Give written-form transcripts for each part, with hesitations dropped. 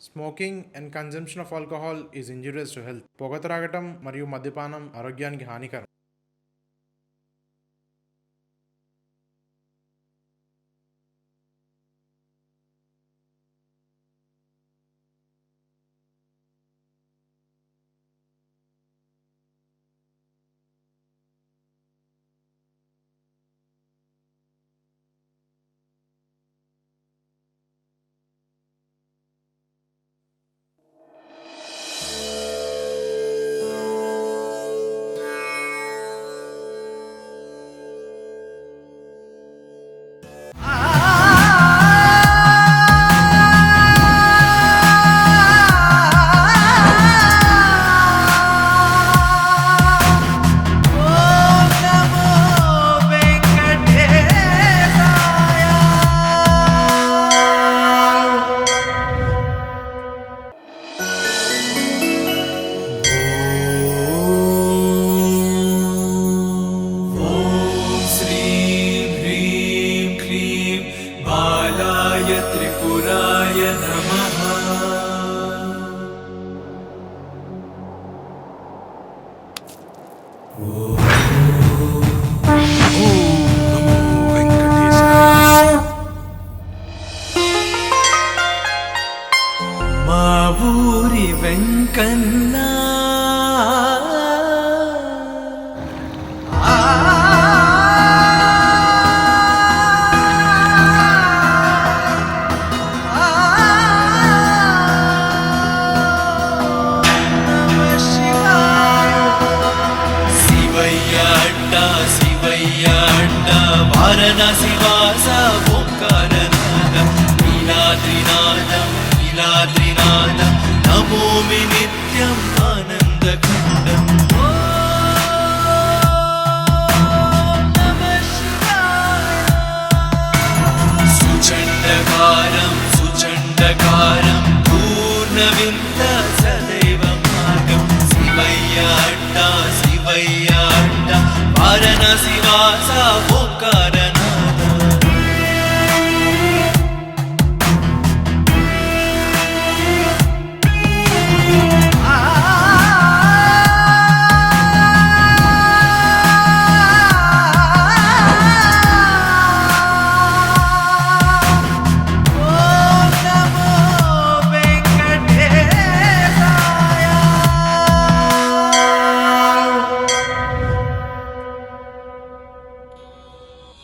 Smoking and consumption of alcohol is injurious to health. పొగ త్రాగటం మరియు మద్యపానం ఆరోగ్యానికి హానికరం. त्रिपुराय नमः। మా ఊరి వెంకన్న వారణాసి వాస ఓంకారనాదం నీలాద్రినాదం నీలాద్రినాదం నమోమి నిత్యం ఆనందఖండం. సుచండకారం సుచండకారం పూర్ణవింద సదైవ మార్గం. శివయ్య అడ్డ శివయ్య అడ్డ వారణాసి వాస ఓంకారనాద.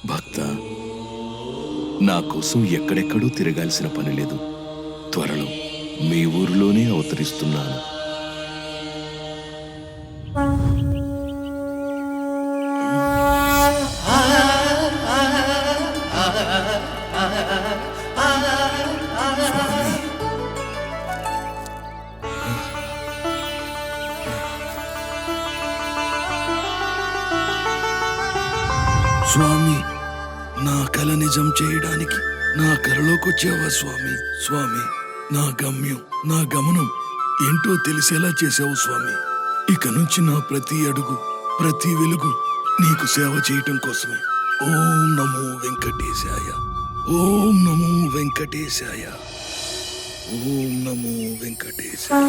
భక్త, నా కోసం ఎక్కడెక్కడూ తిరగాల్సిన పని లేదు. త్వరలో మీ ఊరిలోనే అవతరిస్తున్నాను. స్వామి, నా కల నిజం చేయడానికి నా కలలోకి వచ్చావా స్వామి? స్వామి, నా గమ్యం నా గమనం ఏంటో తెలిసేలా చేసావు స్వామి. ఇక నుంచి నా ప్రతి అడుగు ప్రతి వెలుగు నీకు సేవ చేయటం కోసమే. ఓం నమో వెంకటేశాయ, ఓం నమో వెంకటేశాయ, ఓం నమో వెంకటేశాయ.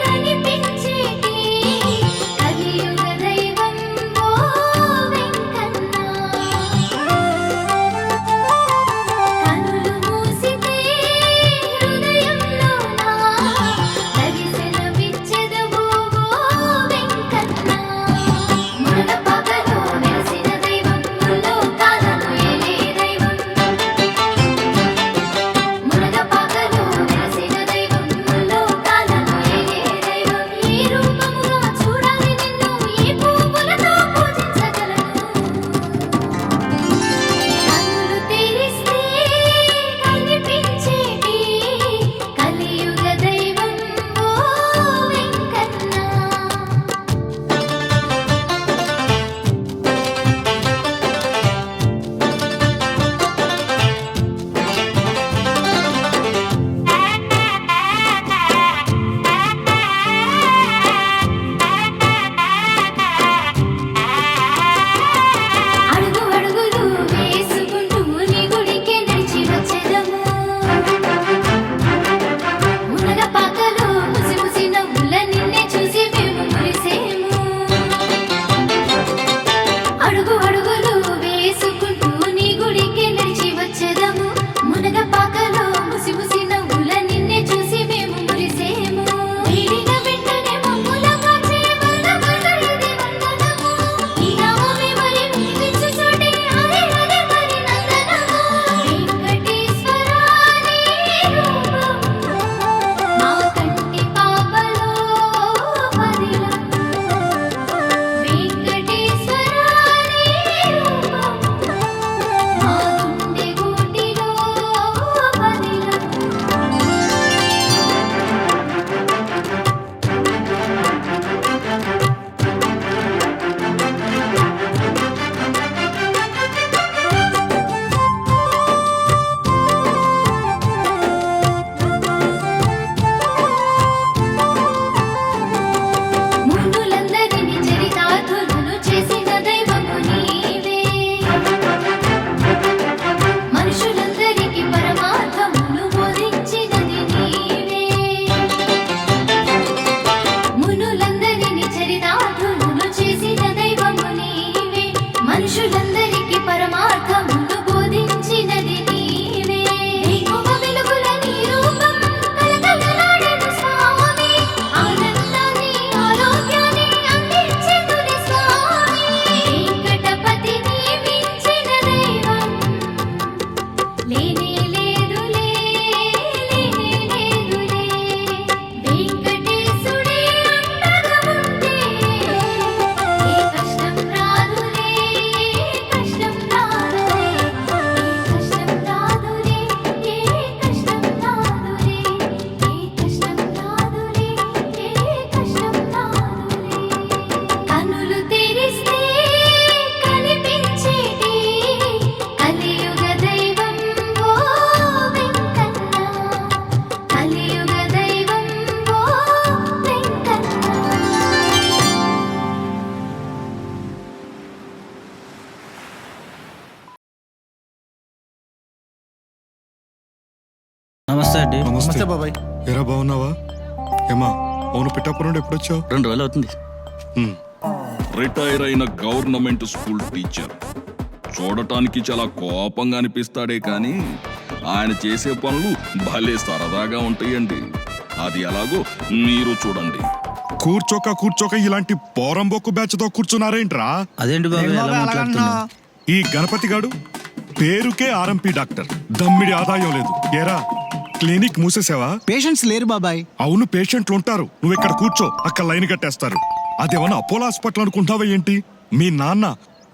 కనిపించేటి కలియుగ దైవం ఓ వెంకటేశ. లేనే లేదులే లేనే లేదులే వెంకటేశుడే అండగా ఉంటే ఏ కష్టం రాదులే కష్టం రాదులే కష్టం రాదులే కష్టం రాదులే కష్టం రాదులే కష్టం రాదులే కనులు తెరిస్తే కనిపించేటి కలియుగ దైవం ఓ వెంకన్న కలియుగ దైవం ఓ వెంకన్న నమస్తే అండి. నమస్తే బాబాయ్. ఎరా బాగున్నావా? ఏమా అవును పిఠాపురం నుండి ఎప్పుడొచ్చావు? 2 రోజులు అవుతుంది. రిటైర్ అయిన గవర్నమెంట్ స్కూల్ టీచర్ చూడటానికి చాలా కోపంగా అనిపిస్తాడే కానీ ఆయన చేసే పనులు భలే సరదాగా ఉంటాయండి. అది ఎలాగో మీరు చూడండి. కూర్చోక ఇలాంటి పోరంబొక్కు బ్యాచ్ తో కూర్చున్నారేంట్రా? అదేంటి బాబు ఎలా మాట్లాడుతున్నావు? ఈ గణపతి గాడు పేరుకే ఆర్ఎంపీ డాక్టర్, దమ్మిడి ఆదాయం లేదు. ఏరా క్లినిక్ మూసేసావా? పేషెంట్స్ లేరు బాబాయ్. అవును పేషెంట్లు ఉంటారు, నువ్వు ఇక్కడ కూర్చో, అక్కడ లైన్ కట్టేస్తారు. అదేమన్నా అపోలో హాస్పిటల్ అనుకుంటావా ఏంటి? మీ నాన్న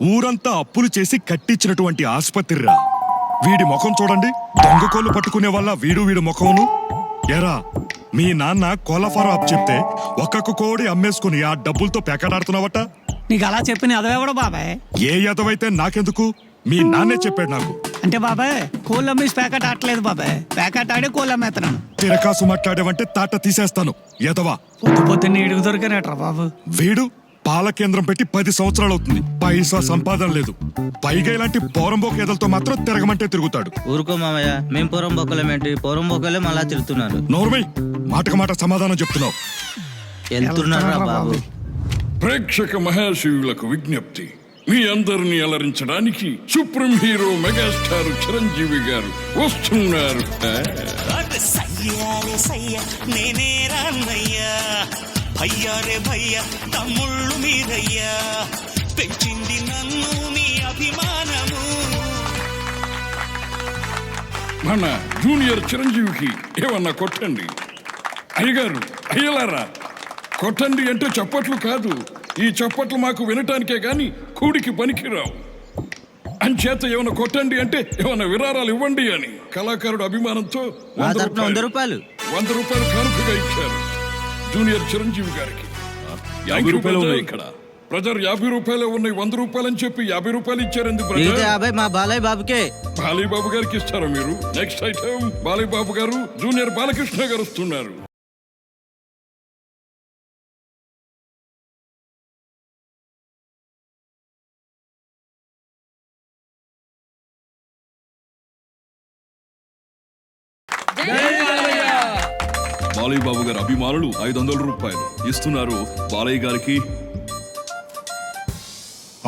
ఊరంతా అప్పులు చేసి కట్టించినటువంటి ఆసుపత్రిరా. వీడి ముఖం చూడండి, దొంగకోళ్ళు పట్టుకునే వల్ల వీడు ముఖమును. ఎరా మీ నాన్న కోళ్ళ అప్ చెప్తే ఒక్కొక్క కోడి అమ్మేసుకుని ఆ డబ్బులతో పేకాడాడుతున్నావట. నీకు అలా చెప్పిన అదవెవడో బాబాయ్? ఏ యదవైతే నాకెందుకు, మీ నాన్నే చెప్పాడు నాకు. అంటే బాబాయ్ కోళ్ళు అమ్మేసి ప్యాకెట్ ఆడలేదు బాబాయ్, ప్యాకెట్ ఆడే కోళ్ళు అమ్మేస్తున్నాను. తిరకాసు మాట్లాడేవంటే తాట తీసేస్తాను యదవా. పొద్దున్నే ఇడుగు దొరికినట్రా బాబు. వీడు పాల కేంద్రం పెట్టి 10 సంవత్సరాలు అవుతుంది, పైసా సంపాదన లేదు. పైగా ఇలాంటి పోరంబోక ఎదలతో మాత్రం తిరగమంటే తిరుగుతాడు. ఊరుకో మామయ్య, మేం పోరంబోకలేమేంటి? పోరంబోకలే మళ్ళా తిరుగుతున్నారు. నోర్మై మాటకు మాట సమాధానం చెప్తున్నావు. వెళ్తున్నారా బాబు? ప్రేక్షక మహాశివులకు విజ్ఞప్తి, మీ అందరినీ అలరించడానికి సుప్రీం హీరో మెగాస్టార్ చిరంజీవి గారు వస్తున్నారు. సయ్యారే సయ్య నేనే రాన్నయ్యా, భయ్యారే భయ్య తమ్ముళ్ళు మీరయ్యా, పెంచింది నన్ను మీ అభిమానము. మన జూనియర్ చిరంజీవికి ఏమన్నా కొట్టండి. అయ్యగారు అయ్యలారా కొట్టండి అంటే చప్పట్లు కాదు, ఈ చప్పట్లు మాకు వినటానికే గాని కూడికి పనికిరావు. అంచేత ఏమైనా కొట్టండి అంటే ఏమైనా విరాళాలు ఇవ్వండి అని కళాకారుడు అభిమానంతో 100 రూపాయలు 100 రూపాయలు కానుకగా ఇచ్చారు జూనియర్ చిరంజీవి గారికి. 50 రూపాయలు ఉన్నాయి ఇక్కడ. బ్రదర్ 50 రూపాయలు ఉన్నాయి, 100 రూపాయలు అని చెప్పి 50 రూపాయలు ఇచ్చారండి మిగతా బ్రదర్. 50 మా బాలయ్య బాబుకే. బాలయ్య బాబు గారికి ఇస్తారా మీరు? నెక్స్ట్ ఐటమ్ బాలయ్య బాబు గారు జూనియర్ బాలకృష్ణ గారు వస్తున్నారు. బాలయ్య బాబు గారు అభిమానులు 500 రూపాయలు ఇస్తున్నారు బాలయ్య గారికి.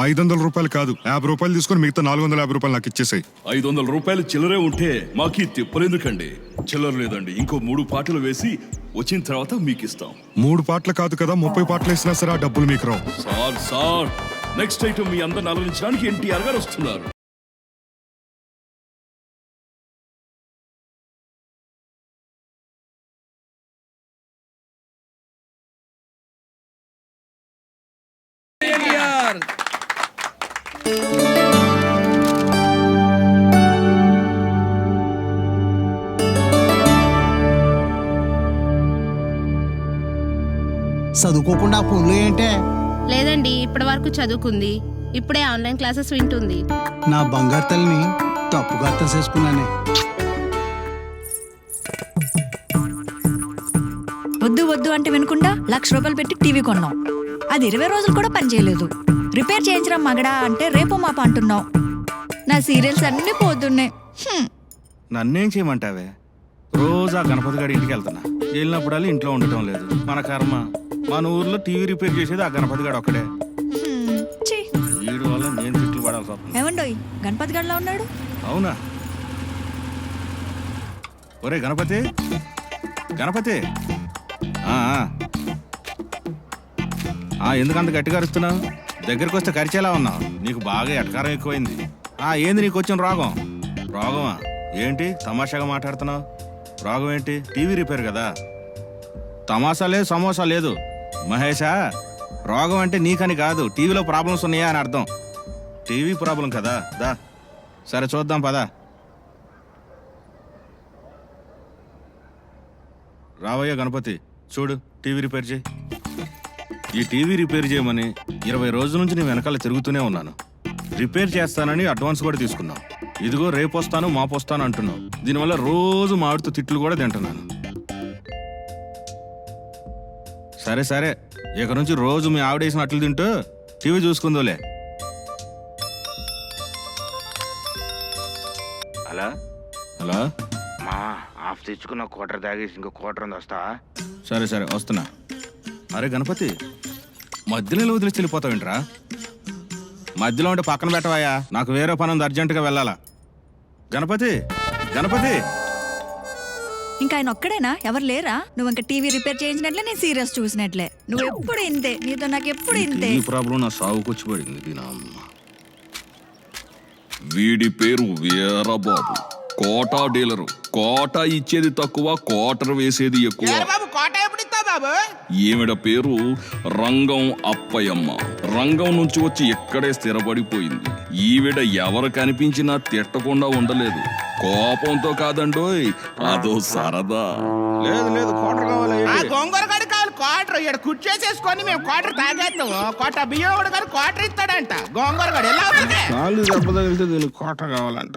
500 రూపాయలు కాదు, 50 రూపాయలు తీసుకొని మిగతా 450 రూపాయలు నాకు ఇచ్చేసాయి. 500 రూపాయలు చిల్లరే ఉంటే మాకు తిప్పలేందుకండి. చిల్లర లేదండి, ఇంకో 3 పాటలు వేసి వచ్చిన తర్వాత మీకు ఇస్తాం. 3 పాటలు కాదు కదా, 30 పాటలు వేసినా సరే ఆ డబ్బులు మీకు రావు. సార్ నెక్స్ట్ ఐటమ్ మీ అందరిని అలరించడానికి ఎన్టీఆర్ గారు వస్తున్నారు. చదువుకోకుండా ఫోన్లో ఏంటే? లేదండి, ఇప్పటి వరకు చదువుకుంది, ఇప్పుడే ఆన్లైన్ క్లాసెస్ వింటుంది. నా బంగారు తల్లిని తప్పుగా అర్థం చేసుకున్నానే. వద్దు వద్దు అంటే వినకుండా 1,00,000 రూపాయలు పెట్టి టీవీ కొన్నాం. అది 20 రోజులు కూడా పనిచేయలేదు. రిపేర్ చేయించడం మగడా అంటే రేపు మాప అంటున్నావు. నా సీరియల్స్ అన్నీ పోతున్నాయి. నన్నేం చేయమంటావే? రోజు ఆ గణపతి గారి ఇంటికి వెళ్తున్నా, వెళ్ళినప్పుడల్లా ఇంట్లో ఉండటం లేదు. మన కర్మ. మన ఊర్లో టీవీ రిపేర్ చేసేది ఆ గణపతి గారు ఒక్కడే. వీడి వల్ల నేను తిట్లు పడాల్సి వస్తుంది. ఏమండోయ్, గణపతి గడిలా ఉన్నాడు. అవునా? ఒరే గణపతి, గణపతి, ఎందుకంత గట్టిగా అరుస్తున్నావు? దగ్గరికి వస్తే కరిచేలా ఉన్నావు. నీకు బాగా ఎటకారం ఎక్కువైంది. ఏంది నీకు వచ్చిన రోగం? రోగమా? ఏంటి తమాషాగా మాట్లాడుతున్నావు? రోగం ఏంటి? టీవీ రిపేర్ కదా. తమాషా లేదు, సమోసా లేదు. మహేషా, రోగం అంటే నీకని కాదు, టీవీలో ప్రాబ్లమ్స్ ఉన్నాయా అని అర్థం. టీవీ ప్రాబ్లం కదా. దా సరే చూద్దాం పదా. రావయ్య గణపతి, చూడు టీవీ రిపేర్ చేయి. ఈ టీవీ రిపేర్ చేయమని 20 రోజుల నుంచి నేను వెనకాల తిరుగుతూనే ఉన్నాను. రిపేర్ చేస్తానని అడ్వాన్స్ కూడా తీసుకున్నావు. ఇదిగో రేపు వస్తాను మాపు వస్తాను అంటున్నావు. దీనివల్ల రోజు మామిడితో తిట్లు కూడా తింటున్నాను. సరే సరే, ఇక నుంచి రోజు మీ ఆవిడేసిన అట్లు తింటూ టీవీ చూసుకుందోలే. హలో హలో, మా ఆఫ్ తెచ్చుకున్న క్వార్టర్ తాగేసి ఇంకో క్వార్టర్ ఉంది, వస్తా? సరే సరే వస్తున్నా. అరే గణపతి, మధ్యలో వదిలేసి వెళ్ళిపోతావేంట్రా? మధ్యలో ఉంటే పక్కన పెట్టవాయా, నాకు వేరే పని ఉంది, అర్జెంటుగా వెళ్ళాలా. గణపతి గణపతి. ఇంకా ఆయన ఒక్కడేనా? ఎవరు లేరా? నువ్వు ఇంకా టీవీ రిపేర్ చేయించినట్లే, నేను సీరియస్ చూసినట్లే. నువ్వు ఎప్పుడు ఇంతే, నీతో నాకు ఎప్పుడు ఇంతే. ఈ ప్రాబ్లం నా సాగుకొచ్చి పడింది దీనమ్మ. వీడి పేరు వీరబాబు, కోటా డీలరు. కోటా ఇచ్చేది తక్కువ, కోటర్ వేసేది ఎక్కువ. ఈవిడ పేరు రంగం అప్పయమ్మ. రంగం నుంచి వచ్చి ఇక్కడే స్థిరపడిపోయింది. ఈవిడ ఎవరు కనిపించినా తిట్టకుండా ఉండలేదు. కోపంతో కాదండోయ్, అదో సరదా. లేదు లేదు, క్వార్టర్ కావాలి. గోంగూర కావాలి క్వార్టర్. ఇక్కడ కుర్చేసేసుకొని మేము క్వార్టర్ తాగేస్తాం. కోట బియ్యం కూడా కానీ క్వార్టర్ ఇస్తాడంట. గోంగూర కాడు ఎలా కాళ్ళు దెబ్బ తగిలితే దీనికి క్వార్టర్ కావాలంట.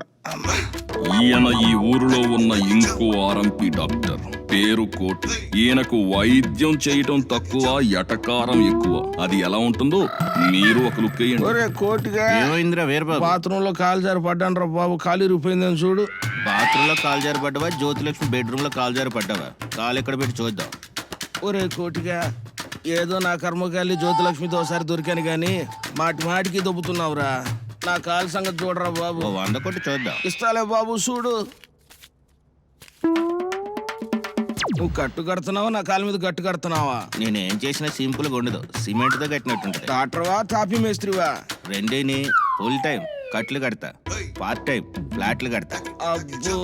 ఈయన ఈ ఊరిలో ఉన్న ఇంకో ఆర్ఎంపీ డాక్టర్, పేరు కోటి. ఈయనకు వైద్యం చేయటం తక్కువ, ఎటకారం ఎక్కువ. అది ఎలా ఉంటుందో మీరు ఒక లుక్ వేయండి. కోటిగా ఏమైందిరా వీరబాబు? బాత్రూమ్ లో కాలు జారి పడ్డాను రా బాబు, కాలు ఇరిగిపోయిందని చూడు. బాత్రూమ్ లో కాలు జారి పడ్డావా? జ్యోతిలక్ష్మి బెడ్రూమ్ లో కాలు జారి పడ్డావా? కాలు ఎక్కడ పెట్టి చూద్దాం. ఒరే కోటిగా, ఏదో నా కర్మకాలి జ్యోతిలక్ష్మితో ఒకసారి దొరికాను గాని మాటి మాటికి దొబ్బుతున్నావురా. నా కాలు సంగతి చూడరా బాబు. 100 కొట్టి చూద్దాం. ఇస్తాలే బాబు, చూడు. నువ్వు కట్టు కడుతున్నావా, నా కాలు మీద గట్టు కడుతున్నావా? నేనేం చేసినా సింపుల్ గా ఉండదు, సిమెంట్ తో కట్టినట్టుంటది. డాక్టర్వా తాపీ మేస్త్రివా? రెండేని. ఫుల్ టైం కట్లు కడతా, పార్ట్ టైం ఫ్లాట్లు కడతా. అబ్బో.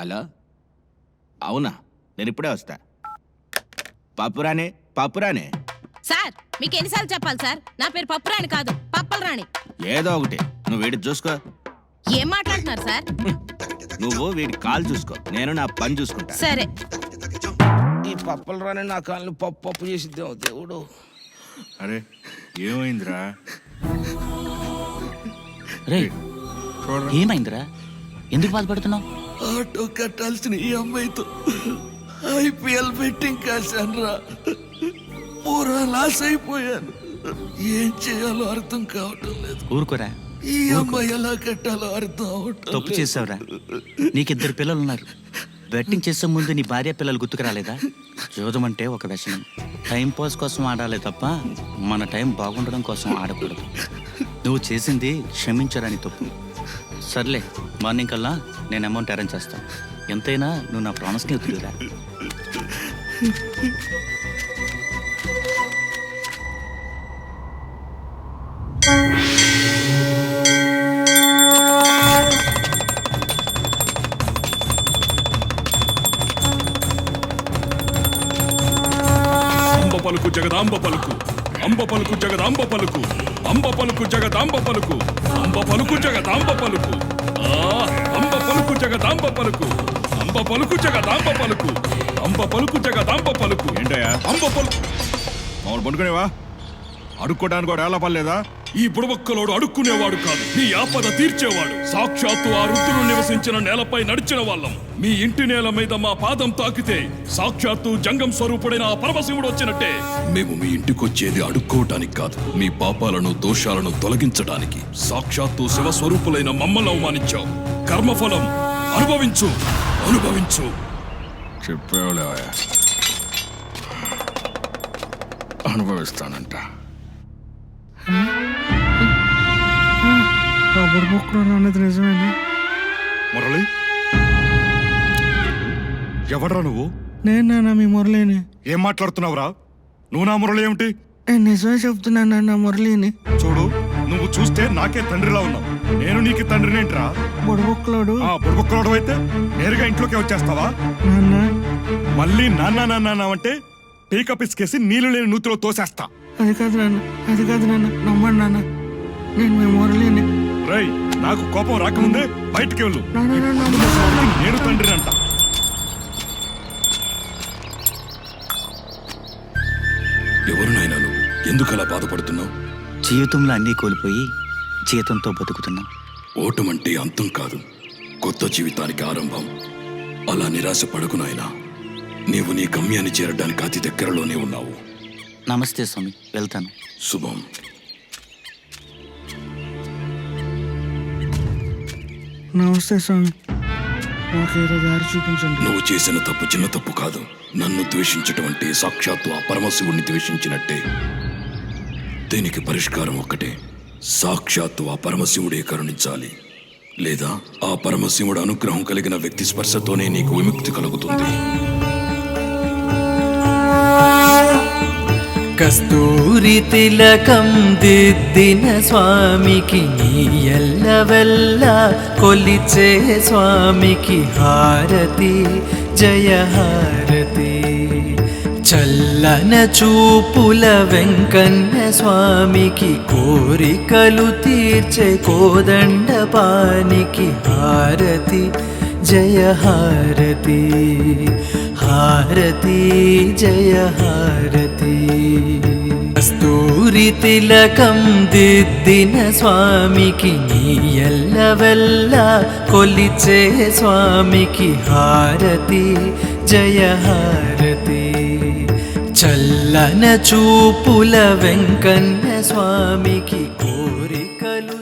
హలో, అవునా? నేను ఇప్పుడే వస్తా. పప్పురానే పప్పురానే. సార్ మీకు ఎన్నిసార్లు చెప్పాలి సార్, నా పేరు పప్పురాణి కాదు పప్పలరాణి. ఏదో ఒకటి, నువ్వు వీడి చూసుకో. ఏం మాట్లాడుతున్నారు సార్? నువ్వు వీడి కాలు చూసుకో, నేను నా పని చూసుకుంటా. సరే. ఈ పప్పులు రాని నా కాళ్ళని పప్పు పప్పు చేసిద్దాం దేవుడు. అరే ఏమైందిరా? ఏమైందిరా? ఎందుకు బాధపడుతున్నావు? ఆటో కట్టాల్సిన ఈ అమ్మాయితో ఐపీఎల్ బెట్టింగ్ కాశానురా. పూరా లాస్ అయిపోయాను. ఏం చేయాలో అర్థం కావటం లేదు. ఊరుకోరా, ఈ అమ్మాయి ఎలా కట్టాలో అర్థం అవటం. తప్పు చేసావురా. నీకిద్దరు పిల్లలు ఉన్నారు. బెట్టింగ్ చేసే ముందు నీ భార్య పిల్లలు గుర్తుకు రాలేదా? జోదం అంటే ఒక వ్యసనం. టైం పాస్ కోసం ఆడాలి తప్ప మన టైం బాగుండడం కోసం ఆడకూడదు. నువ్వు చేసింది క్షమించరాని తప్పు. సర్లే, మార్నింగ్ కల్లా నేను అమౌంట్ అరేంజ్ చేస్తాను. ఎంతైనా నువ్వు నా ప్రాణ స్నేహితుడిరా. అంబ పలుకు జగదాంబ పలుకు, అంబ పలుకు జగదాంబ పలుకు, అంబ పలుకు జగదాంబ పలుకు, అంబ పలుకు జగదాంబ పలుకు. అంబ పలుకు జగదాంబ పలుకు, అంబ పలుకు జగదాంబ పలుకు, అంబ పలుకు జగదాంబ పలుకు. ఏంటయ్యా అంబ పలుకు. మామూలు పండుకునేవా? అడుక్కోడానికి కూడా ఎలా పర్లేదా? ఈ బుడబక్కలోడు అడుక్కునేవాడు కాదు, మీ ఆపద తీర్చేవాడు. సాక్షాత్తు ఆ రుద్రుడు నివసించిన నేలపై నడిచిన వాళ్ళం. మీ ఇంటి నేల మీద మా పాదం తాకితే సాక్షాత్తు జంగం స్వరూపుడైన ఆ పరమశివుడు వచ్చినట్టే. మేము మీ ఇంటికొచ్చేది అడుక్కోవటానికి కాదు, మీ పాపాలను దోషాలను తొలగించడానికి. సాక్షాత్తు శివస్వరూపులైన మమ్మల్ని అవమానించావు. కర్మఫలం అనుభవించు, అనుభవించు. చెప్పేవాళ్ళే అనుభవిస్తానంట. అన్నది నిజమేనా? మురళి, ఎవడ్రా నువ్వు? నేనా మీ మురళిని. ఏం మాట్లాడుతున్నావురా? నువ్వు నా మురళి ఏమిటి? నిజమే చెప్తున్నాను నా మురళిని. చూడు, నువ్వు చూస్తే నాకే తండ్రిలా ఉన్నావు. నేను నీకు తండ్రినేంట్రా? బుడబుక్కలోడు. బుడబుక్కలోడు అయితే నేరుగా ఇంట్లోకి వచ్చేస్తావా? నాన్న మళ్ళీ నాన్న అంటే పీక పిసికేసి నీళ్లు లేని నూతిలో తోసేస్తా. అది కాదు నాన్న నమ్మండి నాన్న, నేను మెమోరలేని. రై, నాకు కోపం రాకముందే బయటికి వెళ్ళు. నేను తండ్రినంట. ఎవరు నాయనా నువ్వు? ఎందుకు అలా బాధపడుతున్నావు? జీవితంలో అన్నీ కోల్పోయి జీతంతో బతుకుతున్నా. ఓటమంటే అంతం కాదు, కొత్త జీవితానికి ఆరంభం. అలా నిరాశ పడకు నాయనా. నీవు నీ గమ్యాన్ని చేరడానికి అతి దగ్గరలోనే ఉన్నావు. నమస్తే స్వామి, వెళ్తాను. శుభం. నమస్తే స్వామి, నాకేదో దారి చూపించండి. నువ్వు చేసిన తప్పు చిన్న తప్పు కాదు. నన్ను ద్వేషించటం అంటే సాక్షాత్తు ఆ పరమశివుణ్ణి ద్వేషించినట్టే. దీనికి పరిష్కారం ఒక్కటే, సాక్షాత్తు ఆ పరమశివుడే కరుణించాలి. లేదా ఆ పరమశివుడు అనుగ్రహం కలిగిన వ్యక్తి స్పర్శతోనే నీకు విముక్తి కలుగుతుంది. కస్తూరి తిలకం దిద్దిన స్వామికి నీ ఎల్లవెల్ల కొలిచే స్వామికి హారతి జయ హారతి. చల్లన చూపుల వెంకన్న స్వామికి కోరికలు తీర్చే కోదండపానికి హారతి జయ హారతి. హారతి జయ హారతి. కస్తూరి తిలకం దిద్దిన స్వామికి నీ ఎల్లవెల్ల కొలిచే స్వామికి హారతి జయ హారతి. చల్లన చూపుల వెంకన్న స్వామికి కోరికలు.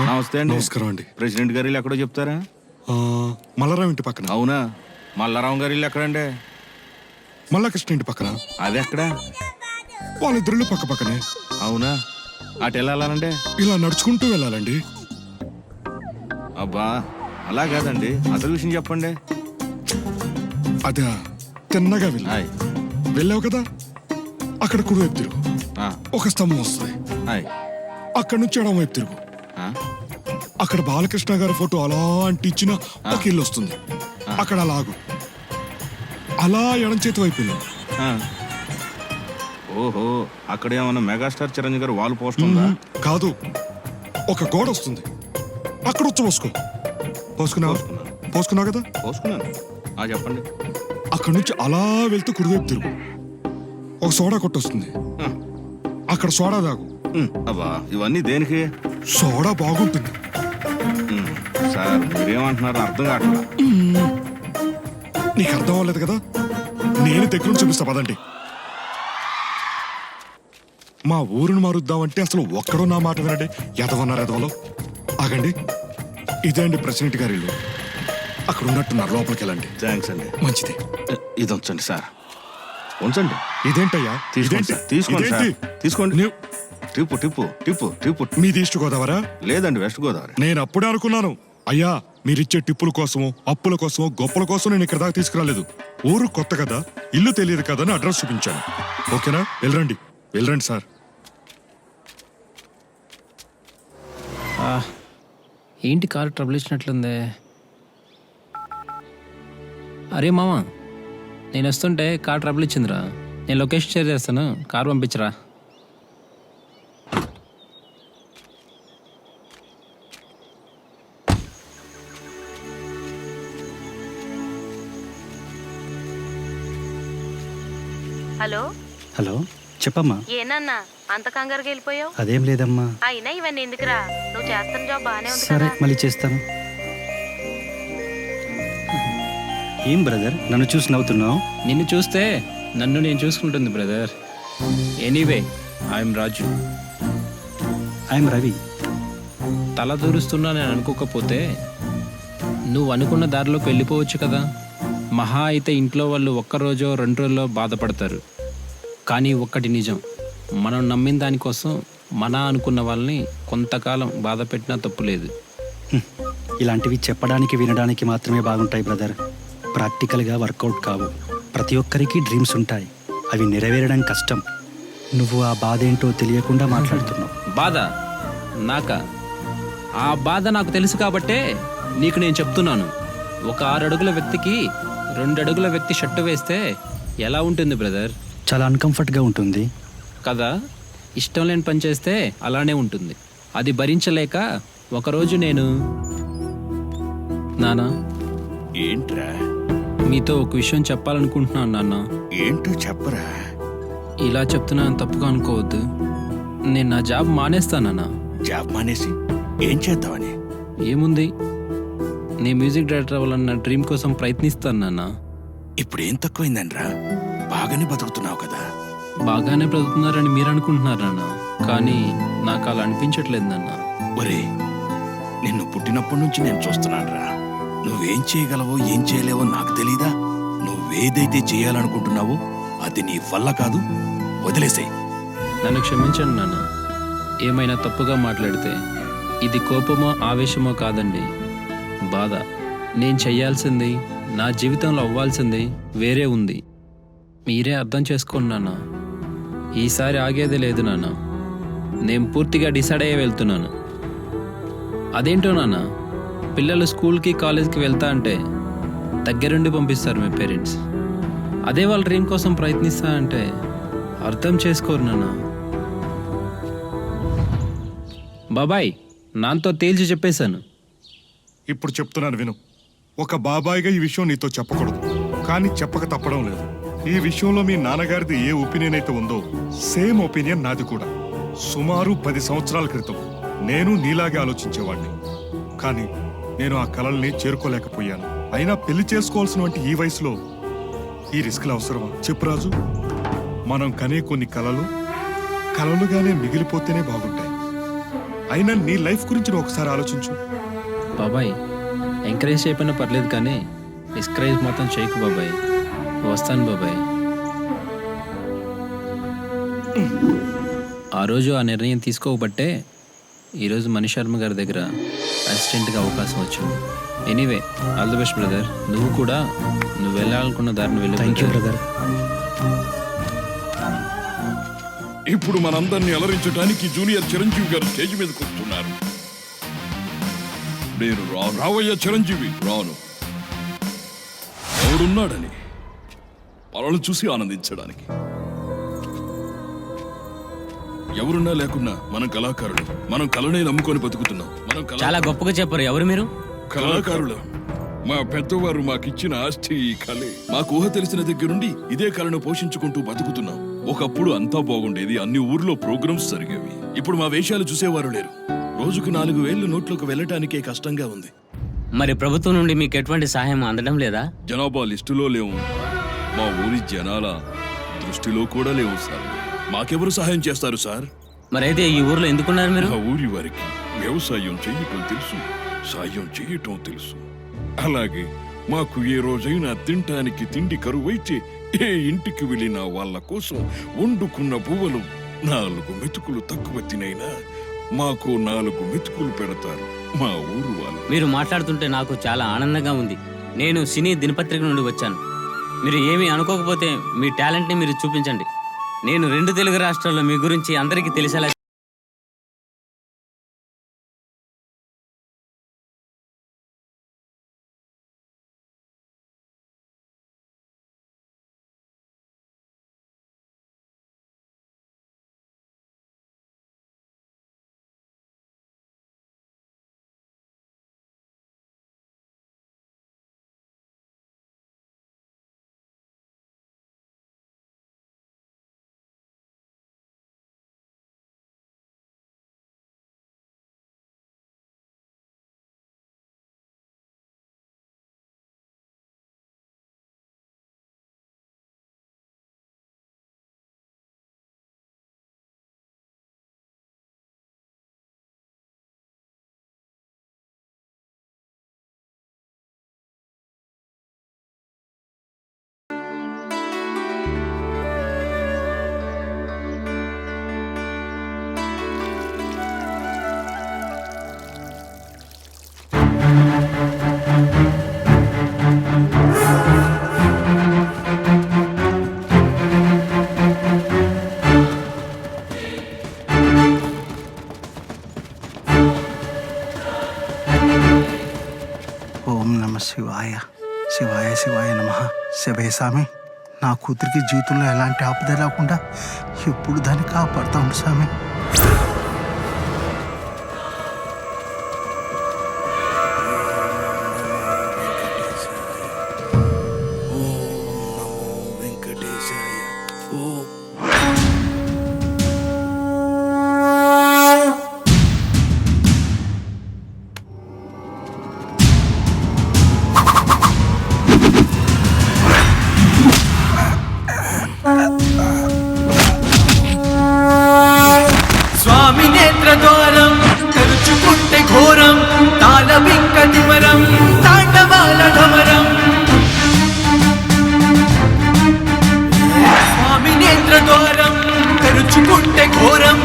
నమస్తే అండి. నమస్కారం అండి. ప్రెసిడెంట్ గారి ఇల్లు ఎక్కడో చెప్తారా? మల్లారావు ఇంటి పక్కన. అవునా? మల్లారావు గారి ఇల్లు ఎక్కడండి? మల్లాకృష్ణ ఇంటి పక్కన. అది ఎక్కడ? వాళ్ళిద్దరు పక్క పక్కనే. అవునా? అటు వెళ్ళాలంటే ఇలా నడుచుకుంటూ వెళ్ళాలండి. అబ్బా, అలా కాదండి, అసలు విషయం చెప్పండి. అదే తిన్నగా వెళ్ళి హాయ్ వెళ్ళావు కదా, అక్కడ కుడి వైపు తిరుగు. ఆ, ఒక స్తంభం వస్తుంది. హాయ్ అక్కడి నుంచి ఎడం వైపు తిరుగు. ఆ, అక్కడ బాలకృష్ణ గారి ఫోటో అలా అంటించిన ఒక ఇల్లు వస్తుంది. అక్కడ అలాగు అలా ఎడం చేతి వైపు వెళ్ళు. ఆ. ఓహో, అక్కడ ఏమన్నా మెగాస్టార్ చిరంజీవి గారు వాల్ పోస్ట్ ఉందా? కాదు, ఒక గోడ వస్తుంది. అక్కడ వచ్చి పోసుకున్నావు కదా. పోసుకున్నాను. ఆ, చెప్పండి. అక్కడ నుంచి అలా వెళ్తూ కుడివైపు తిరుగు. ఒక సోడా కొట్టు వస్తుంది. అక్కడ సోడా తాగు. అబ్బా, ఇవన్నీ దేనికి? సోడా బాగుంటుంది. సార్, మీరేమంటున్నారో అర్థం కావట్లా. నీకు అర్థం అవ్వలేదు కదా, నేను దగ్గర నుంచి చూపిస్తా పదండి. మా ఊరును మారుద్దామంటే అసలు ఒక్కడో నా మాట వినండి. ఎదవన్నారు ఎదవలో. ఆగండి, ఇదే అండి ప్రెసిడెంట్ గారి ఇల్లు. అక్కడ ఉన్నట్టున్నారు, లోపలికి వెళ్ళండి. థ్యాంక్స్ అండి. మంచిది. ఇది ఉంచండి సార్, ఉంచండి. ఇదేంటయ్యా? తీసుకోండి సార్, తీసుకోండి సార్, తీసుకోండి. నీవు- టిప్పు టిప్పు టిప్పు టిప్పు. మీది ఈస్ట్ గోదావరా? లేదండి, వెస్ట్ గోదావరి. నేను అప్పుడే అనుకున్నాను. అయ్యా, మీరిచ్చే టిప్పుల కోసమో అప్పుల కోసమో గొప్పల కోసం నేను ఇక్కడ దాకా తీసుకురాలేదు. ఊరు కొత్త కదా, ఇల్లు తెలియదు కదా అని అడ్రస్ చూపించాను. ఓకేనా? వెళ్ళరండి వెళ్ళరండి సార్. ఏంటి కారు ట్రబుల్ ఇచ్చినట్లుందే? అరే మామ, నేను వస్తుంటే కార్ ట్రబుల్ ఇచ్చిందిరా. నేను లొకేషన్ షేర్ చేస్తాను, కారు పంపించరా. హలో హలో, చెప్పమ్మా. ఏనన్నా అంత కంగారుగా వెళ్ళిపోయావు? అదేం లేదమ్మా. అయినా ఇవన్నీ ఎందుకురా? నువ్వు చేస్తున్న జాబ్ బానే ఉంది సరే, కదా. మళ్ళీ చేస్తాను. ఏం బ్రదర్, నన్ను చూసి నవ్వుతున్నావు? నిన్ను చూస్తే నన్ను నేను చూసుకుంటుంది brother. Anyway, I'm Raju. I'm Ravi. తల దూరుస్తున్నా నేను అనుకోకపోతే నువ్వు అనుకున్న దారిలోకి వెళ్ళిపోవచ్చు కదా. మహా అయితే ఇంట్లో వాళ్ళు ఒక్కరోజో 2 రోజుల్లో బాధపడతారు. కానీ ఒక్కటి నిజం, మనం నమ్మిన దానికోసం మన అనుకున్న వాళ్ళని కొంతకాలం బాధ పెట్టినా తప్పులేదు. ఇలాంటివి చెప్పడానికి వినడానికి మాత్రమే బాగుంటాయి బ్రదర్. ప్రాక్టికల్గా వర్కౌట్ కావు. ప్రతి ఒక్కరికి డ్రీమ్స్ ఉంటాయి, అవి నెరవేరడం కష్టం. నువ్వు ఆ బాధ ఏంటో తెలియకుండా మాట్లాడుతున్నావు. బాధ నాకా? ఆ బాధ నాకు తెలుసు కాబట్టే నీకు నేను చెప్తున్నాను. ఒక 6 అడుగుల వ్యక్తికి 2 అడుగుల వ్యక్తి షర్టు వేస్తే ఎలా ఉంటుంది బ్రదర్? చాలా అన్కంఫర్ట్గా ఉంటుంది కదా. ఇష్టం లేని పని చేస్తే అలానే ఉంటుంది. అది భరించలేక ఒకరోజు నేను నాన్న ఏంట్రా? మీతో ఒక విషయం చెప్పాలనుకుంటున్నాను నాన్న. ఏంటో చెప్పరా. ఇలా చెప్తున్నాను తప్పుగా అనుకోవద్దు. నేను నా జాబ్ మానేస్తానన్నా. జాబ్ మానేసి ఏం చేద్దామని? ఏముంది, నీ మ్యూజిక్ డైరెక్టర్ అవ్వాలన్న డ్రీమ్ కోసం ప్రయత్నిస్తాను నాన్న. ఇప్పుడు ఏం తక్కువైందనరా? బాగానే బతుకుతున్నావు కదా. బాగానే బ్రతుకుతున్నారని మీరు అనుకుంటున్నారు నాన్న, కానీ నాకు అలా అనిపించట్లేదు నాన్న. ఒరే, నిన్ను పుట్టినప్పటి నుంచి నేను చూస్తున్నానురా. నువ్వేం చేయగలవో ఏం చేయలేవో నాకు తెలీదా? నువ్వేదైతే చేయాలనుకుంటున్నావో అది నీ వల్ల కాదు, వదిలేసేయ్. నన్ను క్షమించండి నాన్న. ఏమైనా తప్పుగా మాట్లాడితే ఇది కోపమో ఆవేశమో కాదండి, బాధ. నేను చెయ్యాల్సింది, నా జీవితంలో అవ్వాల్సింది వేరే ఉంది. మీరే అర్థం చేసుకోండి నాన్న. ఈసారి ఆగేదే లేదు నాన్న. నేను పూర్తిగా డిసైడ్ అయ్యే వెళ్తున్నాను. అదేంటో నాన్న, పిల్లలు స్కూల్కి కాలేజ్కి వెళ్తా అంటే దగ్గరుండి పంపిస్తారు మీ పేరెంట్స్. అదే వాళ్ళ డ్రీమ్ కోసం ప్రయత్నిస్తా అంటే అర్థం చేసుకోరు నాన్న. బాబాయ్, నాతో తేల్చి చెప్పేశాను. ఇప్పుడు చెప్తున్నాను విను. ఒక బాబాయిగా ఈ విషయం నీతో చెప్పకూడదు, కానీ చెప్పక తప్పడం లేదు. ఈ విషయంలో మీ నాన్నగారిది ఏ ఒపీనియన్ అయితే ఉందో సేమ్ ఒపీనియన్ నాది కూడా. సుమారు 10 సంవత్సరాల క్రితం నేను నీలాగే ఆలోచించేవాడిని, కానీ నేను ఆ కలల్ని చేరుకోలేకపోయాను. అయినా పెళ్లి చేసుకోవాల్సినటువంటి ఈ వయసులో ఈ రిస్క్లు అవసరమా చెప్పు రాజు? మనం కనే కొన్ని కలలుగానే మిగిలిపోతేనే బాగుంటాయి. అయినా నీ లైఫ్ గురించి నువ్వు ఒకసారి ఆలోచించు. బాబాయ్, ఎంకరేజ్ చేయకపోయినా పర్లేదు, కానీ డిస్కరేజ్ మాత్రం చేయకు బాబాయ్. వస్తాను బాబాయ్. ఆ రోజు ఆ నిర్ణయం తీసుకోబట్టే ఈరోజు మనీష్ శర్మ గారి దగ్గర అసిస్టెంట్గా అవకాశం వచ్చింది. Anyway, all the best brother. నువ్వు కూడా నువ్వు వెళ్ళాలనుకున్న దారిని వెళ్ళి. Thank you brother. ఇప్పుడు మనందరినీ అలరించడానికి జూనియర్ చిరంజీవి గారు స్టేజ్ మీదకి వస్తున్నారు. నేను రాను. రావయ్య చిరంజీవి. రాను. ఎవడున్నాడని వాళ్ళను చూసి ఆనందించడానికి. ఎవరున్నా లేకున్నా మనం కళాకారులు. మనం కళనే నమ్ముకొని బతుకుతున్నాం. మనం చాలా గొప్పగా చెప్పారు. ఎవరు మీరు? కళాకారులు. మా పెద్దవారు మాకిచ్చిన ఆస్తి ఈ కళే. మాకు ఊహ తెలిసిన దగ్గర నుండి ఇదే కళను పోషించుకుంటూ బతుకుతున్నాం. ఒకప్పుడు అంతా బాగుండేది, అన్ని ఊర్లో ప్రోగ్రామ్స్ జరిగేవి. ఇప్పుడు మా వేషాలు చూసేవారు లేరు. రోజుకు 4,000 నోట్లోకి వెళ్ళటానికే కష్టంగా ఉంది. మరి ప్రభుత్వం నుండి మీకు ఎటువంటి సహాయం అందడం లేదా? జనాభా లిస్టులో లేవు. మా ఊరి జనాల దృష్టిలో కూడా లేవు సార్. మాకెవరు సహాయం చేస్తారు సార్? మరైతే ఈ ఊర్లో ఎందుకున్నారు మీరు? మా ఊరి వారికి వ్యవసాయం చేయటం తెలుసు, సాయం చేయటం తెలుసు. అలాగే మాకు ఏ రోజైనా తినటానికి తిండి కరువైతే ఏ ఇంటికి వెళ్ళినా వాళ్ళ కోసం వండుకున్న పువ్వులు 4 మెతుకులు తక్కువ తినైనా మాకు 4 మెతుకులు పెడతారు మా ఊరు వాళ్ళు. మీరు మాట్లాడుతుంటే నాకు చాలా ఆనందంగా ఉంది. నేను సినీ దినపత్రిక నుండి వచ్చాను. మీరు ఏమీ అనుకోకపోతే మీ టాలెంట్ని మీరు చూపించండి. నేను 2 తెలుగు రాష్ట్రాల్లో మీ గురించి అందరికీ తెలిసేలా ఓం నమ శివాయ శివాయ శివాయ నమ. శివయ్య స్వామి, నా కూతురికి జీవితంలో ఎలాంటి ఆపద లేకుండా ఎప్పుడు దాన్ని కాపాడుతా ఉండు స్వామి. స్వామి నేత్రద్వారం తెరుచుకుంటే ఘోరం తాళవింకటిమరం తాండవాల ఢమరం. స్వామి నేత్రద్వారం తెరుచుకుంటే ఘోరం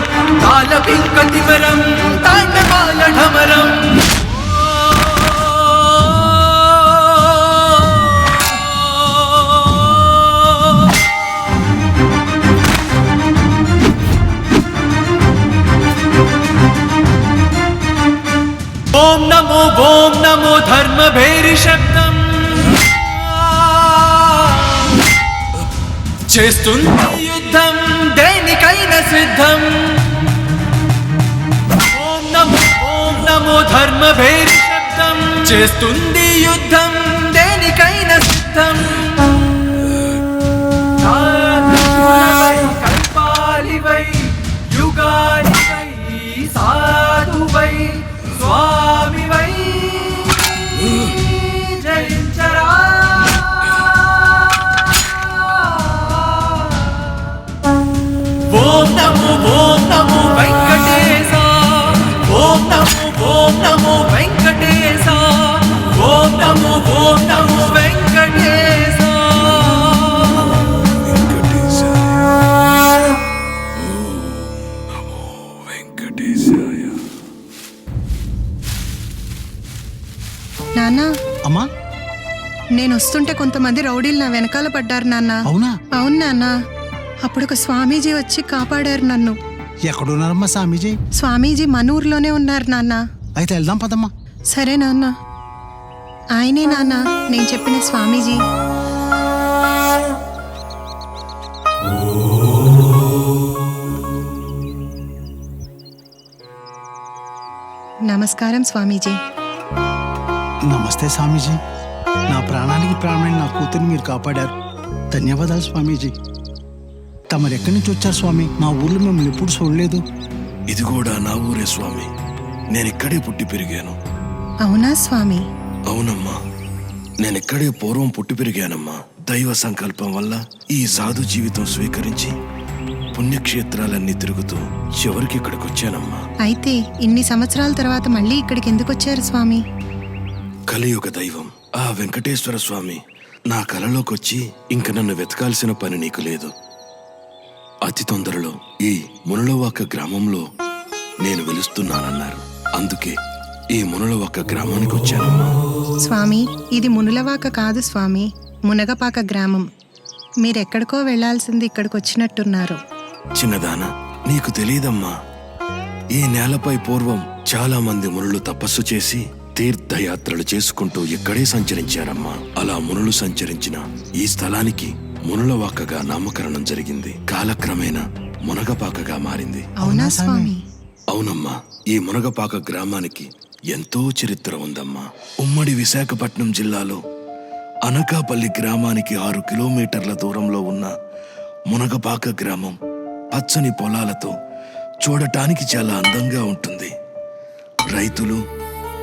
తాళవింకటిమరం తాండవాల ఢమరం. ఓం నమో ధర్మ భేరి శబ్దం చేస్తుంది యుద్ధం దేనికైనా సిద్ధం. ఓం నమో ధర్మ భేరి శబ్దం చేస్తుంది యుద్ధం దేనికైనా సిద్ధం. కల్పాలివై యుగాలివై సాధువై స్వామివై జయించరా. ఓం నమో వెంకటేశ. ఓం నమో వెంకటేశ. ఓం నమో వెంకటేశ. నాన్న, అమ్మా, నేను వస్తుంటే కొంతమంది రౌడీలు నా వెనకాల పడ్డారు నాన్న. అవునా? అవును నాన్న. అప్పుడు ఒక స్వామీజీ వచ్చి కాపాడారు నన్ను. ఎక్కడున్నారమ్మా స్వామీజీ? స్వామీజీ మన ఊర్లోనే ఉన్నారు నాన్న. అయితే వెళ్దాం పదమ్మా. సరే నాన్న. ఆయనే నాన్న నేను చెప్పిన స్వామీజీ. నమస్కారం స్వామీజీ. నమస్తే స్వామీజీ. నా ప్రాణానికి ప్రాణమైన నా కూతురిని మీరు కాపాడారు. ధన్యవాదాలు స్వామీజీ. తమరు ఎక్కడి నుంచి వచ్చారు స్వామి? మా ఊర్లో మిమ్మల్ని ఎప్పుడు చూడలేదు. ఇది కూడా నా ఊరే స్వామి. నేనిక్కడే పుట్టి పెరిగాను. అవునా స్వామి? అవునమ్మా, నేనిక్కడే పూర్వం పుట్టి పెరిగానమ్మా. దైవ సంకల్పం వల్ల ఈ సాధు జీవితం స్వీకరించి పుణ్యక్షేత్రాలన్నీ తిరుగుతూ చివరికి ఇక్కడికి వచ్చానమ్మా. అయితే ఇన్ని సంవత్సరాల తర్వాత మళ్ళీ ఇక్కడికి ఎందుకు వచ్చారు స్వామి? కలియుగ దైవం ఆ వెంకటేశ్వర స్వామి నా కలలోకొచ్చి ఇంక నన్ను వెతకాల్సిన పని నీకు లేదు. అతి తొందరలో ఈ మునులవాక గ్రామంలో నేను వెలుస్తున్నానన్నారు. అందుకే ఈ మునులవాక గ్రామానికి వచ్చానమ్మా. స్వామి, ఇది మునులవాక కాదు స్వామి, మునగపాక గ్రామం. మీరెక్కడికో వెళ్లాల్సింది ఇక్కడికి వచ్చినట్టున్నారు. చిన్నదానా, నీకు తెలియదమ్మా. ఈ నేలపై పూర్వం చాలా మంది మునులు తపస్సు చేసి తీర్థయాత్రలు చేసుకుంటూ ఇక్కడే సంచరించారమ్మా. అలా మునులు సంచరించిన ఈ స్థలానికి మునులవాకగా నామకరణం జరిగింది. కాలక్రమేణా మునగపాకగా మారింది. అవునా స్వామి? అవునమ్మా. ఈ మునగపాక గ్రామానికి ఎంతో చరిత్ర ఉందమ్మా. ఉమ్మడి విశాఖపట్నం జిల్లాలో అనకాపల్లి గ్రామానికి 6 కిలోమీటర్ల దూరంలో ఉన్న మునగపాక గ్రామం పచ్చని పొలాలతో చూడటానికి చాలా అందంగా ఉంటుంది. రైతులు,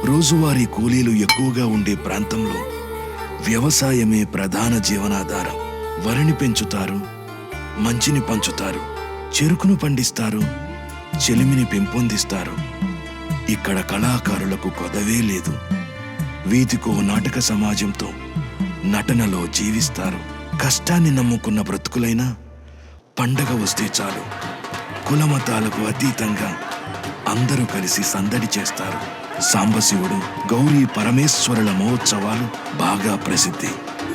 రోజువారీ కూలీలు ఎక్కువగా ఉండే ప్రాంతంలో వ్యవసాయమే ప్రధాన జీవనాధారం. వరిని పెంచుతారు, మంచిని పంచుతారు, చెరుకును పండిస్తారు, చెలిమిని పెంపొందిస్తారు. ఇక్కడ కళాకారులకు కొదవే లేదు. వీధికో నాటక సమాజంతో నటనలో జీవిస్తారు. కష్టాన్ని నమ్ముకున్న బ్రతుకులైనా పండగ వస్తే చాలు కులమతాలకు అతీతంగా అందరూ కలిసి సందడి చేస్తారు. సాంబశివుడు, గౌరీ పరమేశ్వరుల మహోత్సవాలు బాగా ప్రసిద్ధి.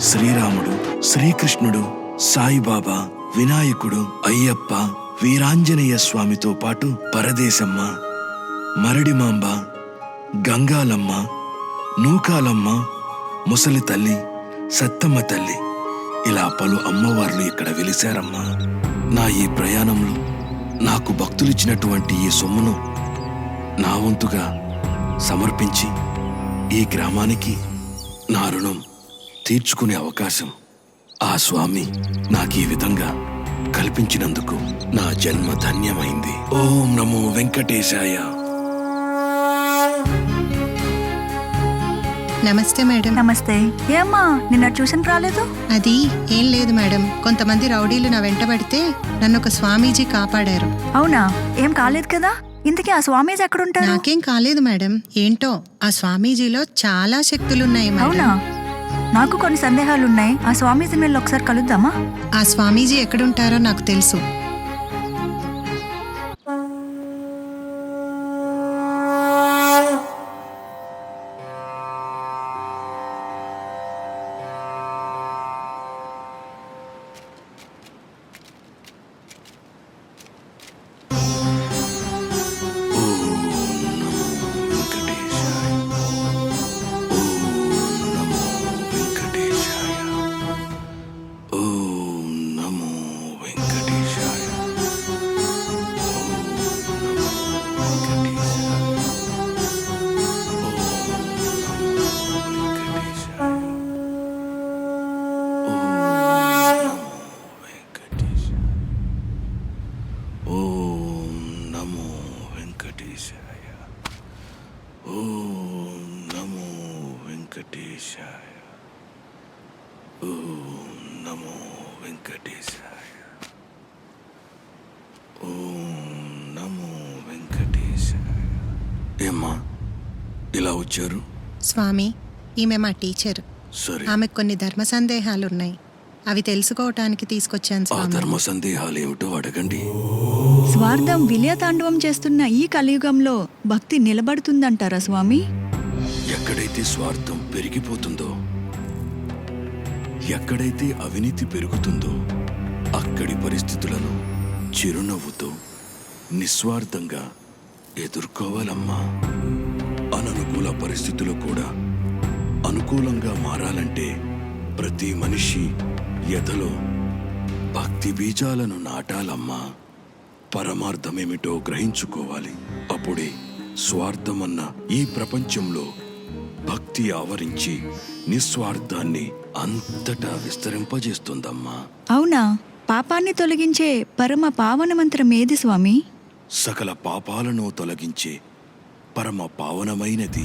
శ్రీరాముడు, శ్రీకృష్ణుడు, సాయిబాబా, వినాయకుడు, అయ్యప్ప, వీరాంజనేయ స్వామితో పాటు పరదేశమ్మ, మరడిమాంబ, గంగాలమ్మ, నూకాలమ్మ, ముసలి తల్లి, సత్తమ్మ తల్లి, ఇలా పలు అమ్మవార్లు ఇక్కడ వెలిశారమ్మా. నా ఈ ప్రయాణంలో నాకు భక్తులిచ్చినటువంటి ఈ సొమ్మును నా వంతుగా సమర్పించి ఈ గ్రామానికి నా రుణం తీర్చుకునే అవకాశం ఆ స్వామి నాకు ఈ విధంగా కల్పించినందుకు నా జన్మ ధన్యమైంది. ఓం నమో వెంకటేశాయ. నమస్తే మేడం. నమస్తే. ఏమ్మా నిన్న ట్యూషన్ రాలేదు? అది ఏం లేదు మేడం, కొంతమంది రౌడీలు నా వెంటబడితే నన్ను ఒక స్వామీజీ కాపాడారు. అవునా? ఏం కాలేదు కదా? ఇంతకీ ఆ స్వామీజీ ఎక్కడుంటారు? నాకేం కాలేదు మేడం. ఏంటో ఆ స్వామీజీలో చాలా శక్తులున్నాయి మేడం. అవునా? నాకు కొన్ని సందేహాలున్నాయి. ఆ స్వామీజీని వెళ్ళి ఒకసారి కలుద్దామా? ఆ స్వామీజీ ఎక్కడుంటారో నాకు తెలుసు. ఏమ్మా ఇలా వచ్చారు? స్వామి, ఈమె మా టీచర్. సరే, ఆమెకు కొన్ని ధర్మ సందేహాలున్నాయి. అవి తెలుసుకోవటానికి తీసుకొచ్చాను ఆ స్వామి. ధర్మ సందేహాలు ఏమిటో అడగండి. స్వార్థం విలయతాండవం చేస్తున్న ఈ కలియుగంలో భక్తి నిలబడుతుందంటారా స్వామి? ఎక్కడైతే స్వార్థం పెరిగిపోతుందో, ఎక్కడైతే అవినీతి పెరుగుతుందో, అక్కడి పరిస్థితులను చిరునవ్వుతో నిస్వార్థంగా ఎదుర్కోవాలమ్మా. అననుకూల పరిస్థితులు కూడా అనుకూలంగా మారాలంటే ప్రతి మనిషి ఎదలో భక్తి బీజాలను నాటాలమ్మా. పరమార్థమేమిటో గ్రహించుకోవాలి. అప్పుడే స్వార్థమన్న ఈ ప్రపంచంలో భక్తి ఆవరించి నిస్వార్థాన్ని అంతటా విస్తరింపజేస్తుందమ్మా. అవునా? పాపాన్ని తొలగించే పరమ పావన మంత్రం ఏది స్వామి? సకల పాపాలను తొలగించే పరమ పావనమైనది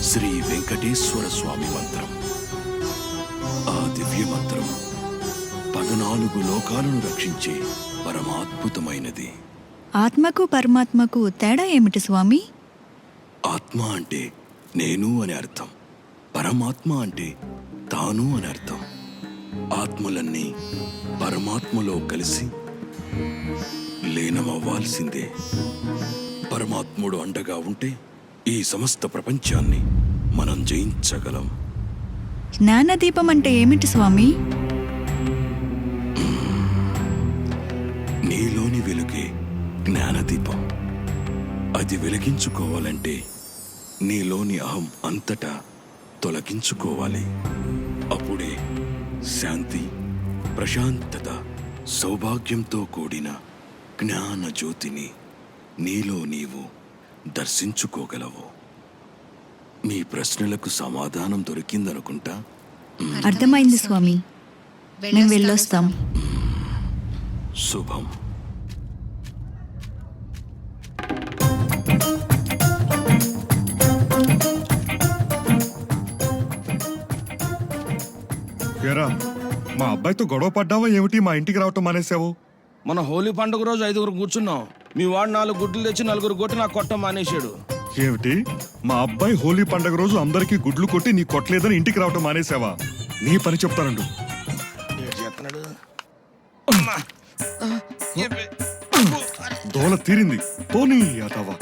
శ్రీ వెంకటేశ్వర స్వామి మంత్రం. ఆ దివ్య మంత్రం 14 లోకాలను రక్షించే పరమాద్భుతమైనది. ఆత్మకు పరమాత్మకు తేడా ఏమిటి స్వామి? ఆత్మ అంటే నేను అని అర్థం, పరమాత్మ అంటే తాను అని అర్థం. ఆత్మలన్నీ పరమాత్మలో కలిసి లీనమవ్వాల్సిందే. పరమాత్ముడు అండగా ఉంటే ఈ సమస్త ప్రపంచాన్ని మనం జయించగలం. జ్ఞానదీపం అంటే ఏమిటి స్వామి? నీలోని వెలుగే జ్ఞానదీపం. అది వెలిగించుకోవాలంటే నీలోని అహం అంతటా తొలగించుకోవాలి. అప్పుడే శాంతి, ప్రశాంతత, సౌభాగ్యంతో కూడిన జ్ఞాన జ్యోతిని నీలో నీవు దర్శించుకోగలవు. మీ ప్రశ్నలకు సమాధానం దొరికిందనుకుంటా. అర్థమైంది స్వామి. మేము వెళ్ళొస్తాం. శుభం. ఏరా, మా అబ్బాయితో గొడవ పడ్డావా ఏమిటి? మా ఇంటికి రావటం మానేశావు? మన హోలీ పండుగ రోజు 5 కూర్చున్నాం. మీ వాడు 4 గుడ్లు తెచ్చి 4 కొట్టి నాకు కొట్టం మానేశాడు. ఏమిటి? మా అబ్బాయి హోలీ పండగ రోజు అందరికీ గుడ్లు కొట్టి నీ కొట్టలేదని ఇంటికి రావటం మానేశావా? నీ పని చెప్తానండు. దోల తీరింది. పోనీ అతవా.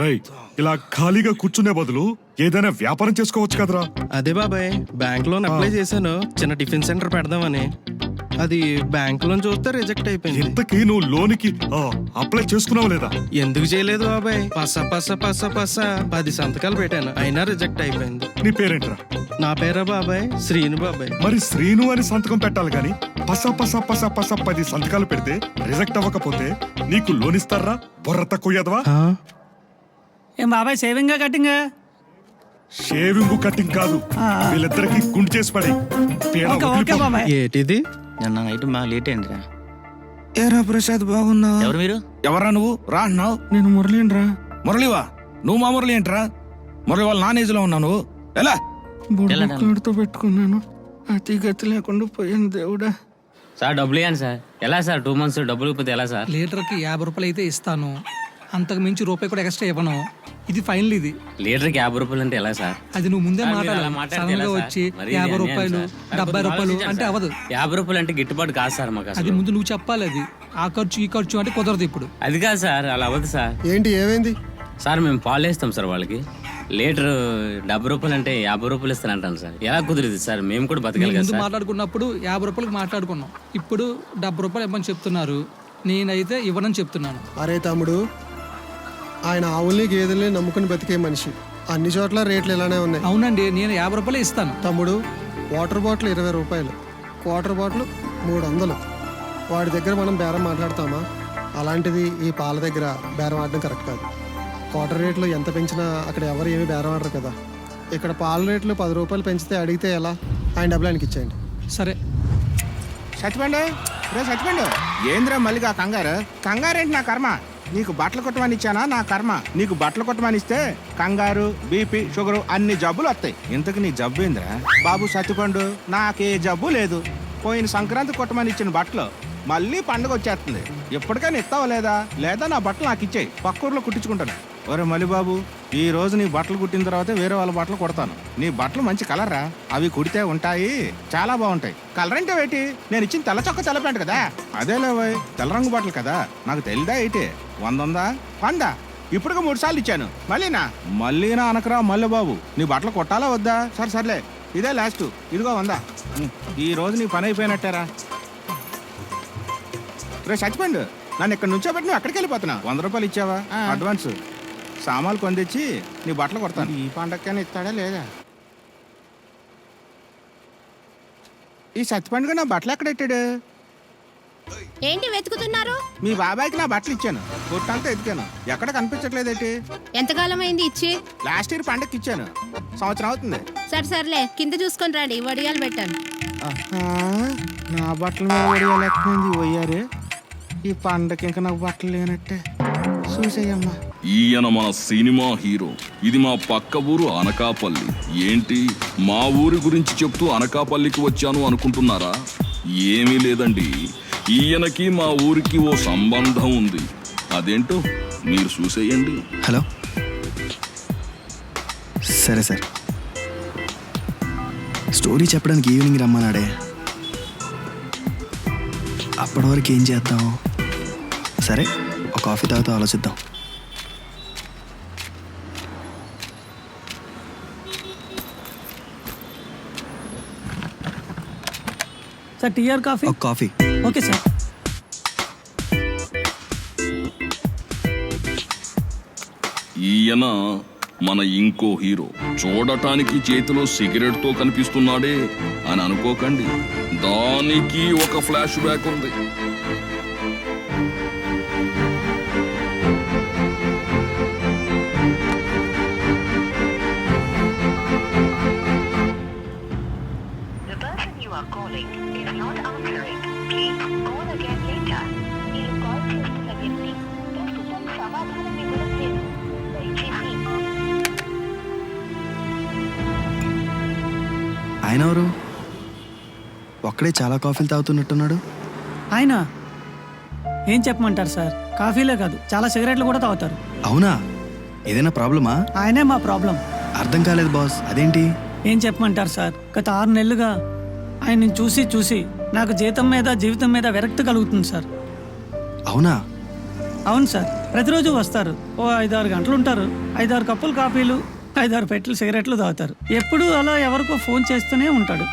రై, ఇలా ఖాళీగా కూర్చునే బదులు ఏదైనా వ్యాపారం చేసుకోవచ్చు కదరా? అదే బాబాయ్, బ్యాంక్ లోన్ అప్లై చేశాను. చిన్న టిఫిన్ సెంటర్ పెడదామని. అది బ్యాంక్ లోన్ చూస్తే రిజెక్ట్ అయిపోయింది. ఇంతకీ నువ్వు లోనికి అప్లై చేసుకున్నావు లేదా? ఎందుకు చేయలేదు బాబాయ్? పస 10 సంతకాలు పెట్టాను, అయినా రిజెక్ట్ అయిపోయింది. నీ పేరేంట్రా? నా పేరా బాబాయ్? శ్రీను బాబాయ్. మరి శ్రీను అని సంతకం పెట్టాలి గాని పస 10 సంతకాలు పెడితే రిజెక్ట్ అవ్వకపోతే నీకు లోన్ ఇస్తారా? బొర్ర తక్కువ ఎదవా? ఏం బాబాయ్ సేవింగ్ కటింగ్? షేవింగ్ కటింగ్ కాదు, వీళ్ళిద్దరికి గుండు చేసి పడి. ఏటిది? నిన్న నైట్ మా లేట్ అయిందిరా. ఏరా ప్రసాద్ బాగున్నా? ఎవరు మీరు? ఎవరా నువ్వు? రా అన్నావు. నేను మురళిరా. మురళివా? నువ్వు మా మురళి ఏంట్రా? మురళి వాళ్ళ నాన్ ఏజ్ లో ఉన్నావు నువ్వు. ఎలా? బుడ్డతో పెట్టుకున్నాను, అతి గతి లేకుండా పోయాను దేవుడా. సార్ డబ్బులు ఇవ్వండి సార్. ఎలా సార్ 2 months డబ్బులు ఇవ్వకపోతే ఎలా సార్? లీటర్కి 50 రూపాయలు అయితే ఇస్తాను, అంతకు మించి రూపాయి కూడా ఎక్స్ట్రా ఇవ్వను. ఇది ఫైనల్. ఇది లీటర్కి 50 రూపాయలు అంటే ఎలా సార్? అది నువ్వు ముందే సార్, మీరు అలా మాట్లాడాలి. మాట్లాడితే సడన్ గా ఎలా సార్? వచ్చి మరీ 50 ఇది రూపాయలు అన్యాయం సార్. 70 రూపాయలు ఆలోచించండి అంటే సార్. అవ్వదు. 50 రూపాయలు అంటే గిట్టుబాటు కాదు సార్ మాకు అది అసలు. ముందు నువ్వు చెప్పాలి. అది ఆ ఖర్చు ఈ ఖర్చు అంటే కుదరదు ఇప్పుడు. అది కాదు సార్, అలా అవ్వదు సార్. ఏంటి ఏమైంది? సార్ మేము పాలు వేస్తాం సార్ వాళ్ళకి. లీటర్ 70 రూపాయలు అంటే 50 రూపాయలు ఇస్తానంటాను సార్. ఎలా కుదిరింది సార్? మేము కూడా బతకాలి కదా ముందు సార్. మాట్లాడుకున్నప్పుడు 50 రూపాయలకు మాట్లాడుకున్నాం, ఇప్పుడు 70 రూపాయలు ఇవ్వని చెప్తున్నారు. నేనైతే ఇవ్వనని చెప్తున్నాను. అరే తమ్ముడు, ఆయన ఆవుల్ని గేదెల్ని నమ్ముకుని బతికే మనిషి. అన్ని చోట్ల రేట్లు ఇలానే ఉన్నాయి. అవునండి, నేను 50 రూపాయలు ఇస్తాను. తమ్ముడు, వాటర్ బాటిల్ 20 రూపాయలు, క్వార్టర్ బాటిల్ 300. వాడి దగ్గర మనం బేరం మాట్లాడతామా? అలాంటిది ఈ పాల దగ్గర బేరం ఆడడం కరెక్ట్ కాదు. క్వార్టర్ రేట్లు ఎంత పెంచినా అక్కడ ఎవరు ఏమి బేరం ఆడరు కదా. ఇక్కడ పాల రేట్లు 10 రూపాయలు పెంచితే అడిగితే ఎలా? ఆయన డబ్బులు ఆయనకి ఇచ్చేయండి. సరే. సత్యపండు రే సత్యపండు, ఏంద్రా మళ్ళీగా కంగారు? కంగారేంటి నా కర్మ? నీకు బట్టలు కొట్టమని ఇచ్చానా? నా కర్మ. నీకు బట్టలు కొట్టమని ఇస్తే కంగారు, బీపీ, షుగరు అన్ని జబ్బులు వస్తాయి. ఇంతకు నీ జబ్బు ఏంద్రా? బాబు సత్యపండు, నాకే జబ్బు లేదు. పోయిన సంక్రాంతి కొట్టమని ఇచ్చిన బట్టలు మళ్ళీ పండుగ వచ్చేస్తుంది. ఎప్పటికైనా ఇస్తావా లేదా నా బట్టలు నాకు ఇచ్చేయి, పక్కూర్లో కుట్టించుకుంటాను. ఒరే మల్లిబాబు, ఈ రోజు నీ బట్టలు కుట్టిన తర్వాత వేరే వాళ్ళ బట్టలు కొడతాను. నీ బట్టలు మంచి కలర్ రా, అవి కుడితే ఉంటాయి, చాలా బాగుంటాయి. కలర్ అంటే ఏంటి? నేను ఇచ్చిన తెల్ల చొక్క తెల్ల ప్యాంట్ కదా. అదేలేవోయ్, తెల్ల రంగు బట్టలు కదా, నాకు తెలియదా ఏంటి? 100 ఉందా? 100 ఇప్పటికి 3 సార్లు ఇచ్చాను. మళ్ళీనా అనకరా మల్లిబాబు, నీ బట్టలు కొట్టాలా వద్దా? సర్లే, ఇదే లాస్ట్, ఇదిగో 100. ఈ రోజు నీ పని అయిపోయినట్టేరా. రే చచ్చిపోండు, నన్ను ఇక్కడ నుంచో పెట్టి నువ్వు ఎక్కడికి వెళ్ళిపోతున్నా? 100 రూపాయలు ఇచ్చావా అడ్వాన్స్? సామాన్లు కొని తెచ్చి నీ బట్టలు కొడతాను. ఈ పండగకైనా ఇస్తాడా లేదా? ఈ సత్తిపండుగ నా బట్టలు ఎక్కడ పెట్టాడు? ఏంటి వెతుకుతున్నారు? మీ బాబాయ్కి నా బట్టలు ఇచ్చాను, కొట్టంతా ఎత్తుకాను, ఎక్కడ కనిపించట్లేదేంటి? ఎంతకాలం అయింది ఇచ్చి? లాస్ట్ ఇయర్ పండగకి ఇచ్చాను, సంవత్సరం అవుతుంది. సర్లే, కింద చూసుకొని రండి, వడియాలు పెట్టాను. నా బట్టల మీద వడియాలు ఎక్కువైంది పోయారు. ఈ పండగకి ఇంకా నాకు బట్టలు లేనట్టే. చూసేయమ్మా, ఈయన మన సినిమా హీరో. ఇది మా పక్క ఊరు అనకాపల్లి. ఏంటి మా ఊరి గురించి చెప్తూ అనకాపల్లికి వచ్చాను అనుకుంటున్నారా? ఏమీ లేదండి, ఈయనకి మా ఊరికి ఓ సంబంధం ఉంది. అదేంటో మీరు చూసేయండి. హలో, సరే సార్, స్టోరీ చెప్పడానికి ఈవినింగ్ రమ్మన్నాడే, అప్పటి వరకు ఏం చేద్దాం? సరే, ఒక కాఫీ తాగుతూ ఆలోచిద్దాం. Sir tea or coffee? ఒక కాఫీ. Okay sir. ఈయన మన ఇంకో హీరో. చూడటానికి చేతిలో సిగరెట్ తో కనిపిస్తున్నాడే అని అనుకోకండి, దానికి ఒక ఫ్లాష్ బ్యాక్ ఉంది. ఆయన ఎవరు? ఒక్కడే చాలా కాఫీలు తాగుతున్నట్టున్నాడు. ఆయన ఏం చెప్పమంటారు సార్, కాఫీలే కాదు చాలా సిగరెట్లు కూడా తాగుతారు. అవునా? ఏదైనా ప్రాబ్లమా? ఆయనే మా ప్రాబ్లం. అర్థం కాలేదు బాస్, అదేంటి? ఏం చెప్పమంటారు సార్, గత 6 నెలలుగా ఆయన్ని చూసి చూసి నాకు జీతం మీద జీవితం మీద విరక్తి కలుగుతుంది సార్. అవునా? అవును సార్, ప్రతిరోజు వస్తారు, ఓ 5-6 గంటలు ఉంటారు, 5-6 కప్పులు కాఫీలు, 5-6 పెట్టెలు సిగరెట్లు తాగుతారు. ఎప్పుడూ అలా ఎవరికో ఫోన్ చేస్తూనే ఉంటాడు.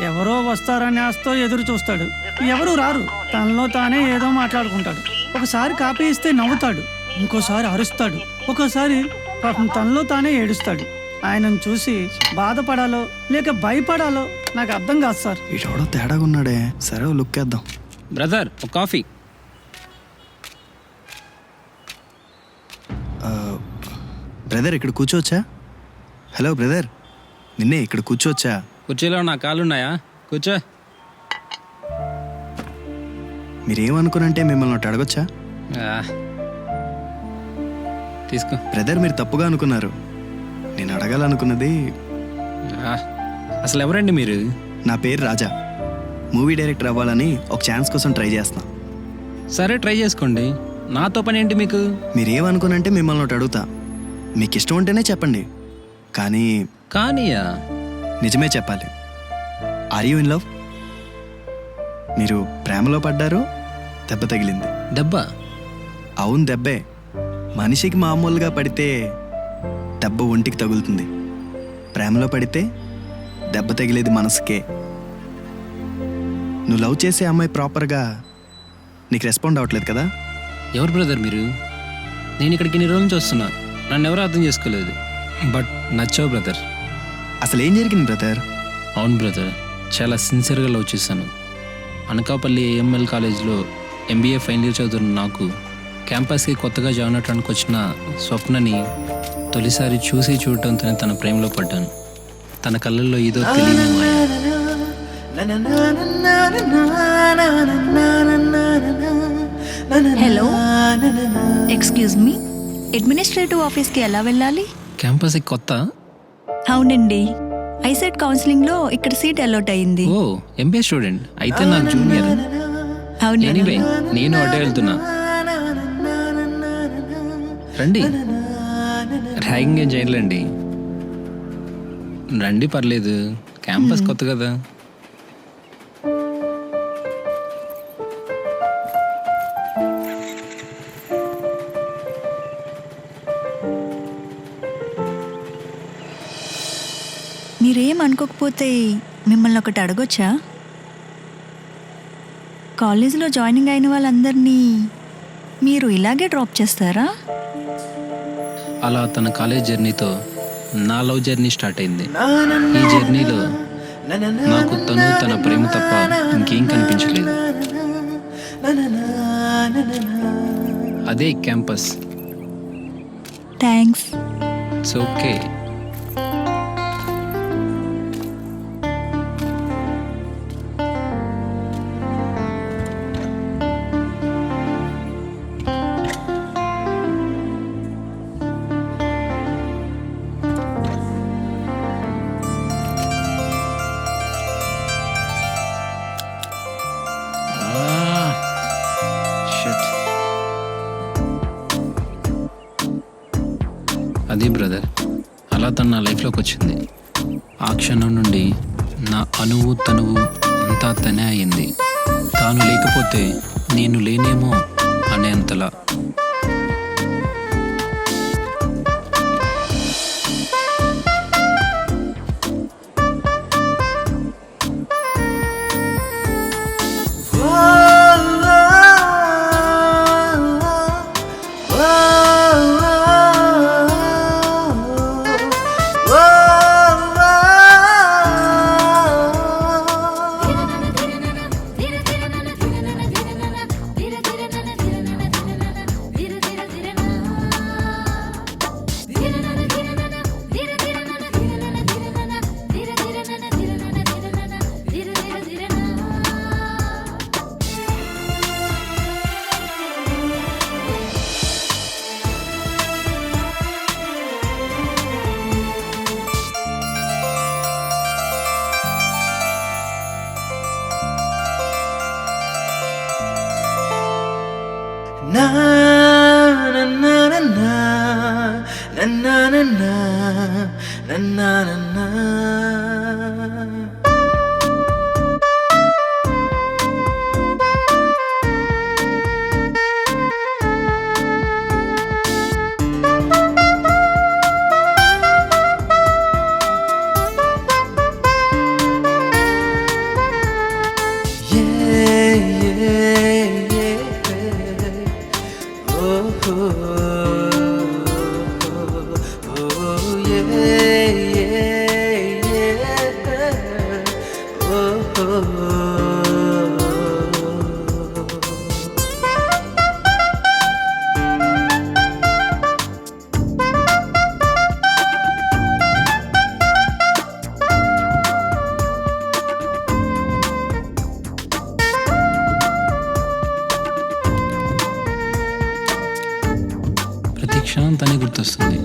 ఎవరో వస్తారని ఆస్తో ఎదురు చూస్తాడు. ఎవరు రారు, తనలో తానే ఏదో మాట్లాడుకుంటాడు. ఒకసారి కాపీ ఇస్తే నవ్వుతాడు, ఇంకోసారి అరుస్తాడు, ఒక్కోసారి పాపం తనలో తానే ఏడుస్తాడు. ఆయనను చూసి బాధపడాలో లేక భయపడాలో నాకు అర్థం కాదు సార్. ఇటోడో తేడాగా ఉన్నాడే. సరే లుక్ వేద్దాం. బ్రదర్ ఒక కాఫీ. బ్రదర్ ఇక్కడ కూర్చోవచ్చా? హలో బ్రదర్, నిన్నే ఇక్కడ కూర్చోవచ్చా? కుర్చీలో నా కాళ్ళున్నాయా? కూర్చో. మీరేమనుకునంటే మిమ్మల్ని ఒకటి అడగొచ్చా? తీసుకో. బ్రదర్ మీరు తప్పుగా అనుకున్నారు. నేను అడగాలనుకున్నది అసలు ఎవరండి మీరు? నా పేరు రాజా. మూవీ డైరెక్టర్ అవ్వాలని ఒక ఛాన్స్ కోసం ట్రై చేస్తున్నా. సరే ట్రై చేసుకోండి, నాతో పని ఏంటి మీకు? మీరేమనుకునంటే మిమ్మల్ని ఒకటి అడుగుతా. మీకు ఇష్టం ఉంటేనే చెప్పండి. కానీయా? నిజమే చెప్పాలి. Are you in love? మీరు ప్రేమలో పడ్డారు, దెబ్బ తగిలింది. దెబ్బ? అవును దెబ్బే. మనిషికి మామూలుగా పడితే దెబ్బ ఒంటికి తగులుతుంది. ప్రేమలో పడితే దెబ్బ తగిలేది మనసుకే. నువ్వు లవ్ చేసే అమ్మాయి ప్రాపర్గా నీకు రెస్పాండ్ అవ్వట్లేదు కదా? ఎవరు బ్రదర్ మీరు? నేను ఇక్కడికి ఇన్ని రోజుల నుంచి వస్తున్నా, నన్ను ఎవరు అర్థం చేసుకోలేదు. But Nachav brother. అసలు ఏం జరిగింది బ్రదర్? అవును బ్రదర్, చాలా సిన్సియర్గా లవ్ చేశాను. అనకాపల్లి ఏఎంఎల్ కాలేజ్లో ఎంబీఏ ఫైనల్ ఇయర్ చదువుతున్న నాకు క్యాంపస్కి కొత్తగా జాయిన్ అవడానికి వచ్చిన స్వప్నని తొలిసారి చూసి చూడటంతోనే తన ప్రేమలో పడ్డాను. తన కళ్ళల్లో ఏదో తెలియని మాయ. హలో, ఎక్స్క్యూజ్ మీ, అడ్మినిస్ట్రేటివ్ ఆఫీస్కి ఎలా వెళ్ళాలి? క్యాంపస్కి కొత్త? అవునండి, ఐసెట్ కౌన్సిలింగ్లో ఇక్కడ సీట్ అలాట్ అయింది. ఓ, ఎంబీఏ స్టూడెంట్ అయితే నాకు జూనియర్. ఎనీవే నేను అటే వెళ్తున్నా, రండి. ర్యాగింగ్ ఏం చేయలేండి, రండి పర్లేదు, క్యాంపస్ కొత్త కదా. మీరేం అనుకోకపోతే మిమ్మల్ని ఒకటి అడగొచ్చా? కాలేజీలో జాయినింగ్ అయిన వాళ్ళందరినీ మీరు ఇలాగే డ్రాప్ చేస్తారా? అలా తన కాలేజ్ జర్నీతో నా లవ్ జర్నీ స్టార్ట్ అయింది. ఈ జర్నీలో నాకు తన ప్రేమ తప్ప ఇంకేం కనిపించలేదు. అదే క్యాంపస్. థ్యాంక్స్. It's okay. అది బ్రదర్, అలా తను నా లైఫ్లోకి వచ్చింది. ఆ క్షణం నుండి నా అణువు తనువు అంతా తనే అయింది. తాను లేకపోతే నేను లేనేమో అనేంతలా. ప్రతి క్షణం తనే గుర్తొస్తుంది,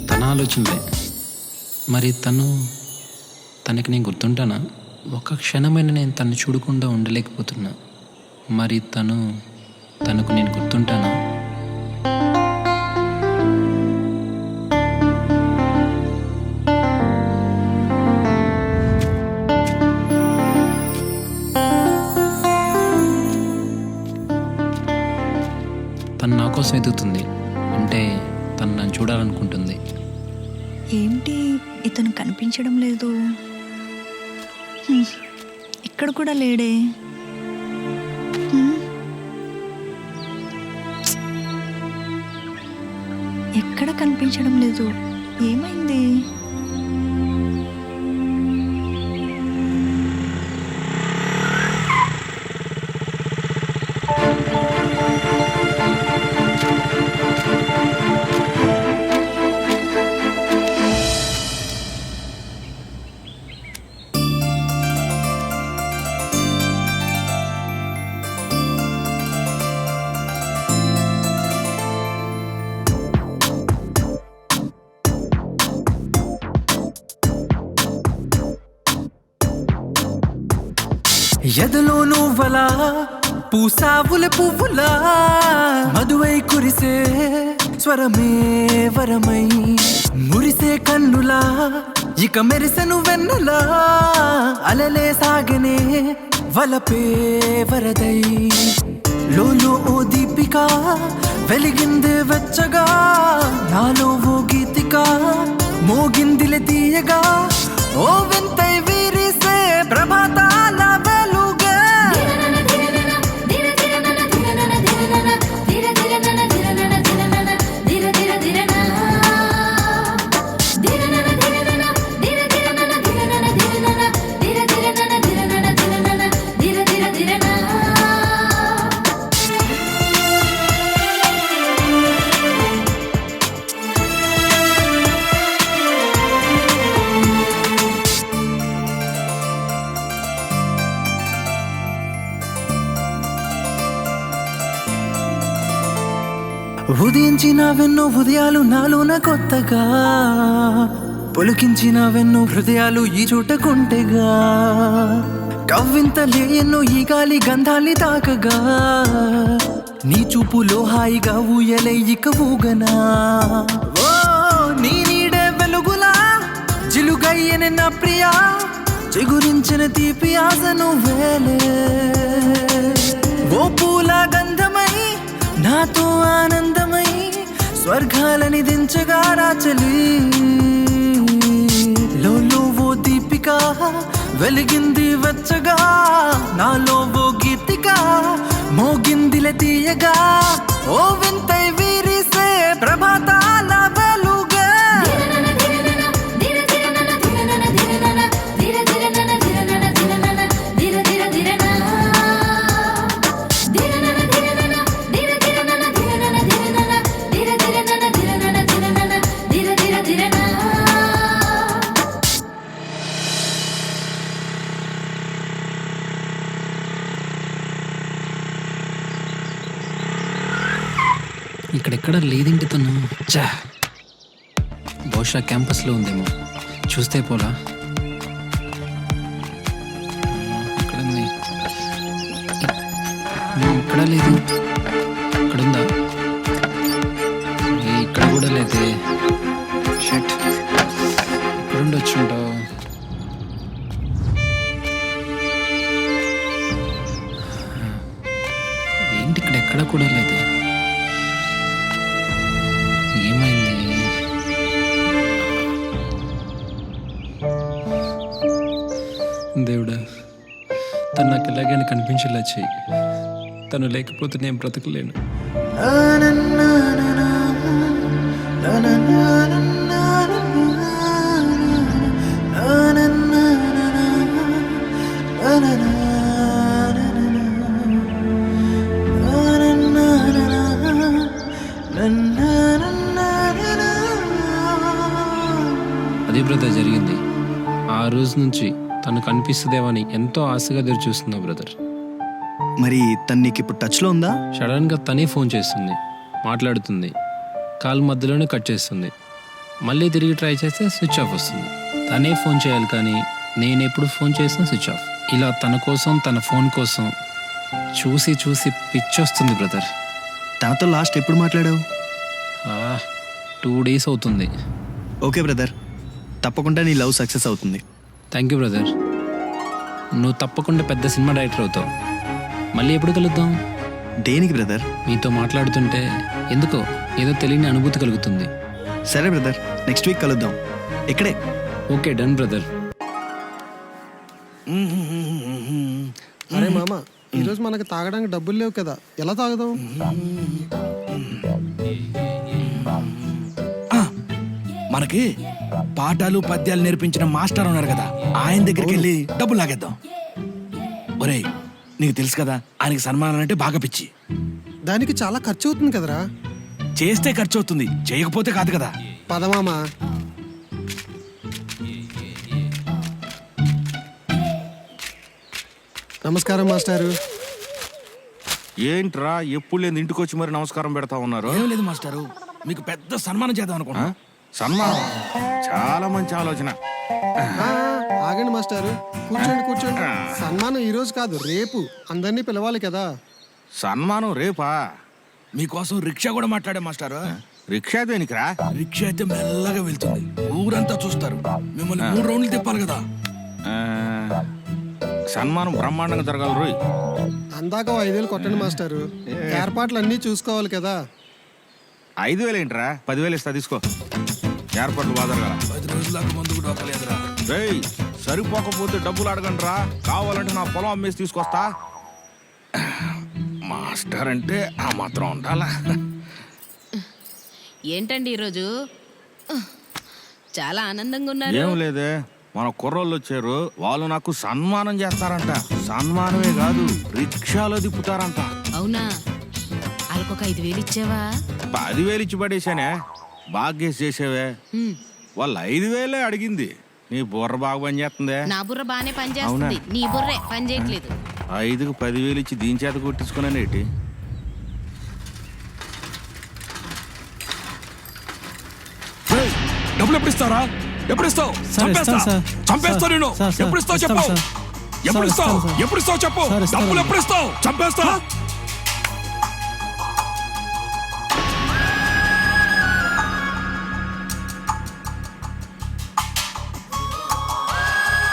తన ఆలోచనలే. మరి తనకి నేను గుర్తుంటానా? ఒక క్షణమైన నేను తను చూడకుండా ఉండలేకపోతున్నా. మరి తనకు నేను గుర్తుంటానా? తను నా కోసం ఎదుగుతుంది అంటే తను నన్ను చూడాలనుకుంటుంది. ఏంటి ఇతను కనిపించడం లేదు? ఇక్కడ కూడా లేడే. ఎక్కడ కనిపించడం లేదు, ఏమైంది? ఎదలో నువ్వలా పూసావుల పువ్వులా మధువై కురిసే స్వరమే వరమై మురిసే కన్నులా ఇక మెరిసెను వెన్నులా అలలే సాగనే వలపే వరదై లోలో ఓ దీపిక వెలిగింది వెచ్చగా నాలో ఓ గీతిక మోగిందిలే తీయగా ఓ వింతై వీరిసే ప్రభాతాల వెలుగే ఉదయించిన వెన్నో ఉదయాలు నాలోన కొత్తగా పొలికించిన వెన్నో హృదయాలు ఈ చోట కొంటెగా కవ్వింతలే ఎన్నో ఈ గాలి గంధాలి తాకగా నీ చూపులో హాయిగా ఊయలే ఇక ఊగనా ఓ నీ నీడే వెలుగులా జిలుగయ్యన నా ప్రియా చిగురించిన తీపి ఆశను వేలే ఓ పూల గంధమై నాతో ఆనందమై స్వర్గాలని దించగా రాచలి లోలో ఓ దీపిక వెలిగింది వెచ్చగా నాలో ఓ గీతిక మోగిందిలే తీయగా ఓ వింతై వీరిసే ప్రభాతాల వెలుగే ఇక్కడెక్కడ లేదేంటి తను? చా, బహుశా క్యాంపస్లో ఉందేమో, చూస్తే పోలా. ఇక్కడుంది, ఇక్కడ లేదు. ఇక్కడుందా? ఇక్కడ కూడా లేదే. షట్, ఎక్కడుండొచ్చుంటావు? ఏంటి ఇక్కడ ఎక్కడ కూడా లేదు? దేవుడా, తను నాకు ఎలాగైనా కనిపించేలా చెయ్యి. తను లేకపోతే నేను బ్రతకలేను. అదే బ్రదర్ జరిగింది. ఆ రోజు నుంచి తను కనిపిస్తుందేమని ఎంతో ఆశగా ఎదురు చూస్తున్నా బ్రదర్. మరి తను నీకు ఇప్పుడు టచ్లో ఉందా? సడన్గా తనే ఫోన్ చేస్తుంది, మాట్లాడుతుంది, కాల్ మధ్యలోనే కట్ చేస్తుంది, మళ్ళీ తిరిగి ట్రై చేస్తే స్విచ్ ఆఫ్ వస్తుంది. తనే ఫోన్ చేయాలి కానీ నేను ఎప్పుడు ఫోన్ చేసినా స్విచ్ ఆఫ్. ఇలా తన కోసం తన ఫోన్ కోసం చూసి చూసి పిచ్చొస్తుంది బ్రదర్. తనతో లాస్ట్ ఎప్పుడు మాట్లాడావు? 2 days అవుతుంది. ఓకే బ్రదర్, తప్పకుండా నీ లవ్ సక్సెస్ అవుతుంది. Thank you brother. నువ్వు తప్పకుండా పెద్ద సినిమా డైరెక్టర్ అవుతావు. మళ్ళీ ఎప్పుడు కలుద్దాం? దేనికి బ్రదర్? మీతో మాట్లాడుతుంటే ఎందుకో ఏదో తెలియని అనుభూతి కలుగుతుంది. సరే బ్రదర్, నెక్స్ట్ వీక్ కలుద్దాం. ఇక్కడే. Okay done brother. అరే మామ, ఈరోజు మనకి తాగడానికి డబ్బులు లేవు కదా, ఎలా తాగుదాం? మనకి పాఠాలు పద్యాలు నేర్పించిన మాస్టర్ ఉన్నారు కదా, ఆయన దగ్గరికి వెళ్ళి డబ్బులు లాగేద్దాం. ఒరేయ్, నీకు తెలుసు కదా ఆయనకి సన్మానం అంటే బాగా పిచ్చి. దానికి చాలా ఖర్చు అవుతుంది కదరా. చేస్తే ఖర్చు అవుతుంది, చేయకపోతే కాదు కదా. పదమామా. నమస్కారం మాస్టారు. ఏంట్రా ఎప్పుడు లేదు ఇంటికి వచ్చి మరి నమస్కారం పెడతా ఉన్నారు? ఏం లేదు మాస్టారు, మీకు పెద్ద సన్మానం చేద్దాం అనుకున్నా. సన్మానం చాలా మంచి ఆలోచన. ఆగండి మాస్టారు, కూర్చోండి కూర్చోండి. సన్మానం ఈ రోజు కాదు, రేపు అందరినీ పిలవాలి కదా. సన్మానం రేపా? మీకోసం రిక్షా కూడా మాట్లాడే మాస్టారు. రిక్షా దేనికిరా? రిక్షా అయితే మెల్లగా వెళ్తుంది, ఊరంతా చూస్తారు, మిమ్మల్ని 3 రౌండ్లు తిప్పాలి కదా. సన్మానం బ్రహ్మాండంగా జరగాలి రోయ్. అందాక 5,000 కొట్టండి మాస్టారు, ఏర్పాట్లు అన్నీ చూసుకోవాలి కదా. 5,000 ఏంట్రా? 10,000 ఇస్తా, తీసుకో. ఏర్పాట్లు బాధరగా 10 రోజులకు మందు కూడా ఒకలేదురా. రేయ్, సరిపోకపోతే డబ్బులు అడగండి రా, కావాలంటే నా పొలం అమ్మేసి తీసుకొస్తా. మాస్టర్ అంటే ఆ మాత్రం ఉండాలా? ఏంటండి ఈరోజు చాలా ఆనందంగా ఉన్నారు. ఏం లేదే, మన కుర్రోళ్ళు వచ్చారు, వాళ్ళు నాకు సన్మానం చేస్తారంట. సన్మానమే కాదు, రిక్షాలో తిప్పుతారంట. అవునా? వాళ్ళకొక 5,000 ఇచ్చావా? 10,000 ఇచ్చి పడేశానే, బాగ్గేసి చేసేవే. వాళ్ళు 5,000 అడిగింది. నీ బుర్ర బాగా పని చేస్తుందే. నా బుర్ర బాగానే పనిచేస్తుంది, నీ బుర్రే పని చేయట్లేదు. 5కి 10,000 ఇచ్చి దీని చేత కొట్టించుకున్నానేటి? డబ్బులు ఎప్పుడు ఇస్తారా? ఎప్పుడు ఇస్తావు? చంపేస్తా నేను. ఎప్పుడు ఇస్తావు చెప్పు. ఎప్పుడు ఇస్తావు? ఎప్పుడు ఇస్తావు చెప్పు. డబ్బులు ఎప్పుడు ఇస్తావు? చంపేస్తా.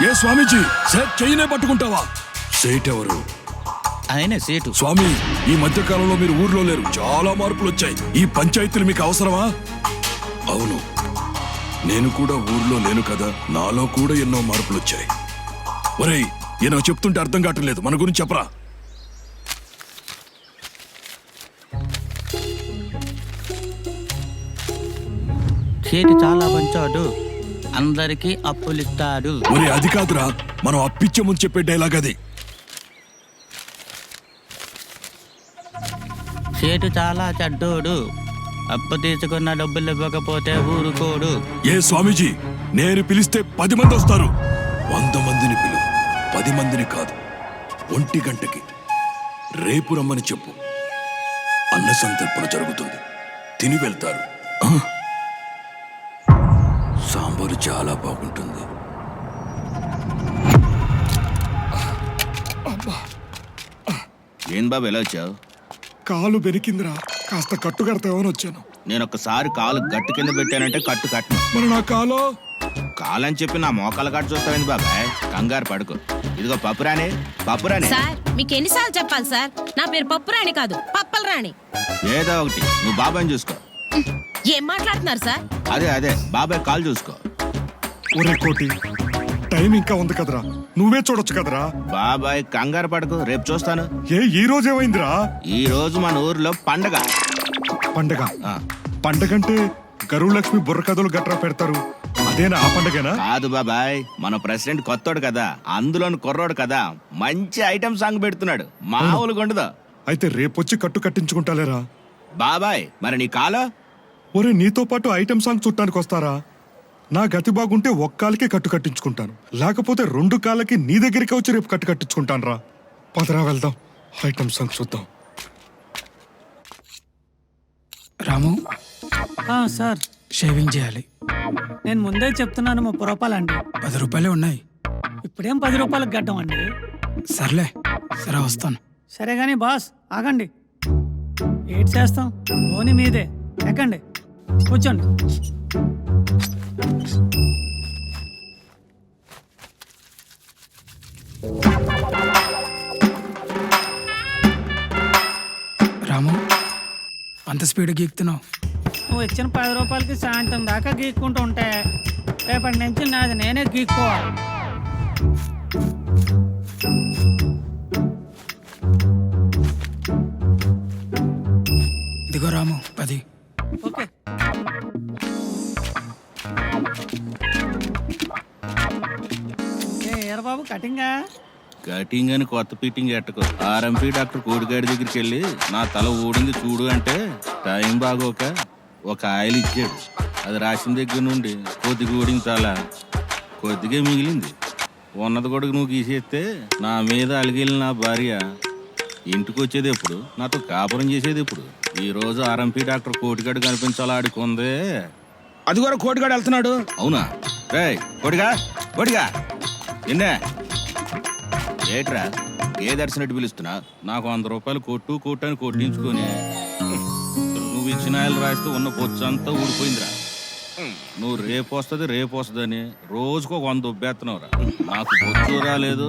ఏ స్వామీజీ, సేట్ చెయ్యినే పట్టుకుంటావా? సేట్ ఎవరు? ఆయనే సేటు. స్వామి, ఈ మధ్య కాలంలో మీరు ఊర్లో లేరు, చాలా మార్పులు వచ్చాయి. ఈ పంచాయతీలు మీకు అవసరమా? అవును, నేను కూడా ఊర్లో లేను కదా, నాలో కూడా ఎన్నో మార్పులు వచ్చాయి. ఒరేయ్, ఏదో చెప్తుంటే అర్థం కావట్లేదు, మన గురించి చెప్పరా. సేటు చాలా మంచోడు, అందరికీ అప్పులిస్తాడు. ఒరే, అది కాదురా, మనం అప్పిచ్చే ముందు చెప్పే డైలాగ్ అది. సేటు చాలా చెడ్డోడు, అప్పు తీసుకున్న డబ్బులు ఇవ్వకపోతే ఊరుకోడు. ఏ స్వామీజీ, నేను పిలిస్తే 10 మంది వస్తారు. 100 మందిని పిలు, 10 మందిని కాదు. 1 గంటకి రేపు రమ్మని చెప్పు. అన్న సంతర్పణ జరుగుతుంది, తిని వెళ్తారు. సాంబారు చాలా బాగుంటుంది. ఏం బాబు ఎలా వచ్చావు? కాలు బెనికిందిరా, కాస్త కట్టు కడతామని వచ్చాను. నేను ఒకసారి కాలు గట్టు కింద పెట్టానంటే కట్టు కట్టను. మరి నా కాలు కాలని చెప్పి నా మోకాల కట్టు చూస్తావేంది బాబాయ్? కంగారు పడుకో. ఇదిగో పప్పురాణి, పప్పురాణి. సార్, మీకు ఎన్నిసార్లు చెప్పాలి సార్, నా పేరు పప్పురాణి కాదు పప్పల రాణి. ఏదో ఒకటి, నువ్వు బాబాయ్ని చూసుకో. ఏం మాట్లాడుతున్నారు సార్? అదే బాబాయ్ కాలు చూసుకో. ఒరే కోటి, టైం ఇంకా ఉంది కదరా, నువ్వే చూడొచ్చు కదరా. బాబాయ్ కంగారు పడకు, రేపు చూస్తాను. ఈ రోజు ఏమైందిరా? ఈ రోజు మన ఊర్లో పండగ. పండగ? పండగంటే గరులక్ష్మి బుర్ర కథలు గట్రా పెడతారు, అదేనా ఆ పండగనా? కాదు బాబాయ్, మన ప్రెసిడెంట్ కొత్తోడు కదా, అందులోని కుర్రోడు కదా, మంచి ఐటమ్ సాంగ్ పెడుతున్నాడు, మామూలుగా ఉండదు. అయితే రేపొచ్చి కట్టు కట్టించుకుంటాలేరా? బాబాయ్ మరి నీ కాలో ఒరే నీతో పాటు ఐటమ్ సాంగ్ చుట్టానికి వస్తారా? నా గతి బాగుంటే ఒక్కాలకే కట్టు కట్టించుకుంటాను, లేకపోతే 2 కాళ్ళకి నీ దగ్గరికి వచ్చి రేపు కట్టు కట్టించుకుంటాను రా. పదరా వెళ్దాం, ఐటమ్ సాంగ్ చూద్దాం. రాము సార్ షేవింగ్ చేయాలి. నేను ముందే చెప్తున్నాను 30 రూపాయలు అండి. 10 రూపాయలే ఉన్నాయి. ఇప్పుడేం 10 రూపాయలకు గడ్డం అండి. సర్లే, సరే వస్తాను. సరే కానీ బాస్ ఆగండి. ఏడ్ చేస్తాం, ఓని మీదే. ఎక్కండి, కూర్చోండి. రాము అంత స్పీడ్ గీక్తున్నావు. నువ్వు ఇచ్చిన 10 రూపాయలకి సాయంత్రం దాకా గీక్కుంటూ ఉంటే రేపటి నుంచి నాది నేనే గీక్కోవాలి. ఇదిగో రాము 10. ఓకే. బాబు కటింగా కటింగ్ అని కొత్త ఫిట్టింగ్ ఎట్టకు. ఆర్ఎంపీ డాక్టర్ కోడిగాడి దగ్గరికి వెళ్ళి నా తల ఊడింది చూడు అంటే టైం బాగోక ఒక ఆయిల్ ఇచ్చాడు. అది రాసిన దగ్గర నుండి కొద్దిగా ఊడింది తల, కొద్దిగా మిగిలింది. ఉన్నది కూడా నువ్వు గీసేస్తే నా మీద అలిగిలిన నా భార్య ఇంటికి వచ్చేది ఎప్పుడు, నాతో కాపురం చేసేది ఎప్పుడు? ఈ రోజు ఆర్ఎంపీ డాక్టర్ కోటిగాడు కనిపించాలా ఆడుకుందే. అది కూడా కోటిగాడు వెళ్తున్నాడు. అవునా? రే కోటిగా కోటిగా నిన్నే ఏట్రా ఏ దర్శనట్టు పిలుస్తున్నా? నాకు 100 రూపాయలు కొట్టు అని కొట్టించుకొని నువ్వు ఇచ్చిన ఆయిల్ రాస్తే ఉన్న పొచ్చంతా ఊడిపోయిందిరా. నువ్వు రేపు వస్తుందని రోజుకు 100 దుబ్బేస్తున్నావురా. నాకు బొచ్చు రాలేదు,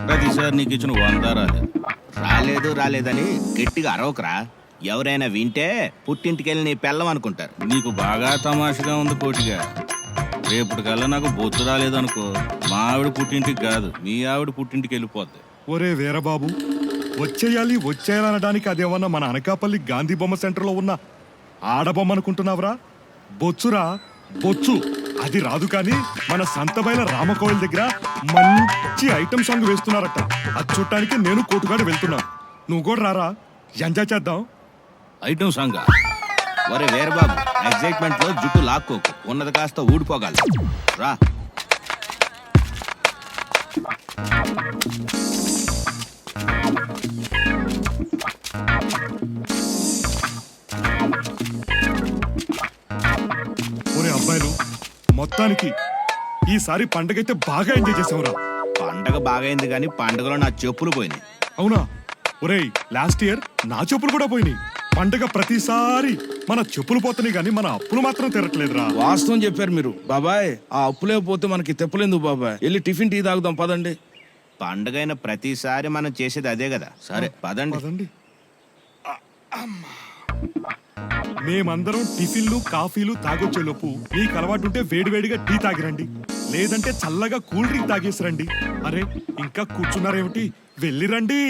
ప్రతిసారి నీకు ఇచ్చిన 100 రాలేదని గట్టిగా అరవకరా. ఎవరైనా వింటే పుట్టింటికెళ్ళి నీ పెళ్ళం అనుకుంటారు. నీకు బాగా తమాషగా ఉంది కోటిగా. రేపటికల్లా నాకు బొచ్చు రాలేదనుకో, మా ఆవిడ పుట్టింటికి కాదు మీ ఆవిడ పుట్టింటికి వెళ్ళిపోద్ది. ఒరే వీరబాబు, వచ్చేయాలనడానికి అదేమన్నా మన అనకాపల్లి గాంధీ బొమ్మ సెంటర్లో ఉన్న ఆడబొమ్మ అనుకుంటున్నావురా? బొచ్చురా, బొచ్చు. అది రాదు కానీ మన సంతబైల రామకోయిల దగ్గర మంచి ఐటమ్ సాంగ్ వేస్తున్నారట. అది చూడటానికి నేను కోటుగాడు వెళ్తున్నా. నువ్వు కూడా రారా, ఎంజాయ్ చేద్దాం. ఐటమ్ సాంగ్ ఒరే వీరబాబు, ఎగ్జైట్మెంట్ లో జుట్టు లాక్కోకు, ఉన్నది కాస్త ఊడిపోగాలి. రా ఒరే అబ్బాయిలు, మొత్తానికి ఈసారి పండగైతే బాగా ఎంజాయ్ చేసావురా. పండగ బాగైంది కానీ పండగలో నా చెప్పులు పోయినాయి. అవునా? ఒరేయ్, లాస్ట్ ఇయర్ నా చెప్పులు కూడా పోయినాయి. పండగ ప్రతిసారి మన చెప్పులు పోతున్నాయి కానీ మన అప్పులు మాత్రం తిరగట్లేదురా. వాస్తవం చెప్పారు మీరు బాబాయ్. ఆ అప్పులే పోతే మనకి తెప్పలేదు బాబాయ్. వెళ్ళి టిఫిన్ టీ తాగుదాం పదండి. పండగైన ప్రతిసారి మనం చేసేది అదే కదా. సరే పదండి. మేమందరం టిఫిన్లు కాఫీలు తాగొచ్చేలోపు మీకు అలవాటు ఉంటే వేడివేడిగా టీ తాగిరండి, లేదంటే చల్లగా కూల్ డ్రింక్ తాగేసిరండి. అరే ఇంకా కూర్చున్నారేమిటి, వెళ్ళిరండి.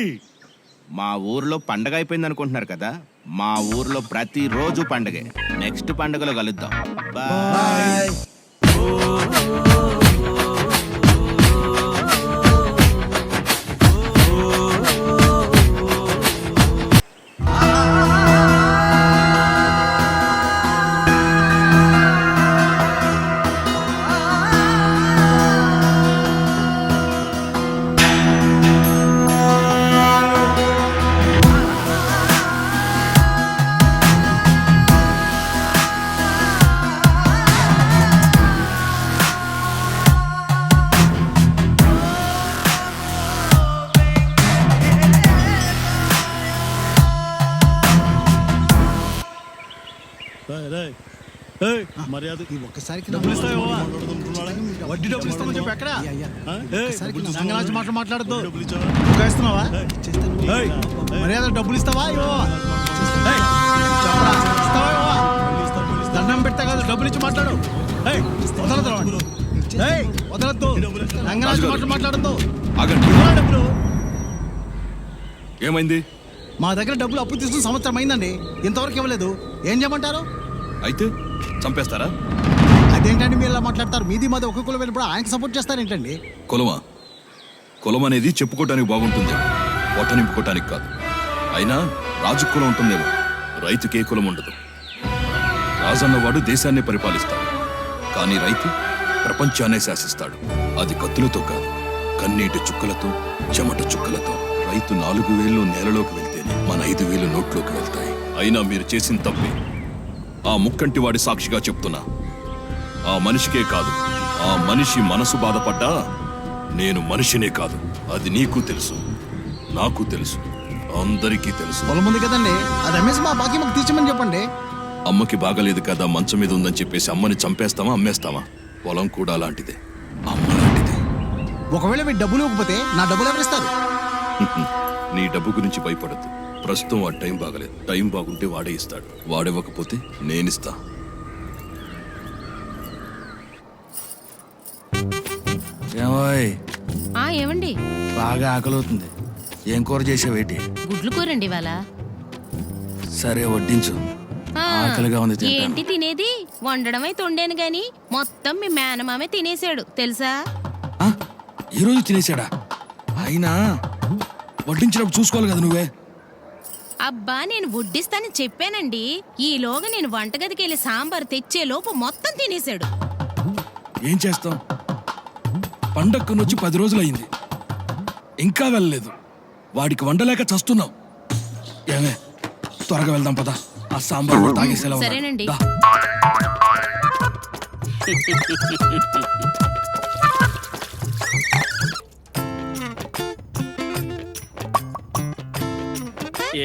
మా ఊర్లో పండగ అయిపోయింది అనుకుంటున్నారు కదా, మా ఊర్లో ప్రతిరోజు పండగే. నెక్స్ట్ పండగలో కలుద్దాం. బాయ్. మర్యాద ఒక్కసారికి వడ్డీ డబ్బులు ఇస్తామని చెప్పి ఎక్కడ మాటలు మాట్లాడద్దు. ఇస్తున్నావా? మర్యాద డబ్బులు ఇస్తావా? దండం పెడతా కాదు, డబ్బులు ఇచ్చి మాట్లాడు. వదలద్దు, రంగరాజు మాటలు మాట్లాడద్దు. డబ్బులు ఏమైంది? మా దగ్గర డబ్బులు అప్పు తీసుకుని సంవత్సరం అయిందండి, ఇంతవరకు ఇవ్వలేదు. ఏం చేయమంటారు? అయితే చంపేస్తారా? అదేంటండి మీరు ఇలా మాట్లాడతారు? మీది మాది ఒక కులం వెళ్ళినప్పుడు ఆయనకు సపోర్ట్ చేస్తారేంటండి? కులం అనేది చెప్పుకోవటానికి బాగుంటుంది, పొట్ట నింపుకోవటానికి కాదు. అయినా రాజు కులం ఉంటుందేమో, రైతుకే కులం ఉండదు. రాజన్నవాడు దేశాన్ని పరిపాలిస్తాడు, కానీ రైతు ప్రపంచాన్నే శాసిస్తాడు. అది కత్తులతో కాదు, కన్నీటి చుక్కలతో, చెమట చుక్కలతో. రైతు 4 వేళ్ళు నేలలోకి వెళ్తేనే మన 5 వేలు నోట్లోకి వెళ్తాయి. అయినా మీరు చేసిన తప్పే. ఆ ముక్కంటి వాడి సాక్షిగా చెప్తున్నా, ఆ మనిషికే కాదు, ఆ మనిషి మనసు బాధపడ్డా నేను మనిషినే కాదు. అది నీకు తెలుసు, నాకు తెలుసు, అందరికీ తెలుసు. పొలం ఉంది కదండి, అది అమ్మేసి మా బాకీ మాకు తీర్చమని చెప్పండి. అమ్మకి బాగలేదు కదా, మంచం మీద ఉందని చెప్పేసి అమ్మని చంపేస్తామా, అమ్మేస్తామా? పొలం కూడా అలాంటిదే, అమ్మ లాంటిదే. ఒకవేళ మీరు డబ్బులు ఇవ్వకపోతే నా డబ్బులు ఎవరిస్తారు? నీ డబ్బు గురించి భయపడద్దు. ప్రస్తుతం వాడి టైం బాగలేదు. టైం బాగుంటే వాడే ఇస్తాడు. వాడివ్వకపోతే నేనిస్తా. ఏమోయ్, ఏమండి? బాగా ఆకలి అవుతుంది. ఏం కూర చేసావేటి? గుడ్లు కూరండి ఇవాళ. సరే వడ్డించు, ఆకలిగా ఉంది, తింటాను. ఏంటి తినేది? వండడమై తొండాను గాని మొత్తం మీ మేనమామే తినేశాడు తెలుసా? ఈరోజు తినేసాడా? అయినా వడ్డించినప్పుడు చూసుకోవాలి కదా నువ్వే. అబ్బా నేను వడ్డిస్తానని చెప్పానండి. ఈలోగా నేను వంటగదికి వెళ్ళి సాంబార్ తెచ్చే లోపు మొత్తం తినేశాడు. ఏం చేస్తాం, పండక్కు వచ్చి 10 రోజులయ్యింది, ఇంకా వెళ్ళలేదు. వాడికి వండలేక చస్తున్నాం. ఏమే, త్వరగా వెళ్దాం పదా. ఆ సాంబార్ తాగేసేలా ఉన్నాడు. సరేనండి. దా.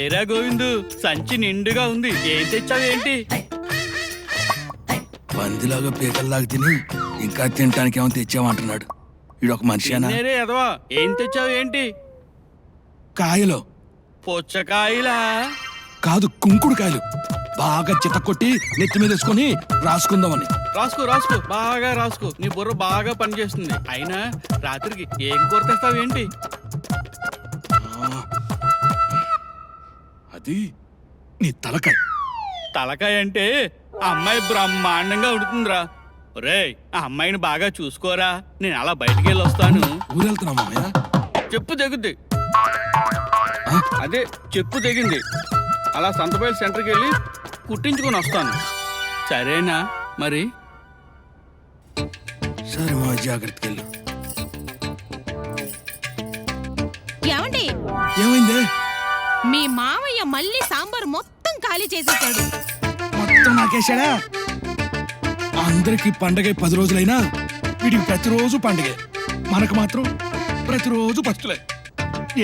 ఏరా గోవిందు, సంచి నిండుగా ఉంది, ఏం తెచ్చావేంటి? పందిలాగా పీకల్లాగా తిని ఇంకా తినటానికి ఏమో తెచ్చామంటున్నాడు. ఈడొక మనిషినా? ఎదవా, ఏం తెచ్చావేంటి? కాయలు. పుచ్చకాయలా? కాదు, కుంకుడు కాయలు. బాగా చితక్కొట్టి నెత్తి మీద వేసుకొని రాసుకుందామని. రాసుకో రాసుకో, బాగా రాసుకో, నీ బుర్ర బాగా పనిచేస్తుంది. అయినా రాత్రికి ఏం కూర తెస్తావేంటి? అది నీ తలకాయ. తలకాయ అంటే అమ్మాయి బ్రహ్మాండంగా ఉడుతుందిరా. ఒరేయ్, ఆ అమ్మాయిని బాగా చూసుకోరా, నేను అలా బయటికి వెళ్ళి వస్తాను. ఊరెళ్తున్నా మామయ్య? చెప్పు తెగుద్ది. అదే చెప్పు తెగింది. అలా సంతపల్లి సెంటర్కి వెళ్ళి కుట్టించుకొని వస్తాను. సరేనా మరి? సరే మా జాగ్రత్తకి వెళ్ళు. ఏమండి? ఏమైంది? మీ మామయ్య మళ్ళీ సాంబార్ మొత్తం ఖాళీ చేసేసాడు. మొత్తం నాకేశాడా? అందరికి పండగ 10 రోజులైనా వీడికి ప్రతిరోజు పండగే, మనకు మాత్రం ప్రతిరోజు పచ్చులే.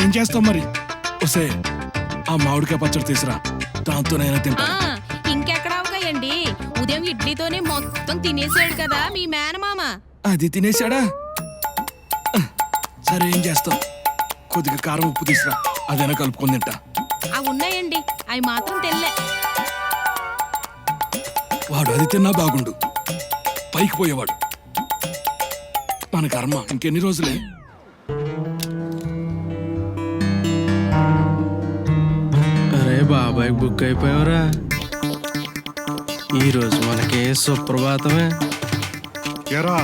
ఏం చేస్తాం మరి? వస్తే ఆ మామిడికాయ పచ్చడి తీసురా, దాంతోనైనా తింటా. ఇంకెక్కడ అవకాయండి, ఉదయం ఇడ్లీతోనే మొత్తం తినేసాడు కదా మీ మేనమామ. అది తినేశాడా? సరే ఏం చేస్తాం, కొద్దిగా కారం ఉప్పు తీసురా, అదైనా కలుపుకొని తింటా. అవి ఉన్నాయండి, అవి మాత్రం తెల్లే. వాడు అది తిన్నా బాగుండు, పైకి పోయేవాడు. మన కర్మ ఇంకెన్ని రోజులే. అరే బాబాయ్, బుక్ అయిపోయావరా? ఈరోజు మనకే సుప్రభాతమే. ఎరా,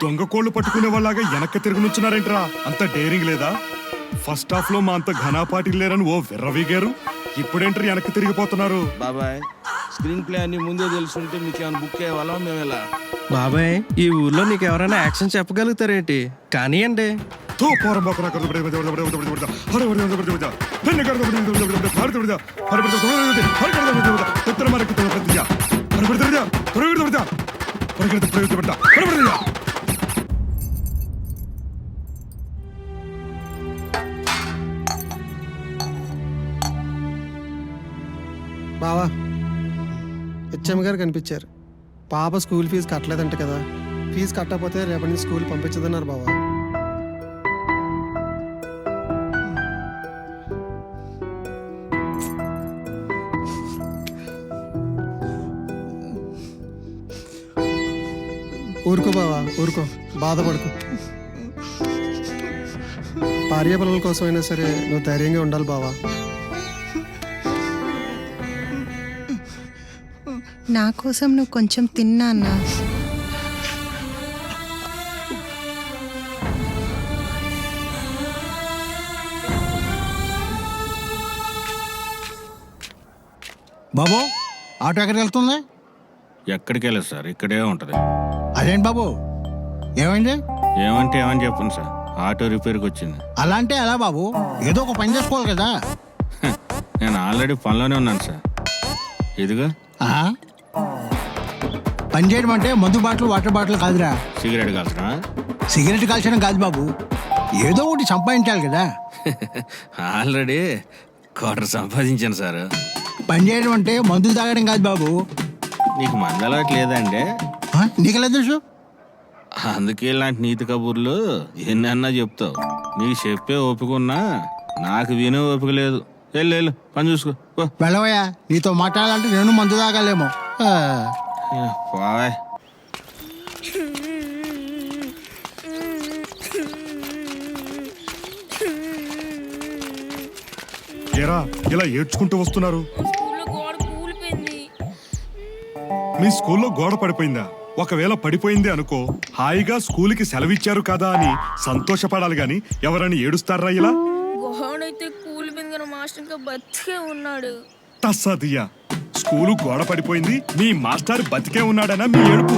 దొంగ కోళ్ళు పట్టుకునే వాళ్ళగా వెనక్కి తిరిగి నుంచున్నారేంట్రా? అంత డేరింగ్ లేదా? ఫస్ట్ హాఫ్ లో మా అంత ఘనాపాటి లేరని ఓ విర్రవీగారు, ఇప్పుడేంట్రీ వెనక్కి తిరిగిపోతున్నారు? బాబాయ్, స్క్రీన్ ప్లే అన్ని ముందే తెలుసుంటే మీకు ఏమైనా బుక్ అయ్యేవాళ్ళం మేము ఎలా? బాబాయ్, ఈ ఊర్లో నీకు ఎవరైనా యాక్షన్ చెప్పగలుగుతారేంటి? కానివ్వండి. బావా, హెచ్ఎం గారు కనిపించారు. పాప స్కూల్ ఫీజు కట్టలేదంట కదా, ఫీజు కట్టకపోతే రేపటి నుంచి స్కూల్ పంపించదన్నారు బావా. ఊరుకో బావా, ఊరుకో, బాధపడుకో. భార్య పిల్లల కోసమైనా సరే నువ్వు ధైర్యంగా ఉండాలి బావా. నా కోసం నువ్వు కొంచెం తిన్నా అన్నా. బాబు ఆటో ఎక్కడికి వెళ్తుంది? ఎక్కడికి వెళ్ళదు సార్, ఇక్కడే ఉంటుంది. అదేంటి బాబు, ఏమైంది? ఏమంటే ఏమని చెప్పండి సార్, ఆటో రిపేర్కి వచ్చింది. అలా అంటే ఎలా బాబు, ఏదో ఒక పని చేసుకోవాలి కదా. నేను ఆల్రెడీ పనిలోనే ఉన్నాను సార్. ఇదిగా పని చేయడం అంటే మందు బాటిల్ వాటర్ బాటిల్ కాదురా. సిగరెట్ కాల్చరా? సిగరెట్ కాల్చడం కాదు బాబు, ఏదో ఒకటి సంపాదించాలి కదా. ఆల్రెడీ క్వార్టర్ సంపాదించాను సార్. పని చేయడం అంటే మందులు తాగడం కాదు బాబు. నీకు మందు అలవాటు లేదండి? నీకెలా తెలుసు? అందుకే ఇలాంటి నీతి కబుర్లు ఎన్నన్నా చెప్తావు. నీకు చెప్పే ఓపిక ఉన్నా నాకు వినే ఓపిక లేదు. వెళ్ళు పని చూసుకో. వెళ్ళవయ్యా, నీతో మాట్లాడాలంటే నేను మందు తాగాలేమో. పోయ్. ఏరా ఇలా ఏడ్చుకుంటూ వస్తున్నారు? మీ స్కూల్లో గోడ పడిపోయిందా? ఒకవేళ పడిపోయింది అనుకో, హాయిగా స్కూల్కి సెలవిచ్చారు కదా అని సంతోషపడాలి గాని ఎవరని ఏడుస్తారా ఇలా? గోడైతే కూలిపోయింది, మాస్టర్ ఇంకా బతికే ఉన్నాడు. తస్సదియ్యా, స్కూలు గోడ పడిపోయింది, మీ మాస్టర్ బతికే ఉన్నాడనా మీ ఏడుపు?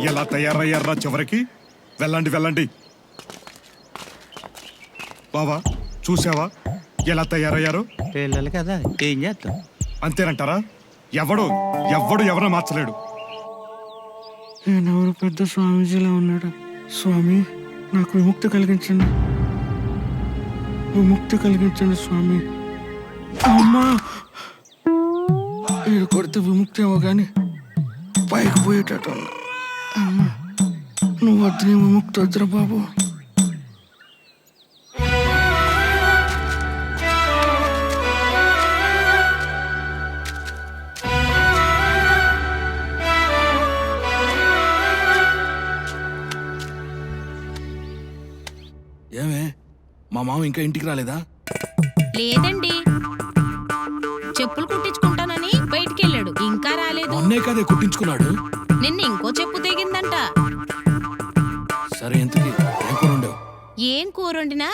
ఎలా తయారయ్యారా చివరికి? వెళ్ళండి. బావా చూసావా ఎలా తయారయ్యారు? పిల్లలు కదా, ఏం చేస్తాం? అంతేనంటారా? ఎవడు ఎవరిని మార్చలేడు. నేనెవరు పెద్ద స్వామీజీలా ఉన్నాడు. స్వామి, నాకు విముక్తి కలిగించండి స్వామి. అమ్మా, వీడు కొడితే విముక్తి ఏమో కానీ పైకి పోయేటట్టు. అమ్మా, నువ్వు వద్దు, నీ విముక్తి వద్దురా బాబు. ఏమే, మా మామ ఇంకా ఇంటికి రాలేదా? లేదండి, చెప్పులు కుట్టించుకుంటానని బయటికి వెళ్ళాడు, ఇంకా రాలేదు. మొన్నే కదే కుట్టించుకున్నాడు. నిన్న ఇంకో చెప్పు తెగిందంట. సరే, ఎంతకి ఏం కూర వండావు? ఏం కూరొండినా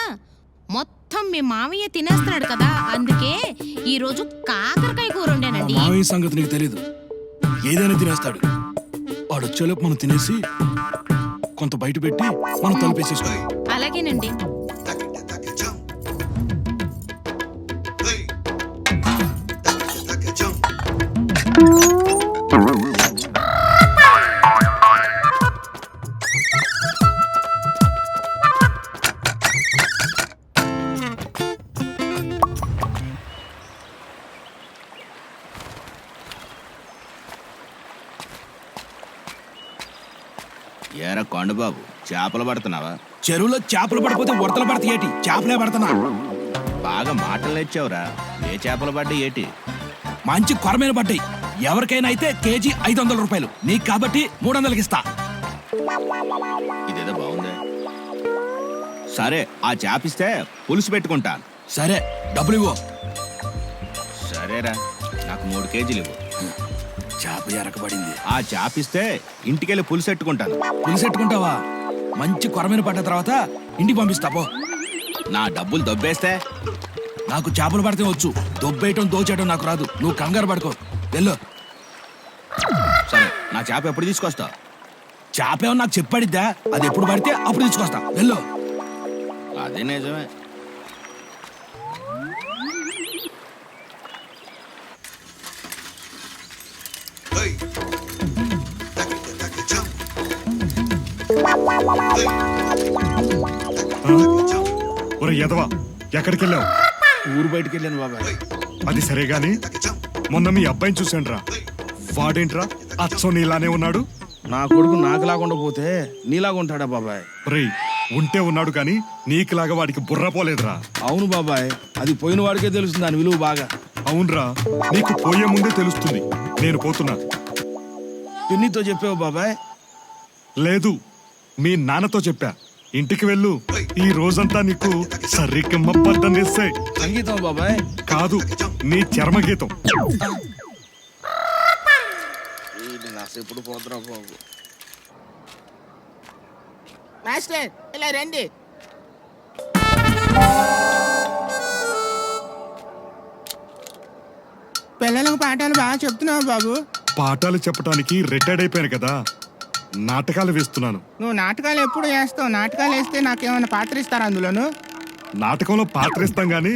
మొత్తం మీ మామయ్య తినేస్తున్నాడు కదా, అందుకే ఈ రోజు కాకరకాయ కూరొండానండి. మామయ్య సంగతి నీకు తెలీదు, ఏదైనా తినేస్తాడు. వాడు వచ్చేలోపు మనం తినేసి కొంత బయట పెట్టి మనం తలుపేసేసుకోవాలి. అలాగేనండి. ఏరా కొండబాబు, చేపలు పడుతున్నావా? చెరువులో చేపలు పడిపోతే ఉడతలు పడతాయి ఏటి? చేపలే పడుతున్నా. బాగా మాటలు నేర్చావురా. ఏ చేపలు పడ్డాయి ఏటి? మంచి కొరమైన పడ్డాయి. ఎవరికైనా అయితే కేజీ 500 రూపాయలు, నీకు కాబట్టి 300కి ఇస్తా. ఇదేదో బాగుంది. సరే, ఆ చేపిస్తే పులుసు పెట్టుకుంటాను. సరే, డబ్బులు ఇవ్వు. సరేరా, నాకు 3 కేజీలు ఇవ్వు. చేప ఎరకబడింది. ఆ చేపిస్తే ఇంటికెళ్ళి పులుసు పెట్టుకుంటాను. పులుసు పెట్టుకుంటావా? మంచి కొరమైన పడ్డ తర్వాత ఇంటికి పంపిస్తా పో. నా డబ్బులు దొబ్బేస్తే? నాకు చేపలు పడితే వచ్చు, దొబ్బేయటం దోచేయటం నాకు రాదు. నువ్వు కంగారు పడుకో, వెళ్ళు. సరే, నా చేప ఎప్పుడు తీసుకొస్తా? చేప ఏమో నాకు చెప్పాడిద్దా, అది ఎప్పుడు పడితే అప్పుడు తీసుకొస్తా, వెళ్ళు. అదే నిజమే. ఒరే ఎదవా, ఎక్కడికి వెళ్ళావు? ఊరు బయటికి వెళ్ళాను బాబాయ్. అది సరే గాని మొన్న మీ అబ్బాయిని చూశానురా. వాడేంట్రా అచ్చం నీలానే ఉన్నాడు? నా కొడుకు నాకులాగా పోతే నీలాగా ఉంటాడా బాబాయ్? రే, ఉంటే ఉన్నాడు కానీ నీకులాగా వాడికి బుర్ర పోలేదురా. అవును బాబాయ్, అది పోయిన వాడికే తెలుస్తుంది దాని విలువ బాగా. అవునరా, నీకు పోయే ముందే తెలుస్తుంది. నేను పోతున్నా. పిన్నితో చెప్పావు బాబాయ్? లేదు, మీ నాన్నతో చెప్పా. ఇంటికి వెళ్ళు. ఈ రోజంతా నీకు సరికమ్మ బద్దం వేస్తే. సంగీతం బాబాయ్? కాదు, నీ చర్మగీతం. ఎప్పుడు పోతున్నా బాబు. మాస్టర్, ఇలా రండి. పిల్లలకు పాఠాలు బాగా చెప్తున్నావు బాబు. పాఠాలు చెప్పడానికి రిటైర్డ్ అయిపోయాను కదా, నాటకాలు వేస్తున్నాను. నువ్వు నాటకాలు ఎప్పుడు వేస్తావు? నాటకాలు వేస్తే నాకేమైనా పాత్ర ఇస్తారా అందులోను? నాటకంలో పాత్ర ఇస్తాం గానీ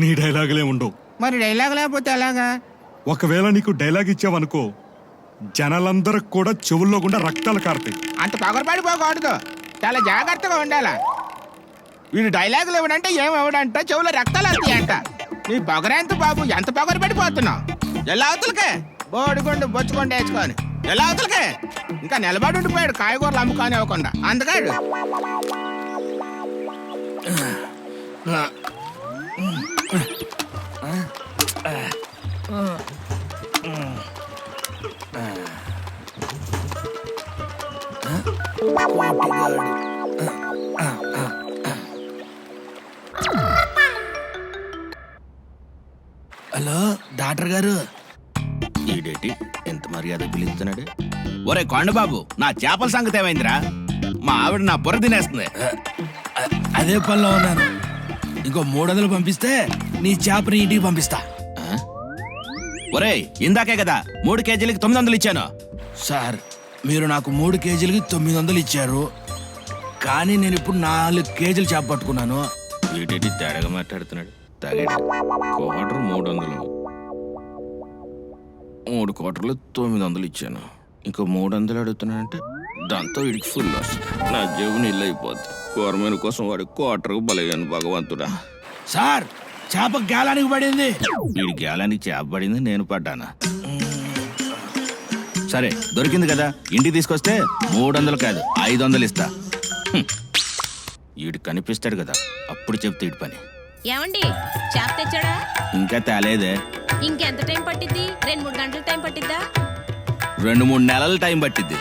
నీ డైలాగులే ఉండవు. మరి డైలాగ్ లేకపోతే ఎలాగా? ఒకవేళ నీకు డైలాగ్ ఇచ్చావనుకో, జనాలందరికి కూడా చెవుల్లో గుండా రక్తాలు కారుతాయి. అంత పగరపడిపోకూడదు, చాలా జాగ్రత్తగా ఉండాలా. వీడు డైలాగులు ఇవ్వడంటే ఏమివ్వడంట, చెవులో రక్తాలు వస్తాయంట. నీ పొగరెంత బాబు, ఎంత పొగరు పడిపోతున్నావు? ఎలా అవతలకే బోడిగుండు బొచ్చుకొండ వేసుకొని ఎలా అవతలకే? ఇంకా నిలబడి ఉండిపోయాడు కాయగూరలు అమ్ముకొని ఇవ్వకుండా అందుకాడు. హలో డాక్టర్ గారు. ఈడేటి ఎంత మర్యాద పిలుస్తున్నాడు? ఒరే కొండబాబు, నా చేపల సంగతి ఏమైందిరా? మా ఆవిడ నా బుర్ర తినేస్తుంది. అదే పనిలో ఉన్నాను. ఇంకో 300 పంపిస్తే నీ చేపని ఇంటికి పంపిస్తా. ఒరే, ఇందాకే కదా 3 కేజీలకి 900 ఇచ్చాను. సార్, మీరు నాకు 3 కేజీలకి 900 ఇచ్చారు, కానీ నేను ఇప్పుడు 4 కేజీలు చేప పట్టుకున్నాను. వీటి తేడాగా మాట్లాడుతున్నాడు. క్వార్టర్ 300, 3 క్వార్టర్లు 900 ఇచ్చాను. ఇంకో 300 అడుగుతున్నానంటే దాంతో వీడికి ఫుల్ లాస్. నా జేబు నీళ్ళు అయిపోద్ది. కూరమైన కోసం వాడి క్వార్టర్కు బలయ్యాను భగవంతుడా. సార్, చేప గేలానికి పడింది. వీడి గేలానికి చేప పడింది, నేను పడ్డానా? సరే, దొరికింది కదా, ఇంటికి తీసుకొస్తే 300 కాదు 500 ఇస్తా. వీడు కనిపిస్తాడు కదా, అప్పుడు చెప్తే ఇటు పని. ఏమండి, చేప తెచ్చాడా? ఇంకా తేలేదే. ఇంకెంత టైం పట్టిద్ది? 2-3 గంటల టైం పట్టిద్దా? 2-3 నెలల టైం పట్టిద్ది.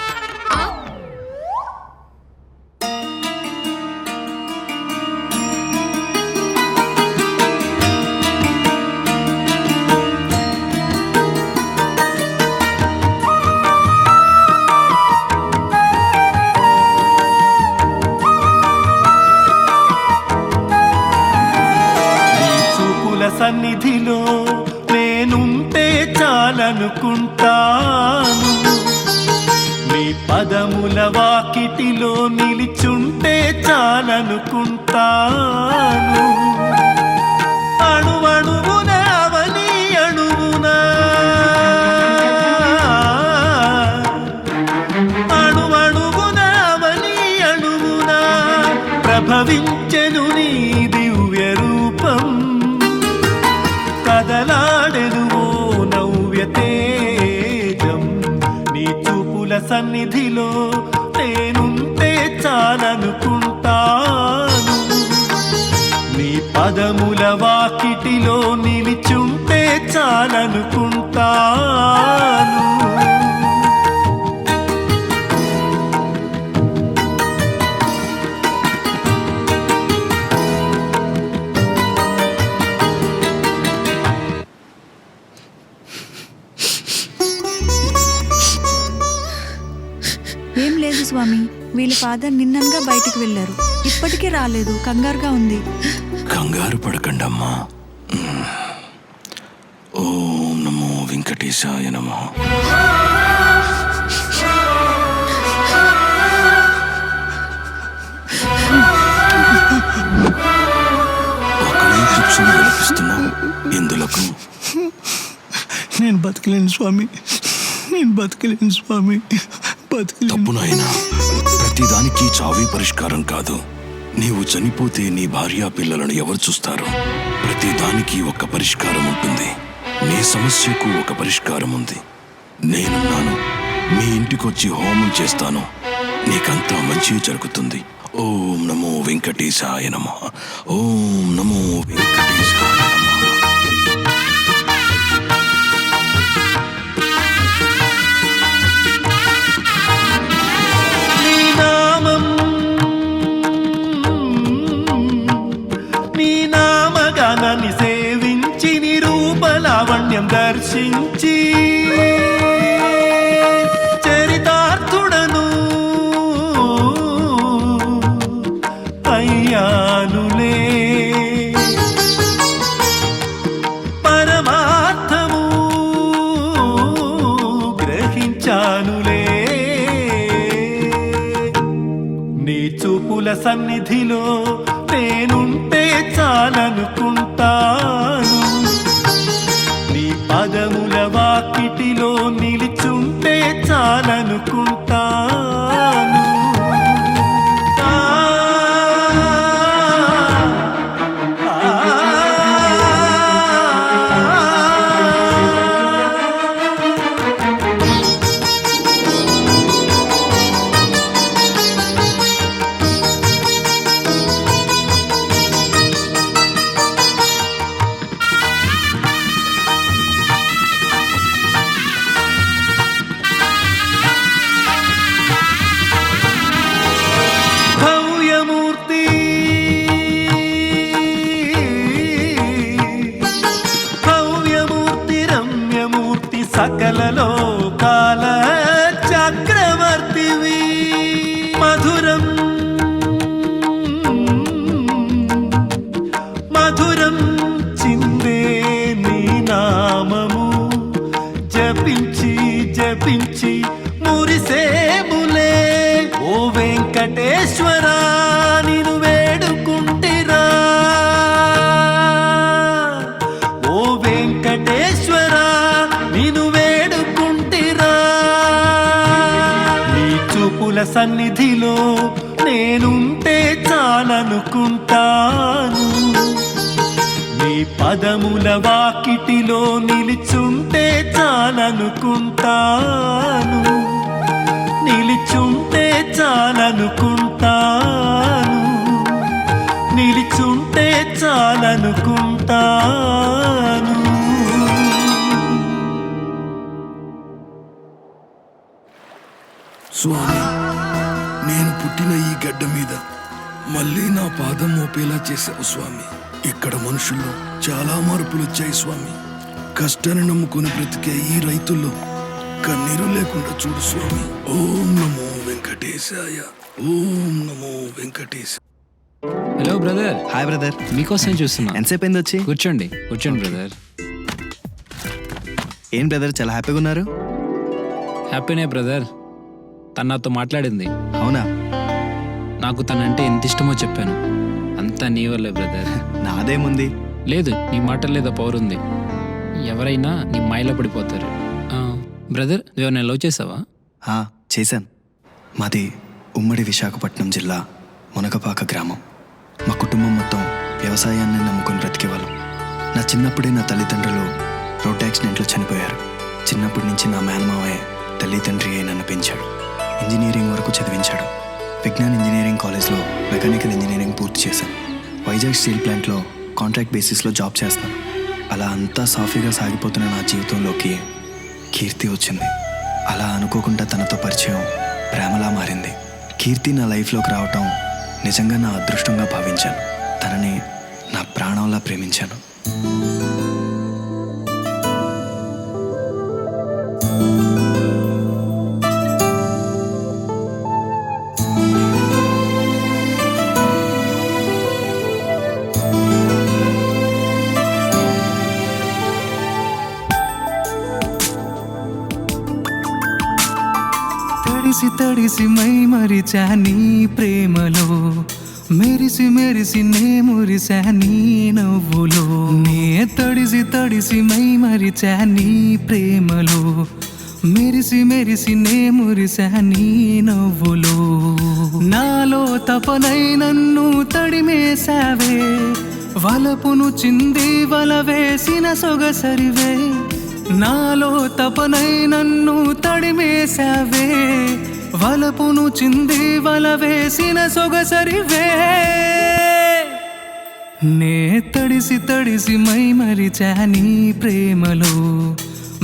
సన్నిధిలో నేనుంటే చాలనుకుంటాను, నీ పదముల వాకిటిలో నిలిచుంటే చాలనుకుంటాను. అణువణువున అవని అణువున, అణువణువున అవని అణువున ప్రభవించెను నీ దివ్య రూపం. కదలాడెను ఓ నవ్య తేజం, నీ చూపుల సన్నిధిలో నేనుంటే చాలనుకుంటాను, నీ పదముల వాకిటిలో నిలిచుంటే చాలనుకుంటాను. ఏం లేదు స్వామి, వీళ్ళ ఫాదర్ నిన్నగా బయటికి వెళ్ళారు, ఇప్పటికీ రాలేదు. కంగారుగా ఉంది. కంగారు పడకండమ్మా. ఓం నమో వెంకటేశాయ నమః. ఒకరే కూర్చొని విలపిస్తున్నావు, ఎందులకు? నేను బతకలేను స్వామి, నేను బతకలేను స్వామి, తప్పు నాయనా. ప్రతిదానికి చావే పరిష్కారం కాదు. నీవు చనిపోతే నీ భార్యా పిల్లలను ఎవరు చూస్తారు? ప్రతిదానికి ఒక పరిష్కారం ఉంటుంది. నీ సమస్యకు ఒక పరిష్కారం ఉంది. నేనున్నాను. మీ ఇంటికొచ్చి హోమం చేస్తాను, నీకంతా మంచి జరుగుతుంది. ఓం నమో వెంకటేశాయ నమః. ఓం నమో వెంకటేశాయ నమః. నీ సేవించి నీ రూపలావణ్యం దర్శించి చరితార్థుడను అయ్యానులే. పరమార్థము సన్నిధిలో నేనుంటే చాలనుకుంటాను. నీ పదముల వాకిటిలో నిలిచుంటే చాలనుకుంటాను. భవ్యమూర్తి భవ్యమూర్తి రమ్యమూర్తి సకల లోకాల చక్రవర్తివి. మధురం మధురం చిందే నీ నామము జపించి జపించి మురిసేములే. ఓ వెంకటేశ్వర నిన్ను వేడుకుంటిరా, ఓ వెంకటేశ్వర నిన్ను వేడుకుంటిరా. నీ చూపుల సన్నిధిలో నేనుంటే చాలనుకుంటాను. నీ పదముల వాకిటిలో నిలిచుంటే చాలనుకుంటాను. నిలిచుంటే చాలనుకుంటాను. నిలిచుంటే చాలనుకుంటాను. స్వామి, నేను పుట్టిన ఈ గడ్డ మీద మళ్ళీ నా పాదం మోపేలా చేశావు స్వామి. ఇక్కడ మనుషుల్లో చాలా మార్పులు వచ్చాయి స్వామి. కష్టాన్ని నమ్ముకుని బ్రతికే ఈ రైతుల్లో కన్నీరు లేకుండా చూడు స్వామి. ఓం నమో వెంకటేశాయ, ఓం నమో Venkatesha. Hello brother. Hi brother. మీకోసం చూస్తున్నా. ఎంతసేపు అయింది వచ్చి? కూర్చోండి కూర్చోండి బ్రదర్. ఏం బ్రదర్ చాలా హ్యాపీగా ఉన్నారు? హ్యాపీనే బ్రదర్. తను నాతో మాట్లాడింది. అవునా? నాకు తనంటే ఎంత ఇష్టమో చెప్పాను. అంతా నీ వల్లే బ్రదర్. నాదేముంది? లేదు, నీ మాటలేదో పవర్ ఉంది. ఎవరైనా నీ మాయలో పడిపోతారు. బ్రదర్, నువ్వు లవ్ చేసావా? చేశాను. మాది ఉమ్మడి విశాఖపట్నం జిల్లా మునగపాక గ్రామం. మా కుటుంబం మొత్తం వ్యవసాయాన్ని నమ్ముకొని బ్రతికేవాళ్ళం. నా చిన్నప్పుడే నా తల్లిదండ్రులు రోడ్ యాక్సిడెంట్లో చనిపోయారు. చిన్నప్పటి నుంచి నా మేనమావే తల్లిదండ్రి అయి నన్ను పెంచాడు. ఇంజనీరింగ్ వరకు చదివించాడు. విజ్ఞాన్ ఇంజనీరింగ్ కాలేజ్లో మెకానికల్ ఇంజనీరింగ్ పూర్తి చేశాను. వైజాగ్ స్టీల్ ప్లాంట్లో కాంట్రాక్ట్ బేసిస్లో జాబ్ చేస్తాను. అలా అంతా సాఫీగా సాగిపోతున్న నా జీవితంలోకి కీర్తి వచ్చింది. అలా అనుకోకుండా తనతో పరిచయం ప్రేమలా మారింది. కీర్తి నా లైఫ్లోకి రావటం నిజంగా నా అదృష్టంగా భావించాను. తనని నా ప్రాణంలా ప్రేమించాను. తడిసి తడిసి మై మరిచా నీ ప్రేమలో, మెరిసి మెరిసి నే మురిసా నీ నవ్వులో. నే తడిసి తడిసి మై మరిచా నీ ప్రేమలో, మెరిసి మెరిసి నే మురిసా నీ నవ్వులో. నాలో తపనై నన్ను తడిమేశావే, వలపును చింది వల వేసిన సొగసరివే. నాలో తపనై నన్ను తడిమేశావే, వలపును చింది వల వేసిన సొగసరివే. నే తడిసి తడిసి మై మరిచా నీ ప్రేమలో,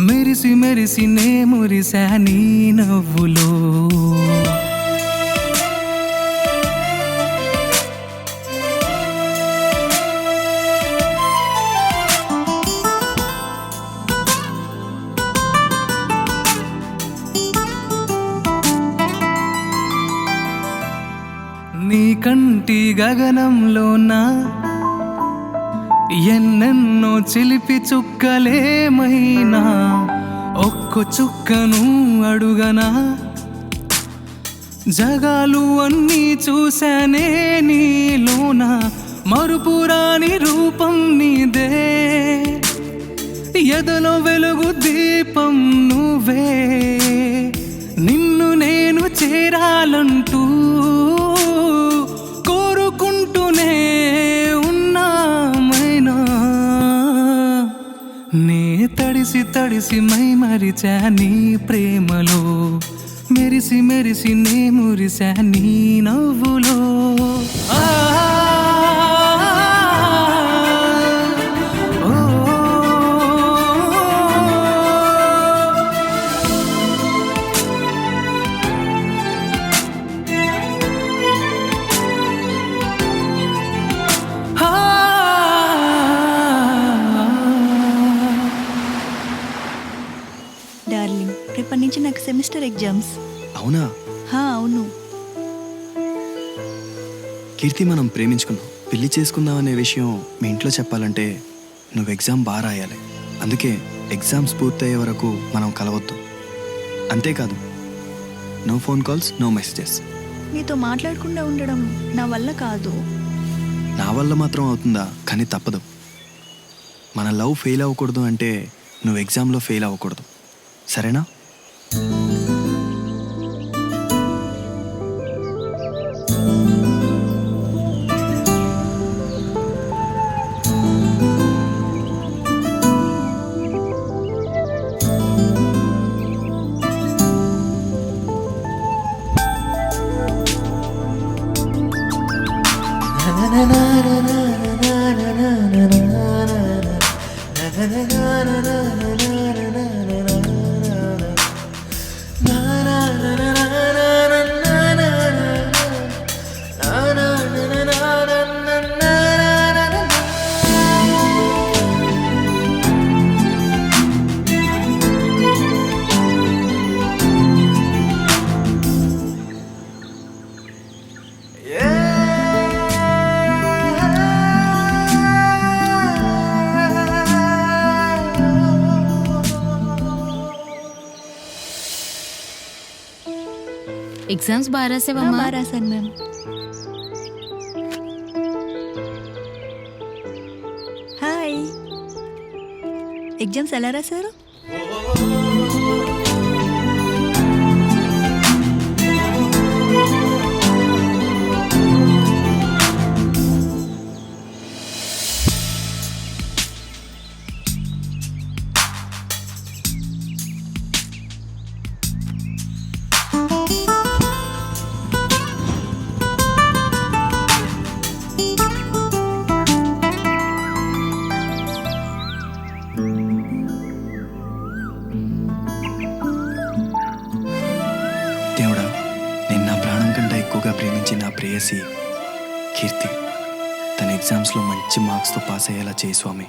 మెరిసి మెరిసి నే మురిసా నీ నవ్వులో. నీ కంటి గగనంలోనా ఎన్నెన్నో చిలిపి చుక్కలేమైనా, ఒక్క చుక్కను అడుగనా జగాలు అన్నీ చూశానే నీలోన, మరుపురాని రూపం నీదే, ఎదలో వెలుగు దీపం నువ్వే, నిన్ను నేను చేరాలంటూ కోరుకుంటూనే ఉన్నామైనా, నే తడిసి తడిసి మై మరిచా నీ ప్రేమలో, మెరిసి మెరిసి నే మురిసా నీ నవ్వులో. డార్లింగ్, రేపటి నుంచి నాకు సెమిస్టర్ ఎగ్జామ్స్. అవునా? అవును. కీర్తి, మనం ప్రేమించుకున్నాం, పెళ్లి చేసుకుందాం అనే విషయం మీ ఇంట్లో చెప్పాలంటే నువ్వు ఎగ్జామ్ బాగా రాయాలి. అందుకే ఎగ్జామ్స్ పూర్తయ్యే వరకు మనం కలవద్దు. అంతేకాదు, no phone calls, no messages. నీతో మాట్లాడకుండా ఉండడం నా వల్ల కాదు. నా వల్ల మాత్రం అవుతుందా? కానీ తప్పదు. మన లవ్ ఫెయిల్ అవ్వకూడదు అంటే నువ్వు ఎగ్జామ్లో ఫెయిల్ అవ్వకూడదు, సరేనా? ఎగ్జామ్స్ బాగా రాసావమ్మా? బాగా రాశాను మ్యామ్. హాయ్, ఎగ్జామ్స్ ఎలా రాశారు? దేవుడా, నేను నా ప్రాణం కంటే ఎక్కువగా ప్రేమించి నా ప్రేయసి కీర్తి తన ఎగ్జామ్స్లో మంచి మార్క్స్తో పాస్ అయ్యేలా చేయి స్వామి.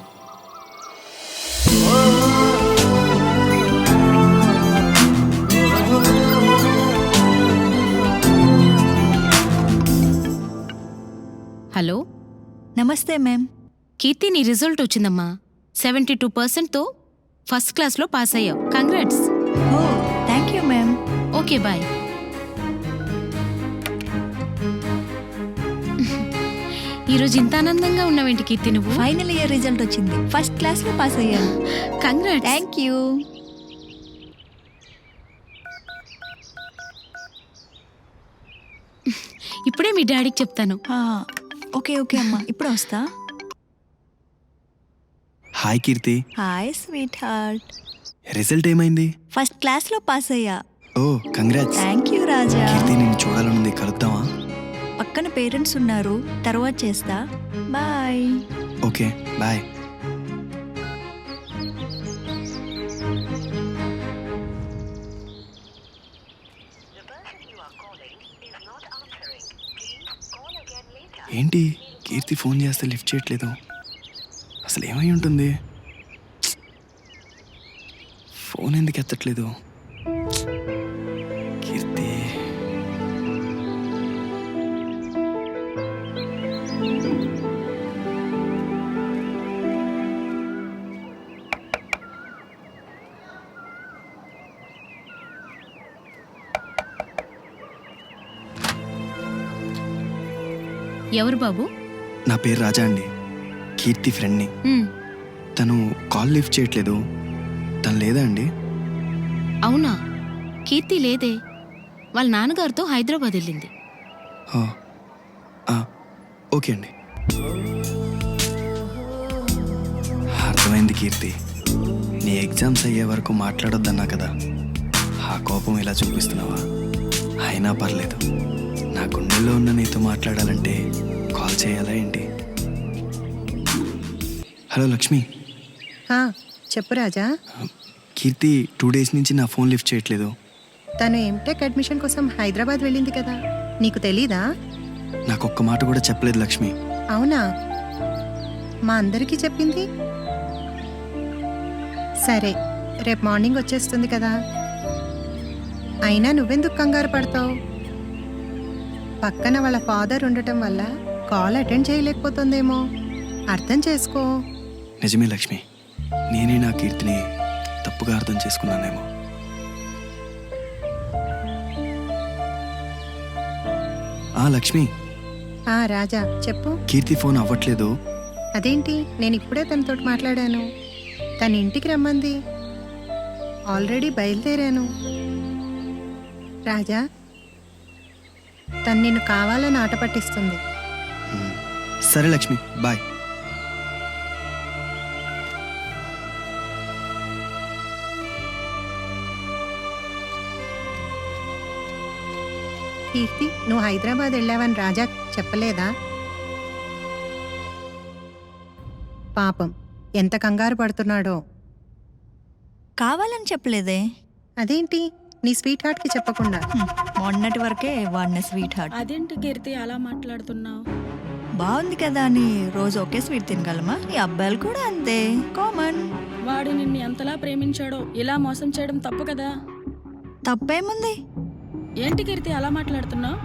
హలో, నమస్తే మ్యామ్. కీర్తి, నీ రిజల్ట్ వచ్చిందమ్మా. 72%తో ఫస్ట్ క్లాస్లో పాస్ అయ్యావు. Congrats. Oh, thank you ma'am. Okay, bye. ఈరోజు ఇంత ఆనందంగా ఉన్నావేంటి కీర్తి నువ్వు? ఫైనల్ ఇయర్ రిజల్ట్ వచ్చింది, ఫస్ట్ క్లాస్లో పాస్ అయ్యాను. కంగ్రాట్స్. Thank you. ఇప్పుడే మీ డాడీకి చెప్తాను. ఓకే ఓకే అమ్మా, ఇప్పుడే వస్తా. Hi Keerthi. Hi sweetheart. Result ఏమైంది? ఫస్ట్ క్లాస్లో పాస్ అయ్యా. Oh, congrats. Thank you Raja. Keerthi, నేను చూడాలనుంది, కలుద్దామా? పక్కన పేరెంట్స్ ఉన్నారు, తర్వాత చేస్తా. బాయ్. Okay, bye. ఏంటి, కీర్తి ఫోన్ చేస్తే లిఫ్ట్ చేయట్లేదు? అసలు ఏమై ఉంటుంది? ఫోన్ ఎందుకు ఎత్తట్లేదు? కీర్తి. ఎవరు బాబు? నా పేరు రాజా అండి, కీర్తి ఫ్రెండ్ని. ఉమ్, తను కాల్ లిఫ్ట్ చేయట్లేదు. తను లేదా అండి? అవునా? కీర్తి లేదే, వాళ్ళ నాన్నగారితో హైదరాబాద్ వెళ్ళింది. ఆ, ఆ, ఓకే అండి. అర్థమైంది కీర్తి, నీ ఎగ్జామ్స్ అయ్యే వరకు మాట్లాడొద్దన్నా కదా, ఆ కోపం ఇలా చూపిస్తున్నావా? అయినా పర్లేదు, నా గుండెల్లో ఉన్న నీతో మాట్లాడాలంటే కాల్ చేయాలా ఏంటి? హలో లక్ష్మి. ఆ, చెప్పు రాజా. కీర్తి 2 days నుంచి నా ఫోన్ లిఫ్ట్ చేయట్లేదు. తను ఎంటెక్ అడ్మిషన్ కోసం హైదరాబాద్ వెళ్ళింది కదా, నీకు తెలీదా? నాకు ఒక్క మాట కూడా చెప్పలేదు లక్ష్మి. అవునా? మా అందరికీ చెప్పింది. సరే, రేపు మార్నింగ్ వచ్చేస్తుంది కదా. అయినా నువ్వెందుకు కంగారు పడతావు? పక్కన వాళ్ళ ఫాదర్ ఉండటం వల్ల కాల్ అటెండ్ చేయలేకపోతుందేమో, అర్థం చేసుకో. నిజమే లక్ష్మి, నేనే నా కీర్తిని తప్పుగా అర్థం చేసుకున్నానేమో. లక్ష్మి. రాజా చెప్పు. కీర్తి ఫోన్ అవ్వట్లేదు. అదేంటి, నేను ఇప్పుడే తనతోటి మాట్లాడాను. తన ఇంటికి రమ్మంది, ఆల్రెడీ బయలుదేరాను. రాజా, తను నిన్ను కావాలని ఆట పట్టిస్తుంది. సరే లక్ష్మి, బాయ్. కీర్తి, నువ్వు హైదరాబాద్ వెళ్ళావని రాజా చెప్పలేదా? పాపం ఎంత కంగారు పడుతున్నాడో. కావాలని చెప్పలేదే. అదేంటి, నీ స్వీట్ హార్ట్కి చెప్పకుండా? మొన్నటి వరకే వాడిన స్వీట్ హార్ట్. అదేంటి కీర్తి అలా మాట్లాడుతున్నావు? బాగుంది కదా అని రోజు ఒకే స్వీట్ తినగలమా? ఈ అబ్బాయిలు కూడా అంతే, కామన్. వాడు నిన్ను ఎంతలా ప్రేమించాడో ఇలా మోసం చేయడం తప్పు కదా. తప్పేముంది? ఏంటి కీర్తి అలా మాట్లాడుతున్నావు?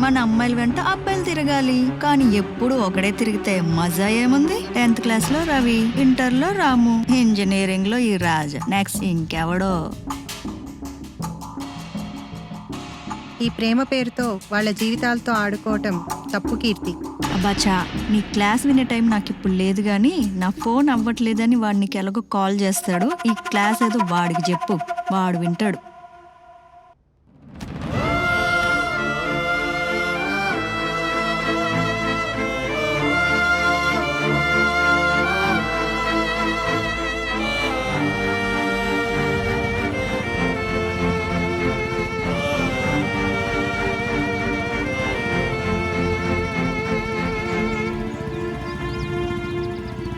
మన అమ్మాయిల వెంట అబ్బాయిలు తిరగాలి, కానీ ఎప్పుడు ఒకడే తిరిగితే మజా ఏముంది? 10th క్లాస్లో రవి, ఇంటర్లో రాము, ఇంజనీరింగ్లో ఈ రాజా, నెక్స్ట్ ఇంకెవడో. ఈ ప్రేమ పేరుతో వాళ్ళ జీవితాలతో ఆడుకోవటం తప్పు కీర్తి. అబ్బాచా, నీ క్లాస్ వినే టైం నాకు ఇప్పుడు లేదు, కానీ నా ఫోన్ అవ్వట్లేదని వాడు నీకు ఎలాగో కాల్ చేస్తాడు. ఈ క్లాస్ ఏదో వాడికి చెప్పు, వాడు వింటాడు.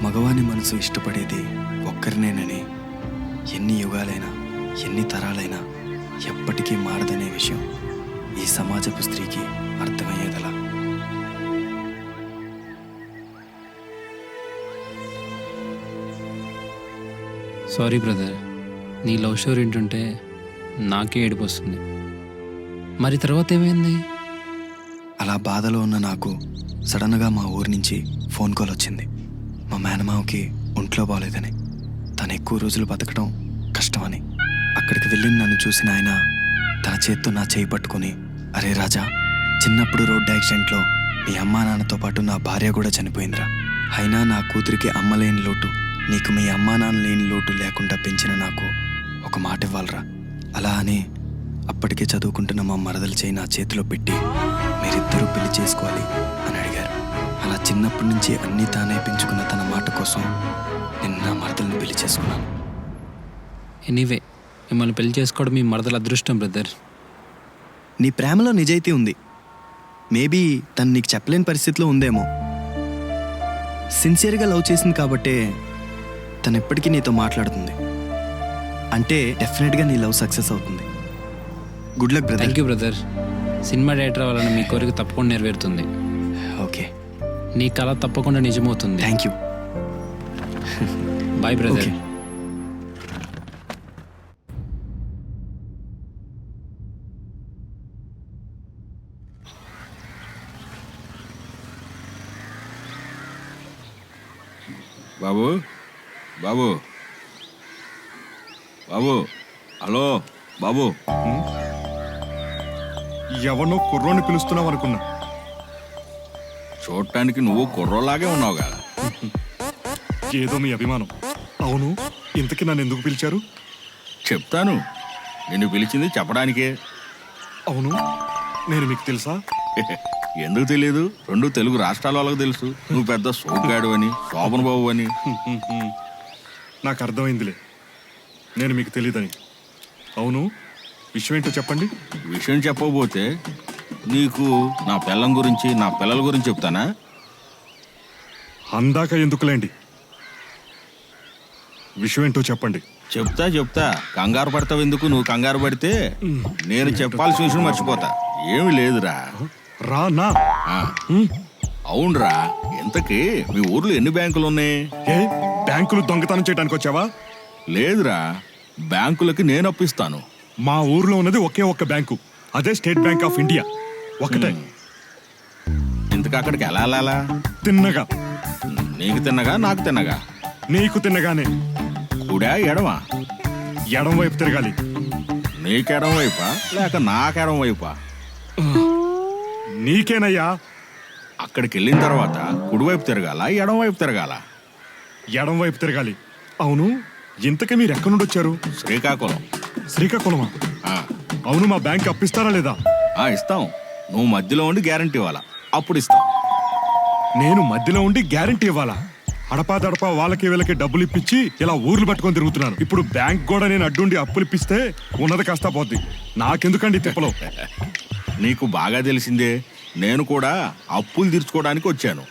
మగవాని మనసు ఇష్టపడేది ఒక్కరినేనని ఎన్ని యుగాలైనా ఎన్ని తరాలైనా ఎప్పటికీ మారదనే విషయం ఈ సమాజపు స్త్రీకి అర్థమయ్యేదలా. సారీ బ్రదర్, నీ లవ్ స్టోరీ వింటుంటే నాకే ఏడుపు వస్తుంది. మరి తర్వాత ఏమైంది? అలా బాధలో ఉన్న నాకు సడన్గా మా ఊరి నుంచి ఫోన్ కాల్ వచ్చింది. మా మేనమావకి ఒంట్లో బాగోలేదని, తను ఎక్కువ రోజులు బతకడం కష్టమని. అక్కడికి వెళ్ళి నన్ను చూసిన ఆయన తన చేత్తో నా చేయి పట్టుకుని, అరే రాజా, చిన్నప్పుడు రోడ్డు యాక్సిడెంట్లో మీ అమ్మా నాన్నతో పాటు నా భార్య కూడా చనిపోయిందిరా. అయినా నా కూతురికి అమ్మ లేని లోటు, నీకు మీ అమ్మా నాన్న లేని లోటు లేకుండా పెంచిన నాకు ఒక మాట ఇవ్వాలరా. అలా అని అప్పటికే చదువుకుంటున్న మా మరదలు చేయి నా చేతిలో పెట్టి, మీరిద్దరూ పెళ్లి చేసుకోవాలి అని అడిగారు. అలా చిన్నప్పటి నుంచి అన్నీ తానే పెంచుకున్న తన మాట కోసం నేను నా మరదల్ని పెళ్లి చేసుకున్నాను. ఎనీవే, మిమ్మల్ని పెళ్లి చేసుకోవడం మీ మరదల అదృష్టం బ్రదర్. నీ ప్రేమలో నిజాయితీ ఉంది. మేబీ తను నీకు చెప్పలేని పరిస్థితిలో ఉందేమో. సిన్సియర్గా లవ్ చేసింది కాబట్టే తను ఎప్పటికీ నీతో మాట్లాడుతుంది. అంటే డెఫినెట్గా నీ లవ్ సక్సెస్ అవుతుంది. Good luck brother. Thank you brother. Cinema director అవ్వాలని మీ కోరిక తప్పకుండా నెరవేరుతుంది. ఓకే, నీ కళ తప్పకుండా నిజమవుతుంది. Thank you. Bye brother. బాబు బాబు బాబు, హలో బాబు. ఎవరినో కుర్రోని పిలుస్తున్నావు అనుకున్నా. చూడటానికి నువ్వు కుర్రోలాగే ఉన్నావు కదా. ఏదో మీ అభిమానం. అవును, ఇంతకీ నన్ను ఎందుకు పిలిచారు? చెప్తాను. నిన్ను పిలిచింది చెప్పడానికే. అవును, నేను మీకు తెలుసా? ఎందుకు తెలియదు? 2 తెలుగు రాష్ట్రాల వాళ్ళకి తెలుసు. నువ్వు పెద్ద సోగ్గాడు అని, శోభన్ బాబు అని. నాకు అర్థమైందిలే, నేను మీకు తెలియదని. అవును, విషయం ఏంటో చెప్పండి. విషయం చెప్పబోతే నీకు నా పిల్లం గురించి, నా పిల్లల గురించి చెప్తానా? అందాక ఎందుకులేండి, విషయం ఏంటో చెప్పండి. చెప్తా. కంగారు పడతావు ఎందుకు? నువ్వు కంగారు పడితే నేను చెప్పాల్సిన విషయం మర్చిపోతా. ఏమి లేదురా. రా నా. అవునరా, ఇంతకీ మీ ఊర్లో ఎన్ని బ్యాంకులు ఉన్నాయి? బ్యాంకులు దొంగతనం చేయడానికి వచ్చావా? లేదురా, బ్యాంకులకి నేను అప్పిస్తాను. మా ఊర్లో ఉన్నది ఒకే ఒక్క బ్యాంకు, అదే స్టేట్ బ్యాంక్ ఆఫ్ ఇండియా. ఒకటే. ఇంతకు అక్కడికి ఎలా? తిన్నగా. నీకు తిన్నగా, నాకు తిన్నగా? నీకు తిన్నగానే. కుడా ఎడమా? ఎడం వైపు తిరగాలి. నీకెడం వైపా లేక నాకెడం వైపా? నీకేనయ్యా. అక్కడికి వెళ్ళిన తర్వాత కుడివైపు తిరగాల, ఎడం వైపు తిరగాల? ఎడం వైపు తిరగాలి. అవును, ఇంతకీ మీరు ఎక్కడి నుండి వచ్చారు? శ్రీకాకుళం. శ్రీకాకుళమా? అవును, మా బ్యాంక్ అప్పిస్తారా లేదా? ఇస్తాం. నువ్వు మధ్యలో ఉండి గ్యారంటీ ఇవ్వాలా, అప్పుడు ఇస్తాం. నేను మధ్యలో ఉండి గ్యారంటీ ఇవ్వాలా? అడపా వాళ్ళకి వీళ్ళకి డబ్బులు ఇప్పించి ఇలా ఊర్లు పట్టుకొని తిరుగుతున్నాను. ఇప్పుడు బ్యాంక్ కూడా నేను అడ్డుండి అప్పులు ఇప్పిస్తే ఉన్నది కాస్త పోద్ది. నాకెందుకండి తిప్పలో? నీకు బాగా తెలిసిందే, నేను కూడా అప్పులు తీర్చుకోవడానికి వచ్చాను.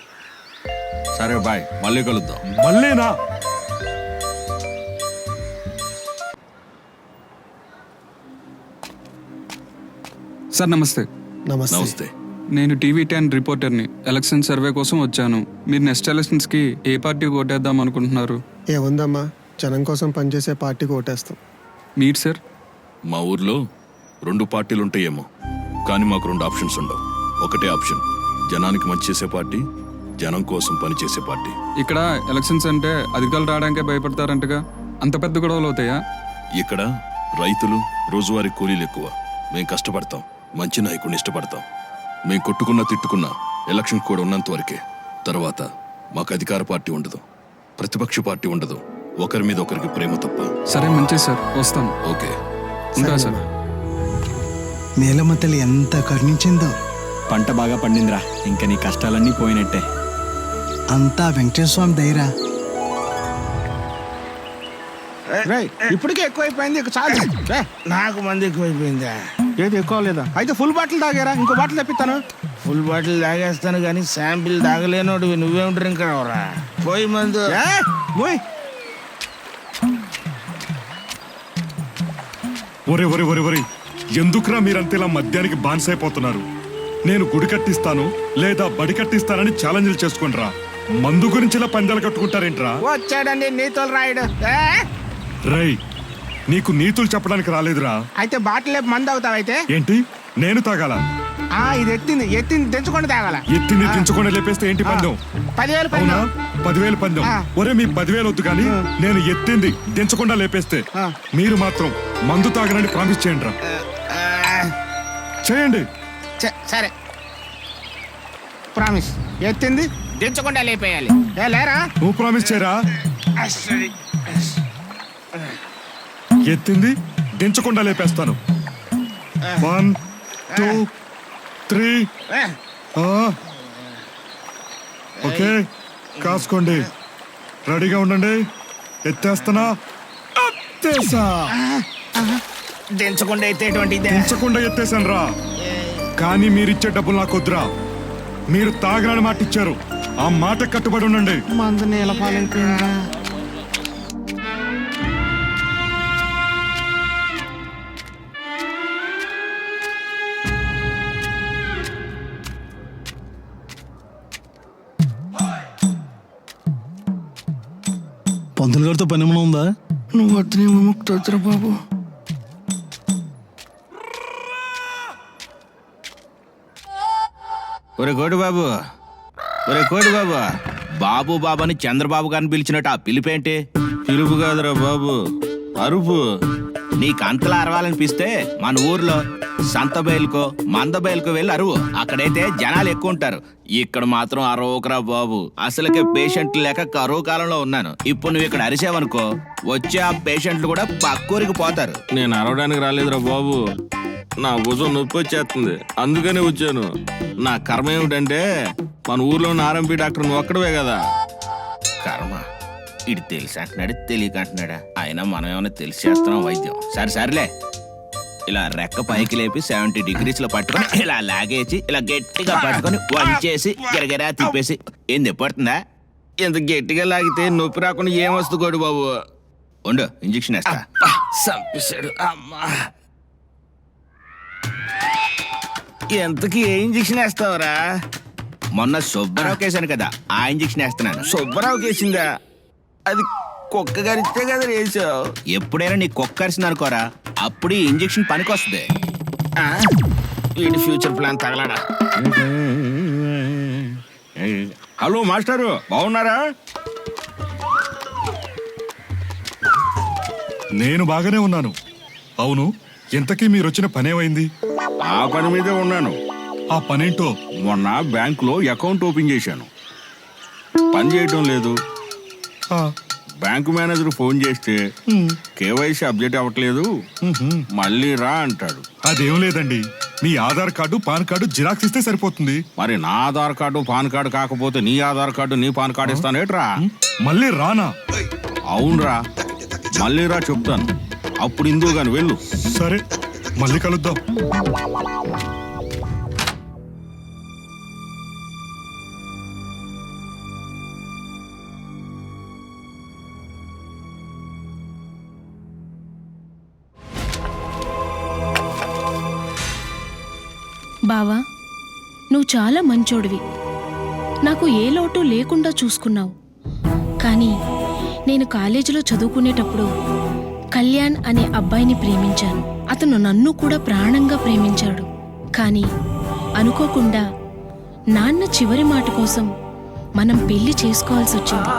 సరే బాయ్, మళ్ళీ కలుద్దాం. మళ్ళీనా? సార్ నమస్తే. నమస్తే. నేను TV10 రిపోర్టర్ని. ఎలక్షన్ సర్వే కోసం వచ్చాను. మీరు నెక్స్ట్ ఎలక్షన్స్కి ఏ పార్టీ ఓటేద్దాం అనుకుంటున్నారు? ఏముందమ్మా, జనం కోసం పనిచేసే పార్టీకి ఓటేస్తాం. మీరు సార్? మా ఊర్లో 2 పార్టీలు ఉంటాయేమో, కానీ మాకు 2 ఆప్షన్స్ ఉండవు. ఒకటే ఆప్షన్, జనానికి మంచి చేసే పార్టీ, జనం కోసం పనిచేసే పార్టీ. ఇక్కడ ఎలక్షన్స్ అంటే అధికారులు రావడానికే భయపడతారంటగా, అంత పెద్ద గొడవలు అవుతాయా? ఇక్కడ రైతులు, రోజువారీ కూలీలు ఎక్కువ. మేం కష్టపడతాం, మంచి నాయకుడిని ఇష్టపడతాం. మేం కొట్టుకున్నా తిట్టుకున్నా ఎలక్షన్ కూడా ఉన్నంత వరకే. తర్వాత మాకు అధికార పార్టీ ఉండదు, ప్రతిపక్ష పార్టీ ఉండదు. ఒకరి మీద ఒకరికి ప్రేమ తప్ప. సరే, మంచిది సార్, వస్తాను. ఓకే, ఉంటా సార్. నేలమ్మ తల్లి ఎంత కరుణించిందో. పంట బాగా పండిందిరా, ఇంకా నీ కష్టాలన్నీ పోయినట్టే. అంతా వెంకటేశ్వర స్వామి దయరా. ఇప్పటికే ఎక్కువైపోయింది, ఇక చాలు. నాకు మంది ఎక్కువైపోయిందా? ఏది ఎక్కువ లేదా? అయితే ఫుల్ బాటిల్ తాగారా? ఇంకో బాటిల్ తెప్పిస్తాను. ఫుల్ బాటిల్ తాగేస్తాను కానీ శాంపిల్ తాగలేనోడు నువ్వేం డ్రింక్ రావరా? పోయి మందు. ఒరే, ఎందుకురా మీరంతా ఇలా మద్యానికి బాన్సైపోతున్నారు? నేను గుడి కట్టిస్తాను లేదా బడి కట్టిస్తానని ఛాలెంజ్లు చేసుకుంటారా? మందు గురించి ఇలా పందాలు కట్టుకుంటారేంట్రా? వచ్చాడండి నీతులు రాయుడు. రై, నీకు నీతులు చెప్పడానికి రాలేదురా. అయితే బాటిల్ మందు అవుతావైతే ఏంటి? నేను తాగాల? ఇది ఎత్తింది తెంచుకొని తాగాల. ఎత్తింది తెంచుకొని లేపేస్తే ఏంటి పందెం? 10,000 అవునా? 10,000 పందెం. ఒరే, మీ 10,000 వద్దు కానీ నేను ఎత్తింది తెంచకుండా లేపేస్తే మీరు మాత్రం మందు తాగనని ప్రామిస్ చేయండి రా. చేయండి. సరే, ప్రామిస్. ఎత్తింది దించకుండా లేపేయాలి. లేరా? నువ్వు ప్రామిస్ చేయరా? ఎత్తింది దించకుండా లేపేస్తాను. 1 2 3. ఓకే, కాసుకోండి. రెడీగా ఉండండి. ఎత్తేస్తానా? దించకుండా ఎత్తేసాను రా. కానీ మీరిచ్చే డబ్బులు నాకు వద్దురా. మీరు తాగరాని మాట ఇచ్చారు, ఆ మాట కట్టుబడి ఉండండి. మందు నీళ్ళ పాలైపోయిందా? పంతులు గారితో పని ఏమైనా ఉందా? నువ్వు వద్దు ముక్తరా బాబు. ఒరే కోటి బాబు, బాబు బాబు అని చంద్రబాబు గారిని పిలిచినట్టు ఆ పిలిపేంటి? పిలుపు కాదురా బాబు, అరుపు. నీకు అంతలా అరవాలనిపిస్తే మన ఊర్లో సంత బయలుకో మంద బయలుకో వెళ్ళి అరువు. అక్కడైతే జనాలు ఎక్కువ ఉంటారు. ఇక్కడ మాత్రం అరవకురా బాబు. అసలుకే పేషెంట్లు లేక కరువు కాలంలో ఉన్నాను. ఇప్పుడు నువ్వు ఇక్కడ అరిసావనుకో వచ్చే ఆ పేషెంట్లు కూడా పక్కూరికి పోతారు. నేను అరవడానికి రాలేదురా బాబు, నా భుజం నొప్పి వచ్చేస్తుంది, అందుకనే వచ్చాను. నా కర్మ ఏమిటంటే మన ఊర్లో ఉన్న ఆర్ఎంపీ డాక్టర్ నువ్వు ఒక్కడవే కదా. కర్మ ఇటు తెలిసి అంటున్నాడు, తెలియక అంటున్నాడా? అయినా మనం ఏమైనా తెలిసి చేస్తున్నాం వైద్యం. సరేలే, ఇలా రెక్క పైకి లేపి 70 degrees లో పట్టుకొని ఇలా లాగేసి ఇలా గట్టిగా పట్టుకొని వంచేసి గిరగిరా తిప్పేసి. ఏంది పడుతుందా? ఎంత గట్టిగా లాగితే నొప్పి రాకుండా ఏమొస్తుంది గోడు బాబు. ఉండు, ఇంజక్షన్ వేస్తా. చంపేశాడు అమ్మా. ఎంతకి ఏ ఇంజక్షన్ వేస్తావురా? మొన్న సుబ్బారావుకి వేసాను కదా, ఆ ఇంజక్షన్ వేస్తున్నాను. సుబ్బారావుకి వేసిందా? అది కుక్క కరిస్తే కదా వేసావు. ఎప్పుడైనా నీ కుక్క కరిసింది అనుకోరా, అప్పుడు ఈ ఇంజక్షన్ పనికొస్తుంది. వీడి ఫ్యూచర్ ప్లాన్ తగలడా. హలో మాస్టారు, బాగున్నారా? నేను బాగానే ఉన్నాను. అవును, ఇంతకీ మీరు వచ్చిన పనేమైంది? ఆ పని మీదే ఉన్నాను. ఆ పనేంటో? మొన్న బ్యాంకులో అకౌంట్ ఓపెన్ చేశాను, పని చేయటం లేదు. బ్యాంకు మేనేజర్ ఫోన్ చేస్తే కేవైసీ అప్డేట్ అవ్వట్లేదు, మళ్ళీ రా అంటాడు. అదేం లేదండి, మీ Aadhaar card PAN card xerox ఇస్తే సరిపోతుంది. మరి నా ఆధార్ కార్డు పాన్ కార్డు కాకపోతే నీ ఆధార్ కార్డు నీ పాన్ కార్డు ఇస్తానేట్రా? మళ్ళీ రానా? అవునరా, మళ్ళీ రా చెప్తాను, అప్పుడు ఇందుకు గాని వెళ్ళు. సరే, మళ్ళీ కలుద్దాం. బావా, నువ్వు చాలా మంచోడివి. నాకు ఏ లోటు లేకుండా చూసుకున్నావు. కానీ నేను కాలేజీలో చదువుకునేటప్పుడు కళ్యాణ్ అనే అబ్బాయిని ప్రేమించాను. అతను నన్ను కూడా ప్రాణంగా ప్రేమించాడు. కానీ అనుకోకుండా నాన్న చివరి మాట కోసం మనం పెళ్లి చేసుకోవాల్సి వచ్చింది.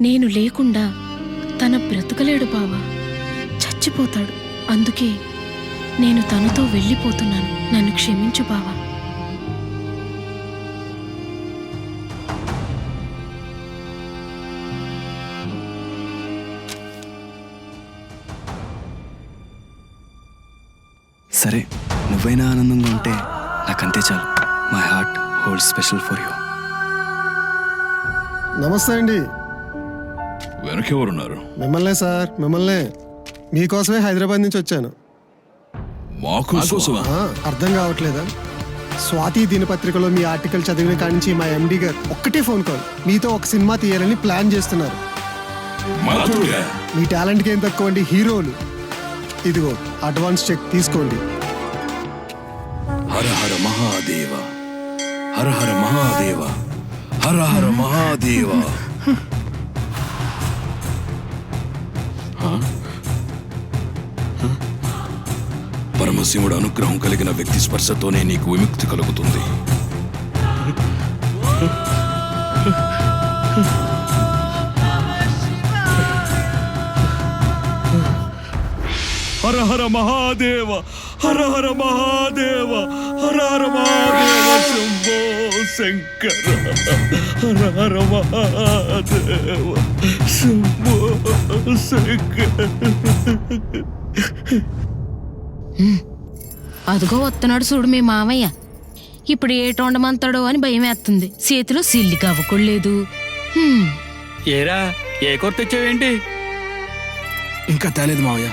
నేను లేకుండా తన బ్రతకలేడు బావా, చచ్చిపోతాడు. అందుకే నేను తనతో వెళ్ళిపోతున్నాను. నన్ను క్షమించు బావా. సరే, నువ్వైనా ఆనందంగా ఉంటే నాకంతే చాలు. My heart hold special for you. నమస్తే అండి. వెనకెవరున్నారు? మిమ్మల్నే సార్, మిమ్మల్నే. మీకోసమే హైదరాబాద్ నుంచి వచ్చాను. అర్థం కావట్లేదా? స్వాతి దినపత్రికలో మీ ఆర్టికల్ చదివిన కాడి నుంచి మా ఎండి గారు ఒక్కటే ఫోన్ కాల్, మీతో ఒక సినిమా తీయాలని ప్లాన్ చేస్తున్నారు. మీ టాలెంట్కి ఏం తక్కువ అండి, హీరోలు. ఇదిగో అడ్వాన్స్ చెక్ తీసుకోండి. హర హర మహాదేవ, హర హర మహాదేవ, హర హర మహాదేవ. పరమశివుడు అనుగ్రహం కలిగిన వ్యక్తి స్పర్శతోనే నీకు విముక్తి కలుగుతుంది. హర హర మహాదేవ, హర హర మహాదేవ, హర హర మహాదేవ, శంభో శంకర, హర హర మహాదేవ, శంభో శంకర. అదిగో వస్తున్నాడు చూడు మీ మామయ్య. ఇప్పుడు ఏటొండమంతాడో అని భయం వేస్తుంది. చేతిలో సిల్లి కవ్వకూడలేదు. ఏరా, ఏ కొత్త తెచ్చావేంటి? ఇంకా తేలేదు మావయ్య,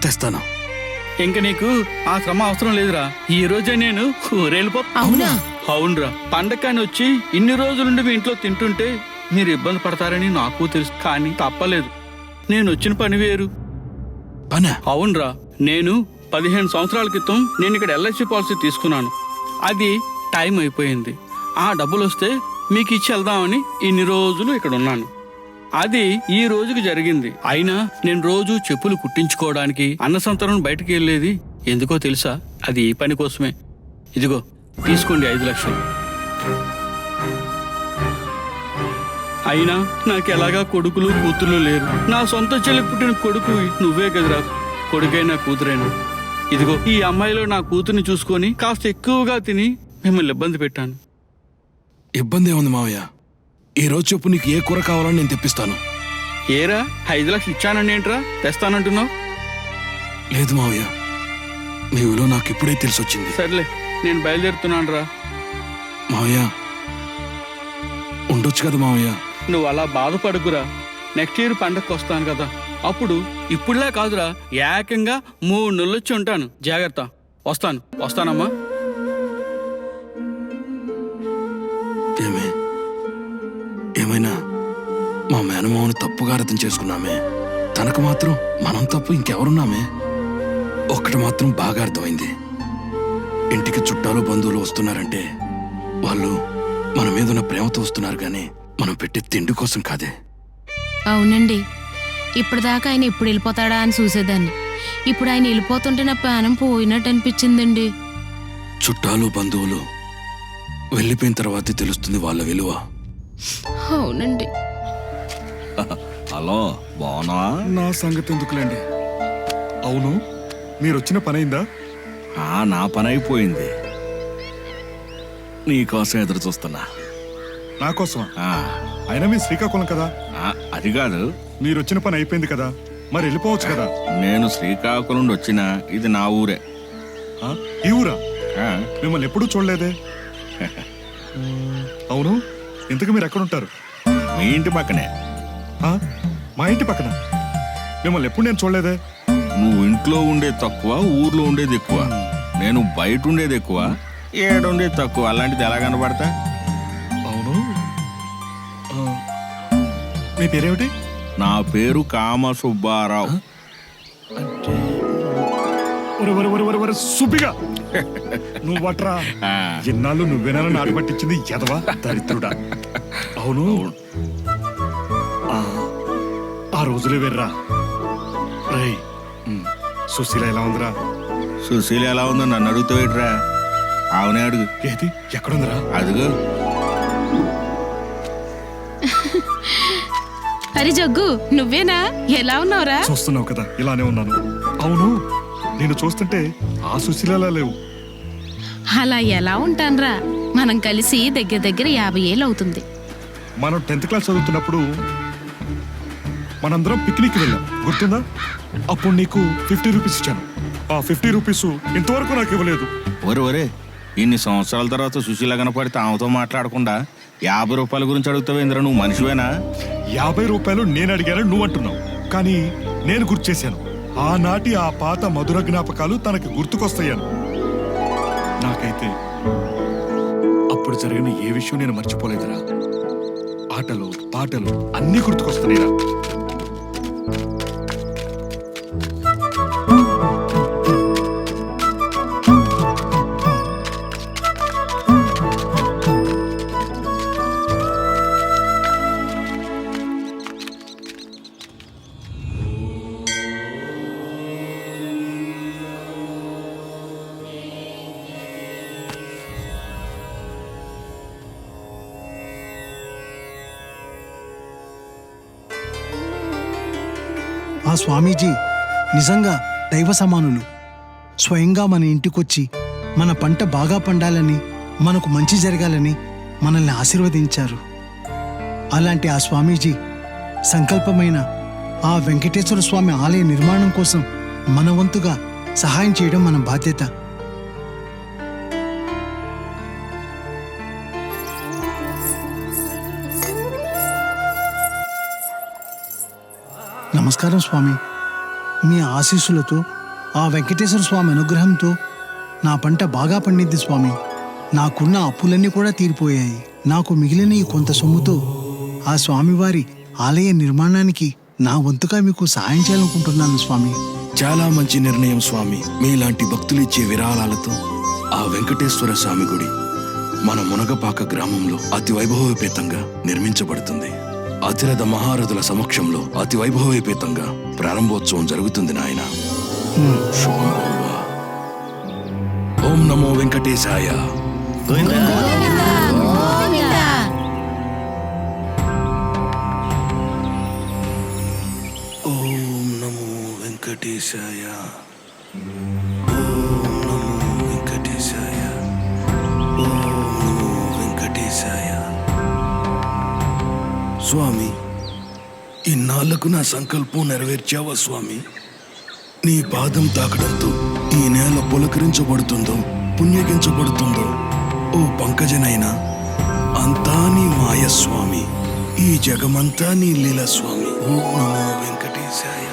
తెస్తాను. ఇంక నీకు ఆ శ్రమ అవసరం లేదురా. ఈ రోజే నేను అవునా? అవునరా, పండగని వచ్చి ఇన్ని రోజులుండి మీ ఇంట్లో తింటుంటే మీరు ఇబ్బంది పడతారని నాకు తెలుసు. కానీ తప్పలేదు, నేను వచ్చిన పని వేరు. అవునరా, నేను 15 సంవత్సరాల క్రితం నేను ఇక్కడ ఎల్ఐసి పాలసీ తీసుకున్నాను. అది టైం అయిపోయింది. ఆ డబ్బులు వస్తే మీకు ఇచ్చి వెళ్దామని ఇన్ని రోజులు ఇక్కడ ఉన్నాను. అది ఈ రోజుకి జరిగింది. అయినా నేను రోజు చెప్పులు కుట్టించుకోవడానికి అన్న సంతరం బయటికి వెళ్ళేది ఎందుకో తెలుసా? అది ఈ పని కోసమే. ఇదిగో తీసుకోండి 5 లక్షలు. అయినా నాకు ఎలాగా కొడుకులు కూతుర్లు లేరు. నా సొంత చెల్లి పుట్టిన కొడుకు నువ్వే కదరా, కొడుకైనా కూతురైనా. ఇదిగో ఈ అమ్మాయిలో నా కూతుర్ని చూసుకొని కాస్త ఎక్కువగా తిని మిమ్మల్ని ఇబ్బంది పెట్టాను. ఇబ్బంది ఏముంది మావయ్య? ఈ రోజు చెప్పు, నీకు ఏ కూర కావాలని నేను తెప్పిస్తాను. ఏరా 5 లక్షలు ఇచ్చానండి ఏంట్రా తెస్తానంటున్నావు? లేదు మావయ్య, మీ విలువ నాకు ఇప్పుడే తెలిసొచ్చింది. సర్లే నేను బయలుదేరుతున్నాను రా. మావయ్య ఉండొచ్చు కదా మావయ్య? నువ్వు అలా బాధపడకురా. నెక్స్ట్ ఇయర్ పండగకి వస్తాను కదా, అప్పుడు ఇప్పుడులా కాదురా, ఏకంగా 3 నెలలు వచ్చి ఉంటాను. జాగ్రత్త. వస్తానమ్మా. ఏమైనా మా మేనమామని తప్పుగా అర్థం చేసుకున్నామే. తనకు మాత్రం మనం తప్పు ఇంకెవరున్నామే? ఒక్కటి మాత్రం బాగా అర్థమైంది. ఇంటికి చుట్టాలు బంధువులు వస్తున్నారంటే వాళ్ళు మన మీద ఉన్న ప్రేమతో వస్తున్నారు, కానీ మనం పెట్టే తిండి కోసం కాదే. అవునండి, ఇప్పటిదాకా ఆయన ఎప్పుడు వెళ్ళిపోతాడా అని చూసేదాన్ని. ఇప్పుడు ఆయన వెళ్ళిపోతుంటే నా ప్రాణం పోయినట్టు అనిపించిందండి. చుట్టాలు బంధువులు వెళ్ళిపోయిన తర్వాతే తెలుస్తుంది వాళ్ళ విలువ. అవునండి. హలో, బావునా? నా సంగతి ఎందుకులేండి. అవును, మీరొచ్చిన పనైందా? నా పని అయిపోయింది. నీకోసం ఎదురు చూస్తున్నా. నా కోసమా? అయినా మీ శ్రీకాకుళం కదా. అది కాదు, మీరొచ్చిన పని అయిపోయింది కదా, మరి వెళ్ళిపోవచ్చు కదా. నేను శ్రీకాకుళం నుండి వచ్చినా ఇది నా ఊరే. ఈ ఊరా? మిమ్మల్ని ఎప్పుడూ చూడలేదే. అవును, ఇంతకు మీరు ఎక్కడుంటారు? మీ ఇంటి పక్కనే. మా ఇంటి పక్కన? మిమ్మల్ని ఎప్పుడు నేను చూడలేదే. నువ్వు ఇంట్లో ఉండేది తక్కువ, ఊర్లో ఉండేది ఎక్కువ. నేను బయట ఉండేది ఎక్కువ, ఏడుండేది తక్కువ. అలాంటిది ఎలా కనబడతా? అవును, మీ పేరేమిటి? నా పేరు కామ సుబ్బారావు. సుబ్బిగా నువ్వట్రా? ఎన్నాళ్ళు నువ్వేనా నాటు పట్టించింది ఎదవా దరిద్రుడా. అవును, ఆ రోజులే వెర్రా. రై, సుశీల ఎలా ఉందిరా? సుశీల ఎలా ఉందో నన్ను అడుగుతావేట్రా? ఆవునే అడుగు. ఏది ఎక్కడుందిరా? అడుగు. అరే జగ్గు, నువ్వేనా? ఎలా ఉన్నావురా? చూస్తున్నావు కదా, ఇలానే ఉన్నాను. అవును, నేను చూస్తుంటే ఆ సుశీలలా లేవు. అలా ఎలా ఉంటాన్రా? మనం కలిసి దగ్గర దగ్గర 50 ఏళ్ళు అవుతుంది. మనం 10th క్లాస్ చదువుతున్నప్పుడు మనందరం పిక్నిక్ వెళ్ళాం, గుర్తుందా? అప్పుడు నీకు 50 రూపీస్ ఇచ్చాను. ఆ 50 రూపీస్ ఇంతవరకు నాకు ఇవ్వలేదు. ఒరే, ఇన్ని సంవత్సరాల తర్వాత సుశీల కనపడితే ఆమెతో మాట్లాడకుండా 50 రూపాయల గురించి అడుగుతావేంద్ర? నువ్వు మనిషివేనా? 50 రూపాయలు నేను అడిగాను నువ్వు అంటున్నావు, కానీ నేను గుర్తు చేశాను. ఆనాటి ఆ పాత మధుర జ్ఞాపకాలు తనకి గుర్తుకొస్తాయను. నాకైతే అప్పుడు జరిగిన ఏ విషయం నేను మర్చిపోలేదురా. ఆటలు పాటలు అన్నీ గుర్తుకొస్తున్నాయిరా. ఆ స్వామీజీ నిజంగా దైవ సమానులు. స్వయంగా మన ఇంటికొచ్చి మన పంట బాగా పండాలని, మనకు మంచి జరగాలని మనల్ని ఆశీర్వదించారు. అలాంటి ఆ స్వామీజీ సంకల్పమైన ఆ వెంకటేశ్వర స్వామి ఆలయ నిర్మాణం కోసం మన వంతుగా సహాయం చేయడం మన బాధ్యత. నమస్కారం స్వామి. మీ ఆశీస్సులతో, ఆ వెంకటేశ్వర స్వామి అనుగ్రహంతో నా పంట బాగా పండింది స్వామి. నాకున్న అప్పులన్నీ కూడా తీరిపోయాయి. నాకు మిగిలిన ఈ కొంత సొమ్ముతో ఆ స్వామివారి ఆలయ నిర్మాణానికి నా వంతుగా మీకు సహాయం చేయాలనుకుంటున్నాను స్వామి. చాలా మంచి నిర్ణయం స్వామి. మీలాంటి భక్తులు ఇచ్చే విరాళాలతో ఆ వెంకటేశ్వర స్వామి గుడి మన మునగపాక గ్రామంలో అతి వైభవోపేతంగా నిర్మించబడుతుంది. అతిరథ మహారథుల సమక్షంలో అతి వైభవోపేతంగా ప్రారంభోత్సవం జరుగుతుంది నాయన. శుభం భవ. ఓం నమో వెంకటేశాయ. ఓం నమో వెంకటేశాయ. ఓం నమో వెంకటేశాయ. ఓం నమో వెంకటేశాయ. స్వామి, ఇన్నాళ్లకు నా సంకల్పం నెరవేర్చావా స్వామి? నీ పాదం తాకడంతో ఈ నేల పులకరించబడుతుందో పుణ్యకించబడుతుందో ఓ పంకజనైనా అంతా నీ మాయ స్వామి. ఈ జగమంతా నీ లీల స్వామి. ఓం నమో వెంకటేశాయ.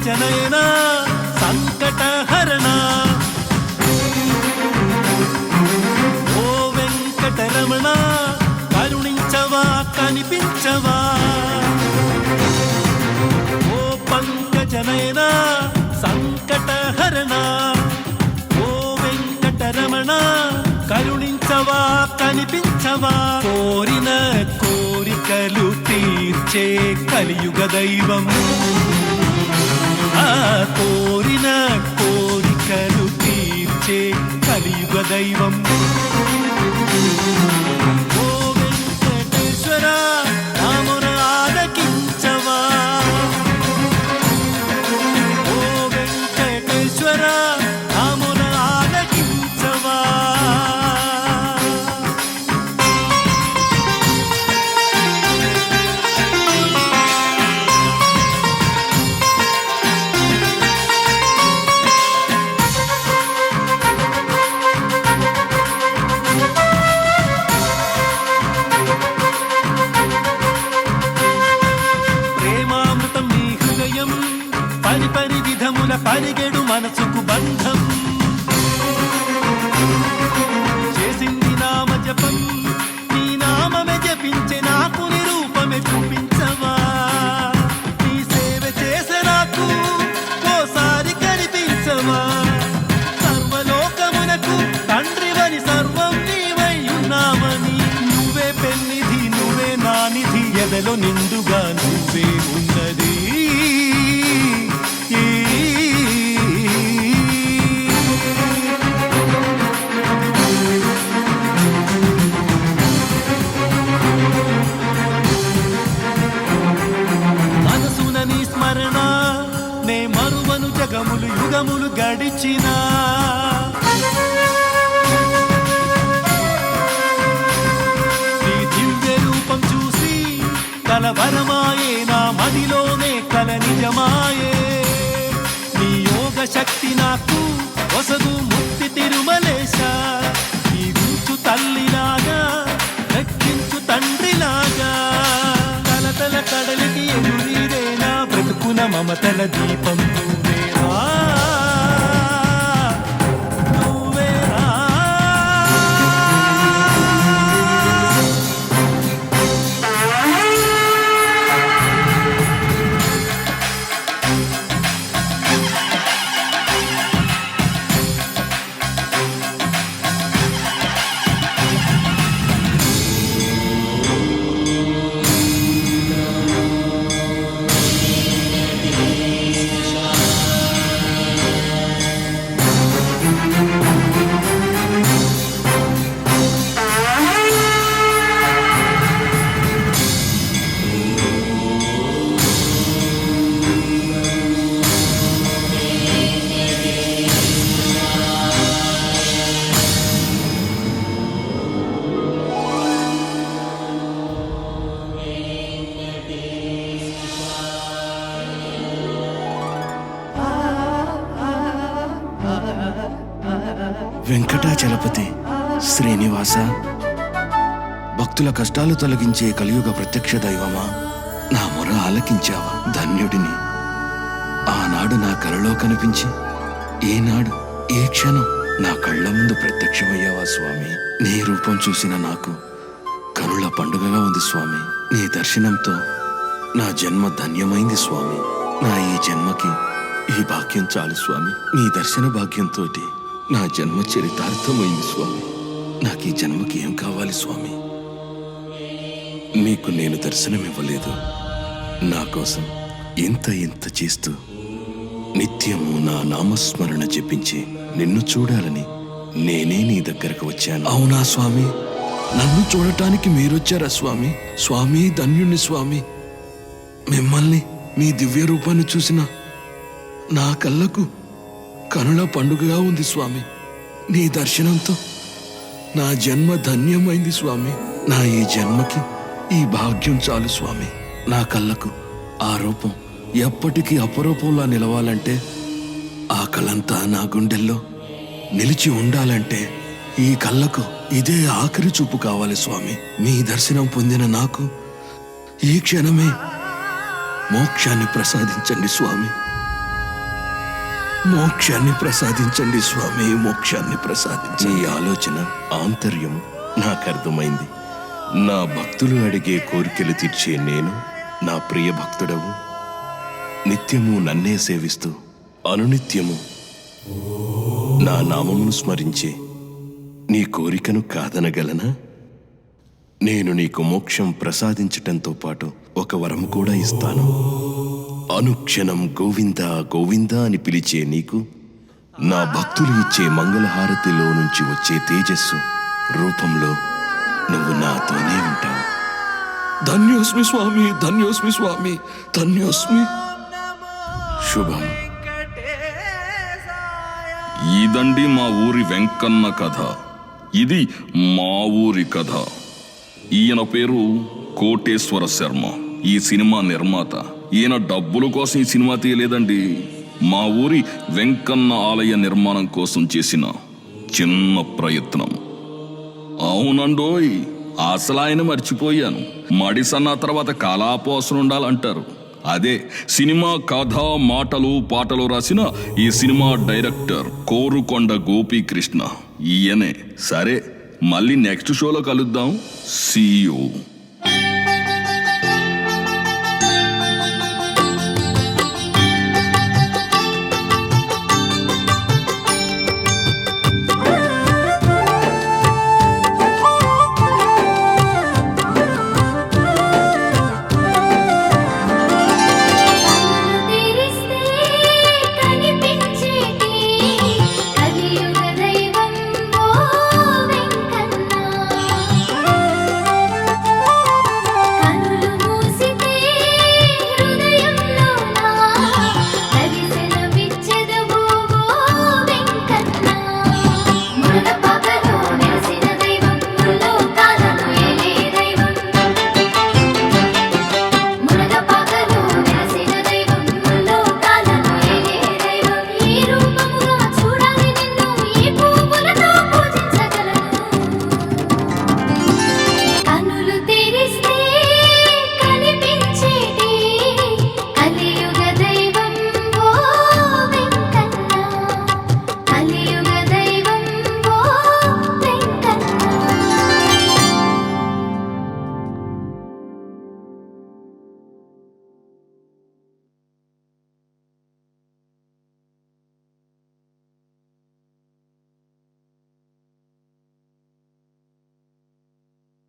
జనయనా సంకటహరణ ఓ వెంకటరమణ కరుణించవా కనిపించవా. ఓ పంకజనయనా సంకటహరణ ఓ వెంకటరమణ కరుణించవా కనిపించవా. కోరిన కోరికలు తీర్చే కలియుగ దైవం, కోరిన కోరికలు తీర్చే కలియుగ దైవం. ఓ వెంకటేశ్వర రామున ఆలకించవా. ఓ వెంకటేశ్వర రామున ఆలకించవా. పరిపరి విధముల పరిగెడు మనసుకు బంధం చేసింది నామ జపం. నీ నామమే జపించే నాకు నిరూపమే చూపించవా. నీ సేవ చేసే నాకు ఓసారి కనిపించవా. సర్వలోకమునకు తండ్రివని సర్వం నీవై ఉన్నావని. నువ్వే పెన్నిధి నువ్వే నా నిధి ఎదలో నిండుగా నువ్వే ఉన్నది. మనసున నీ స్మరణ నే మరువను జగములు యుగములు గడిచినా. నీ దివ్య రూపం చూసి కలవరమాయే నా మదిలోనే కల నిజమాయే. నీ యోగ శక్తి నాకు వసదు ముక్తి తిరుమలేశ. నీవించు తల్లిలాగా రక్షించు తండ్రిలాగా. తలతల కడలికి ఎదురీరేనా బ్రతుకున మమతల దీపం నువ్వేరా. నువ్వేరా. వెంకటాచలపతి శ్రీనివాస భక్తుల కష్టాలు తొలగించే కలియుగ ప్రత్యక్ష దైవమా, నా మొర ఆలకించావా? ధన్యుడిని. ఆనాడు నా కలలో కనిపించి ఈనాడు ఏ క్షణం నా కళ్ళ ముందు ప్రత్యక్షమయ్యావా స్వామి. నీ రూపం చూసిన నాకు కనుల పండుగగా ఉంది స్వామి. నీ దర్శనంతో నా జన్మ ధన్యమైంది స్వామి. నా ఈ జన్మకి ఈ భాగ్యం చాలు స్వామి. నీ దర్శన భాగ్యంతో నా జన్మ చరితార్థమైంది స్వామి. నాకు ఈ జన్మకి ఏం కావాలి స్వామి? నీకు నేను దర్శనమివ్వలేదు. నా కోసం ఇంత చేస్తూ నిత్యము నా నామస్మరణ జపించి నిన్ను చూడాలని నేనే నీ దగ్గరకు వచ్చాను. అవునా స్వామి? నన్ను చూడటానికి మీరొచ్చారా స్వామి? స్వామి ధన్యుణ్ణి స్వామి. మిమ్మల్ని మీ దివ్య రూపాన్ని చూసిన నా కళ్ళకు కనుల పండుగగా ఉంది స్వామి. నీ దర్శనంతో నా జన్మ ధన్యమైంది స్వామి. నా ఈ జన్మకి ఈ భాగ్యం చాలు స్వామి. నా కళ్ళకు ఆ రూపం ఎప్పటికీ అపరూపంలా నిలవాలంటే, ఆ కళంతా నా గుండెల్లో నిలిచి ఉండాలంటే ఈ కళ్ళకు ఇదే ఆఖరి చూపు కావాలి స్వామి. మీ దర్శనం పొందిన నాకు ఈ క్షణమే మోక్షాన్ని ప్రసాదించండి స్వామి. మోక్షాన్ని ప్రసాదించండి స్వామి. మోక్షాన్ని ప్రసాదించండి. ఈ ఆలోచన ఆంతర్యం నాకు అర్థమైంది. నా భక్తులు అడిగే కోరికలు తీర్చే నేను, నా ప్రియ భక్తుడవు, నిత్యము నన్నే సేవిస్తూ అనునిత్యము నా నామమును స్మరించే నీ కోరికను కాదనగలనా? నేను నీకు మోక్షం ప్రసాదించటంతో పాటు ఒక వరం కూడా ఇస్తాను. అనుక్షణం గోవింద గోవింద అని పిలిచే నీకు నా భక్తులు ఇచ్చే మంగళహారతిలో నుంచి వచ్చే తేజస్సు రూపంలో నువ్వు నాతోనే ఉంటావు. ధన్యోస్మి స్వామి, ధన్యోస్మి స్వామి, ధన్యోస్మి. శుభం. ఇదండి మా ఊరి వెంకన్న కథ. ఇది మా ఊరి కథ. ఈయన పేరు కోటేశ్వర శర్మ. ఈ సినిమా నిర్మాత. ఈయన డబ్బుల కోసం ఈ సినిమా తీయలేదండి. మా ఊరి వెంకన్న ఆలయ నిర్మాణం కోసం చేసిన చిన్న ప్రయత్నం. అవునండోయ్, అసలు ఆయన మర్చిపోయాను. మడిసన్న తర్వాత కళాపోసన ఉండాలంటారు. అదే సినిమా కథ, మాటలు, పాటలు రాసిన ఈ సినిమా డైరెక్టర్ కోరుకొండ గోపీకృష్ణ ఈయనే. సరే, మళ్ళీ నెక్స్ట్ షోలో కలుద్దాం. See you.